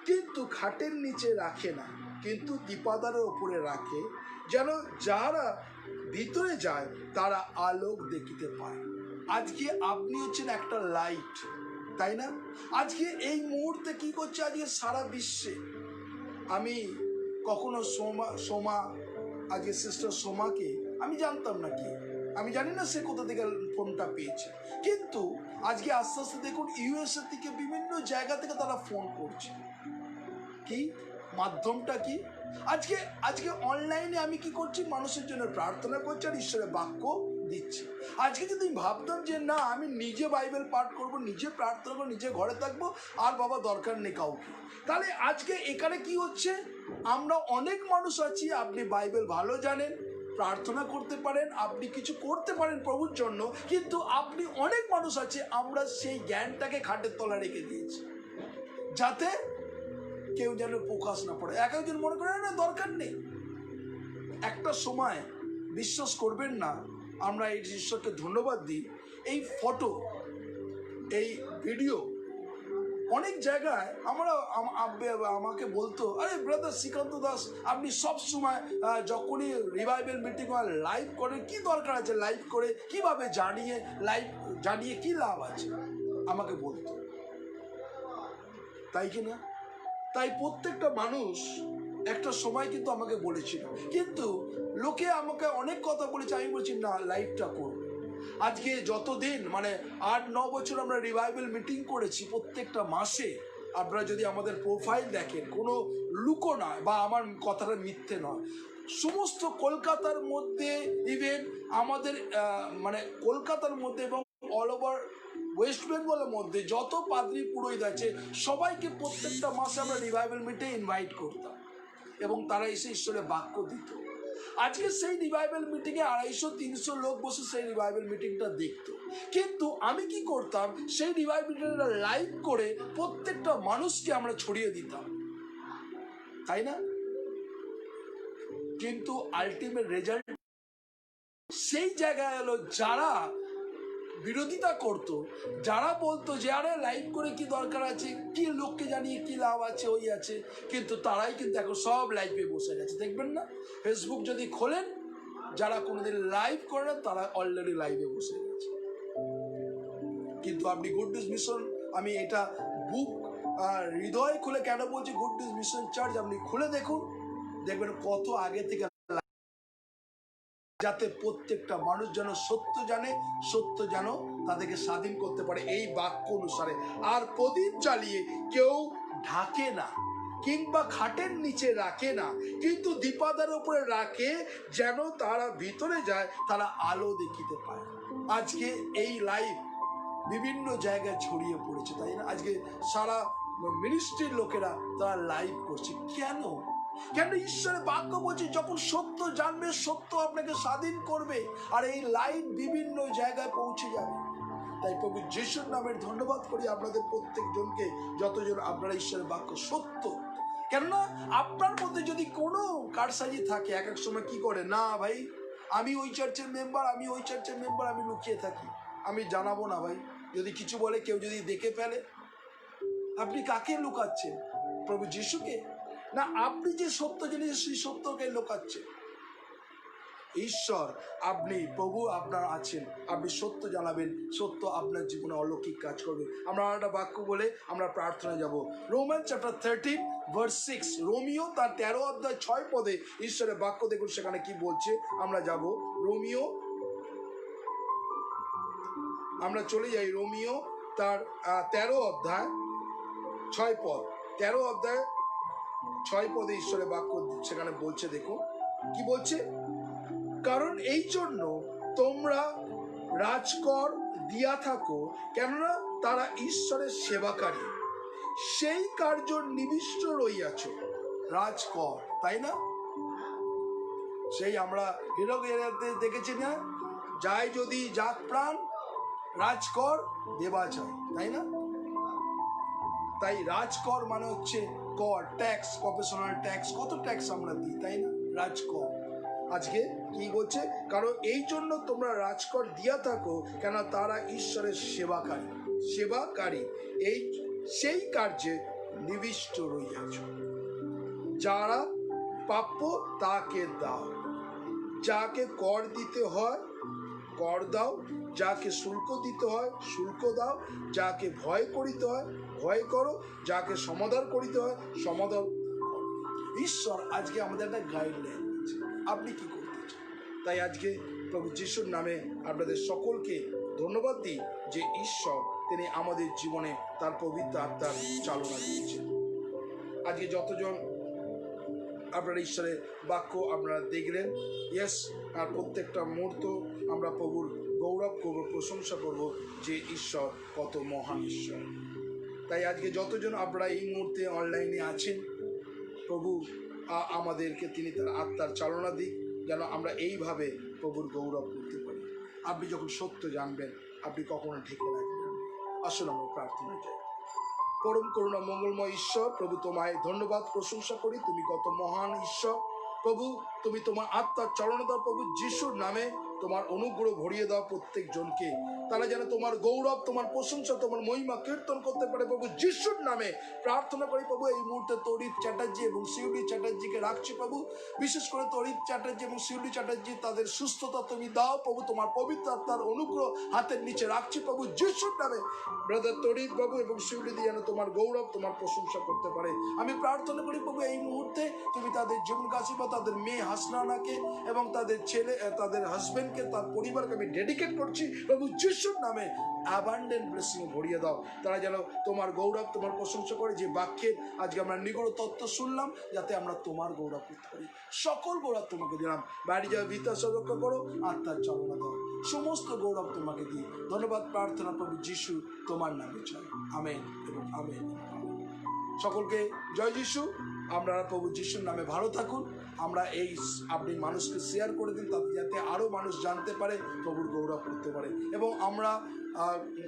কিন্তু খাটের নিচে রাখে না, কিন্তু দীপাদারের ওপরে রাখে, যেন যারা ভিতরে যায় তারা আলোক দেখিতে পায়। আজকে আপনি হচ্ছেন একটা লাইট, তাই না? আজকে এই মুহূর্তে কি করছে, আজকে সারা বিশ্বে, আমি কখনো সোমা আজকে সিস্টার সোমাকে আমি জানতাম না, কি আমি জানি না সে কোথা থেকে ফোনটা পেয়েছে, কিন্তু আজকে আস্তে আস্তে দেখুন ইউএসএ থেকে বিভিন্ন জায়গা থেকে তারা ফোন করছে। কি মাধ্যমটা কি, আজকে অনলাইনে আমি কি করছি, মানুষের জন্য প্রার্থনা করছি আর ঈশ্বরের বাক্য দিচ্ছি। আজকে যদি আমি ভাবতাম যে না আমি নিজে বাইবেল পাঠ করব, নিজে প্রার্থনা করবো, নিজে ঘরে থাকবো, আর বাবা দরকার নেই কাউকে, তাহলে আজকে এখানে কি হচ্ছে, আমরা অনেক মানুষ আছি, আপনি বাইবেল ভালো জানেন, প্রার্থনা করতে পারেন, আপনি কিছু করতে পারেন প্রভুর জন্য, কিন্তু আপনি অনেক মানুষ আছে আমরা সেই জ্ঞানটাকে খাটের তলা রেখে দিয়েছি, যাতে কেউ যেন প্রকাশ না পড়ে। এক একজন মনে করে না দরকার নেই। একটা সময় বিশ্বাস করবেন না, আমরা এই ঈশ্বরকে ধন্যবাদ দিই, এই ফটো, এই ভিডিও অনেক জায়গায় আমাকে বলতো, আরে ব্রাদার শ্রীকান্ত দাস আপনি সব সময় যখনই রিভাইভাল মিটিং হয় লাইভ করেন, কি দরকার আছে লাইভ করে, কিভাবে জানিয়ে কি লাভ আছে, আমাকে বলতো, তাই কি না? তাই প্রত্যেকটা মানুষ একটা সময় কিন্তু আমাকে বলেছিল, কিন্তু লোকে আমাকে অনেক কথা বলেছে, আমি বলছি না লাইভটা করব। আজকে যতদিন 8-9 বছর আমরা রিভাইভাল মিটিং করেছি, প্রত্যেকটা মাসে আপনারা যদি আমাদের প্রোফাইল দেখেন, কোনো লুকো নয় বা আমার কথাটা মিথ্যে নয়, সমস্ত কলকাতার মধ্যে, ইভেন আমাদের মানে কলকাতার মধ্যে এবং অল ওভার ওয়েস্ট বেঙ্গলের মধ্যে যত পাদ্রী পুরোহিত আছে সবাইকে প্রত্যেকটা মাসে আমরা রিভাইভাল মিটে ইনভাইট করতাম এবং তারা এসে ঈশ্বরের বাক্য দিত। আজকে সেই রিভাইভাল মিটিংয়ে 250-300 লোক বসে সেই রিভাইভাল মিটিংটা দেখতো, কিন্তু আমি কি করতাম, সেই রিভাইভাল মিটিংটা লাইভ করে প্রত্যেকটা মানুষকে আমরা ছড়িয়ে দিতাম, তাই না? কিন্তু আলটিমেট রেজাল্ট সেই জায়গায় এলো যারা বিরোধিতা করতো, যারা বলতো যে আরে লাইভ করে কি দরকার আছে, কি লোককে জানিয়ে কি লাভ আছে, ওই আছে, কিন্তু তারাই কিন্তু এখন সব লাইভে বসে গেছে। দেখবেন না, ফেসবুক যদি খোলেন, যারা কোনোদিন লাইভ করে না তারা অলরেডি লাইভে বসে গেছে। কিন্তু আপনি গুড নিউজ মিশন, আমি এটা বুক হৃদয় খুলে কেন বলছি, গুড নিউজ মিশন চার্চ আপনি খুলে দেখুন, দেখবেন কত আগে থেকে, যাতে প্রত্যেকটা মানুষ যেন সত্য জানে, সত্য যেন তাদেরকে স্বাধীন করতে পারে এই বাক্য অনুসারে। আর প্রদীপ জ্বালিয়ে কেউ ঢাকে না কিংবা খাটের নিচে রাখে না, কিন্তু দীপাদার উপরে রাখে, যেন তারা ভিতরে যায়, তারা আলো দেখিতে পায়। আজকে এই লাইভ বিভিন্ন জায়গায় ছড়িয়ে পড়েছে, তাই না? আজকে সারা মিনিস্ট্রির লোকেরা তারা লাইভ করছে। কেন? কেন? ঈশ্বরের বাক্য বলছে যখন সত্য জানবে, সত্য আপনাকে স্বাধীন করবে, আর এই লাইভ বিভিন্ন জায়গায় পৌঁছে যাবে। তাই প্রভু যিশুর নামের ধন্যবাদ করি আপনাদের প্রত্যেকজনকে, যতজন আপনারা ঈশ্বরের বাক্য সত্য। কেননা আপনার মধ্যে যদি কোনো কারসাজি থাকে, এক এক সময় কি করে, না ভাই আমি ওই চার্চের মেম্বার, আমি ওই চার্চের মেম্বার, আমি লুকিয়ে থাকি, আমি জানাবো না ভাই। যদি কিছু বলে, কেউ যদি দেখে ফেলে, আপনি কাকে লুকাচ্ছেন? প্রভু যিশুকে? না আপনি যে সত্য জিনিস সেই সত্যকে লুকাচ্ছেন? ঈশ্বর, আপনি প্রভু আপনার আছেন, আপনি সত্য জানাবেন, সত্য আপনার জীবনে অলৌকিক কাজ করবে। আমরা একটা বাক্য বলে আমরা প্রার্থনায় যাব। রোমান চ্যাপ্টার 13 ভার্স 6, রোমিও তার 13 অধ্যায় 6 পদে ঈশ্বরের বাক্য দেখুন সেখানে কি বলছে। আমরা যাব রোমিও, আমরা চলে যাই রোমিও তার 13 অধ্যায় 6 পদ। 13 অধ্যায় 6 পদে ঈশ্বরের বাক্য সেখানে বলছে, দেখুন কি বলছে। কারণ এই জন্য তোমরা রাজকর দিয়া থাকো, কেননা তারা ঈশ্বরের সেবাকারী, সেই কার্য নিবিষ্ট রইয়াছ। রাজকর, তাই না? সেই আমরা হিরো দেখেছি না, যায় যদি যাক প্রাণ, রাজকর দেবা যায়, তাই না? তাই রাজকর মানে হচ্ছে কর, ট্যাক্স, প্রফেশনাল ট্যাক্স, কত ট্যাক্স আমরা দিই, তাই না? রাজকর। আজকে কি বলছে? কারণ এই জন্য তোমরা রাজকর দিয়া থাকো, কেন তারা ঈশ্বরের সেবাকারী, এই সেই কার্যে নিবিষ্ট রইয়াছ। যারা প্রাপ্য তাকে দাও, যাকে কর দিতে হয় কর দাও, যাকে শুল্ক দিতে হয় শুল্ক দাও, যাকে ভয় করিতে হয় ভয় করো, যাকে সমাদর করিতে হয় সমাদর। ঈশ্বর আজকে আমাদের একটা গাইডলাইন দিচ্ছে, আপনি কি করতে চান। তাই আজকে প্রভু যিশুর নামে আপনাদের সকলকে ধন্যবাদ দিই যে ঈশ্বর তিনি আমাদের জীবনে তার পবিত্র আত্মার চালনা দিয়েছেন। আজকে যতজন আপনারা ঈশ্বরের বাক্য আপনারা দেখলেন, ইয়েস, আর প্রত্যেকটা মুহূর্ত আমরা প্রভুর গৌরব করব, প্রশংসা করব যে ঈশ্বর কত মহান ঈশ্বর। তাই আজকে যতজন আপনারা এই মুহূর্তে অনলাইনে আছেন, প্রভু আমাদেরকে তিনি তার আত্মার চালনা দিক, যেন আমরা এইভাবে প্রভুর গৌরব করতে পারি। আপনি যখন সত্য জানবেন, আপনি কখনো ঢেকে রাখবেন। আসলে আমরা প্রার্থনা চাই। পরম করুণা মঙ্গলময় ঈশ্বর, প্রভু তোমায় ধন্যবাদ প্রশংসা করি, তুমি কত মহান ঈশ্বর। প্রভু তুমি তোমার আত্মার চালনা দাও, প্রভু যিশুর নামে তোমার অনুগ্রহ ভরিয়ে দাও প্রত্যেক জনকে, তারা যেন তোমার গৌরব, তোমার প্রশংসা, তোমার মহিমা কীর্তন করতে পারে। প্রভু যিশুর নামে প্রার্থনা করি প্রভু। এই মুহূর্তে তরিৎ চ্যাটার্জি এবং শিউলি চ্যাটার্জিকে রাখছি প্রভু, বিশেষ করে তরিৎ চ্যাটার্জি এবং শিউলি চ্যাটার্জি, তাদের সুস্থতা তুমি দাও প্রভু, তোমার পবিত্র আত্মার অনুগ্রহ হাতের নিচে রাখছি প্রভু যিশুর নামে। ব্রাদার তরিৎ বাবু এবং শিউলি দিয়ে যেন তোমার গৌরব, তোমার প্রশংসা করতে পারে। আমি প্রার্থনা করি প্রভু এই মুহূর্তে তুমি তাদের জীবন কাছে বা তাদের মেয়ে হাসনানাকে এবং তাদের ছেলে, তাদের হাজবেন্ড ব্রায়ানকে তার পরিবারকে আমি ডেডিকেট করছি প্রভু যিশুর নামে অ্যাবান্ডেন্ট ব্লেসিং ভরিয়ে দাও। তারা যেন তোমার গৌরব তোমার প্রশংসা করে, যে বাক্যের আজকে আমরা নিগূঢ় তত্ত্ব শুনলাম যাতে আমরা তোমার গৌরব করতে পারি। সকল গৌরব তোমাকে দিলাম। বাড়ি যাওয়া ভিতর সুরক্ষা করো, আত্মার চালনা দাও, সমস্ত গৌরব তোমাকে দিই। ধন্যবাদ প্রার্থনা প্রভু যিশু তোমার নামে চাই, আমেন এবং আমেন। সকলকে জয় যিশু। আপনারা প্রভু যিশুর নামে ভালো থাকুন। আমরা এই আপনি মানুষকে শেয়ার করে দিন তাতে যাতে আরও মানুষ জানতে পারে, প্রভুর গৌরব করতে পারে। এবং আমরা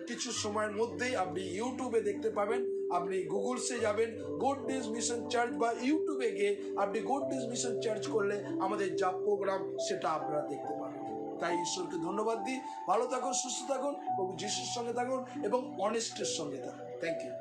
কিছু সময়ের মধ্যেই আপনি ইউটিউবে দেখতে পাবেন। আপনি গুগলসে যাবেন গুড নিউজ মিশন চার্চ, বা ইউটিউবে গিয়ে আপনি গুড নিউজ মিশন চার্চ করলে আমাদের যা প্রোগ্রাম সেটা আপনারা দেখতে পাবেন। তাই ঈশ্বরকে ধন্যবাদ দিই। ভালো থাকুন, সুস্থ থাকুন, প্রভু যিশুর সঙ্গে থাকুন এবং অনেস্টের সঙ্গে থাকুন। Thank you.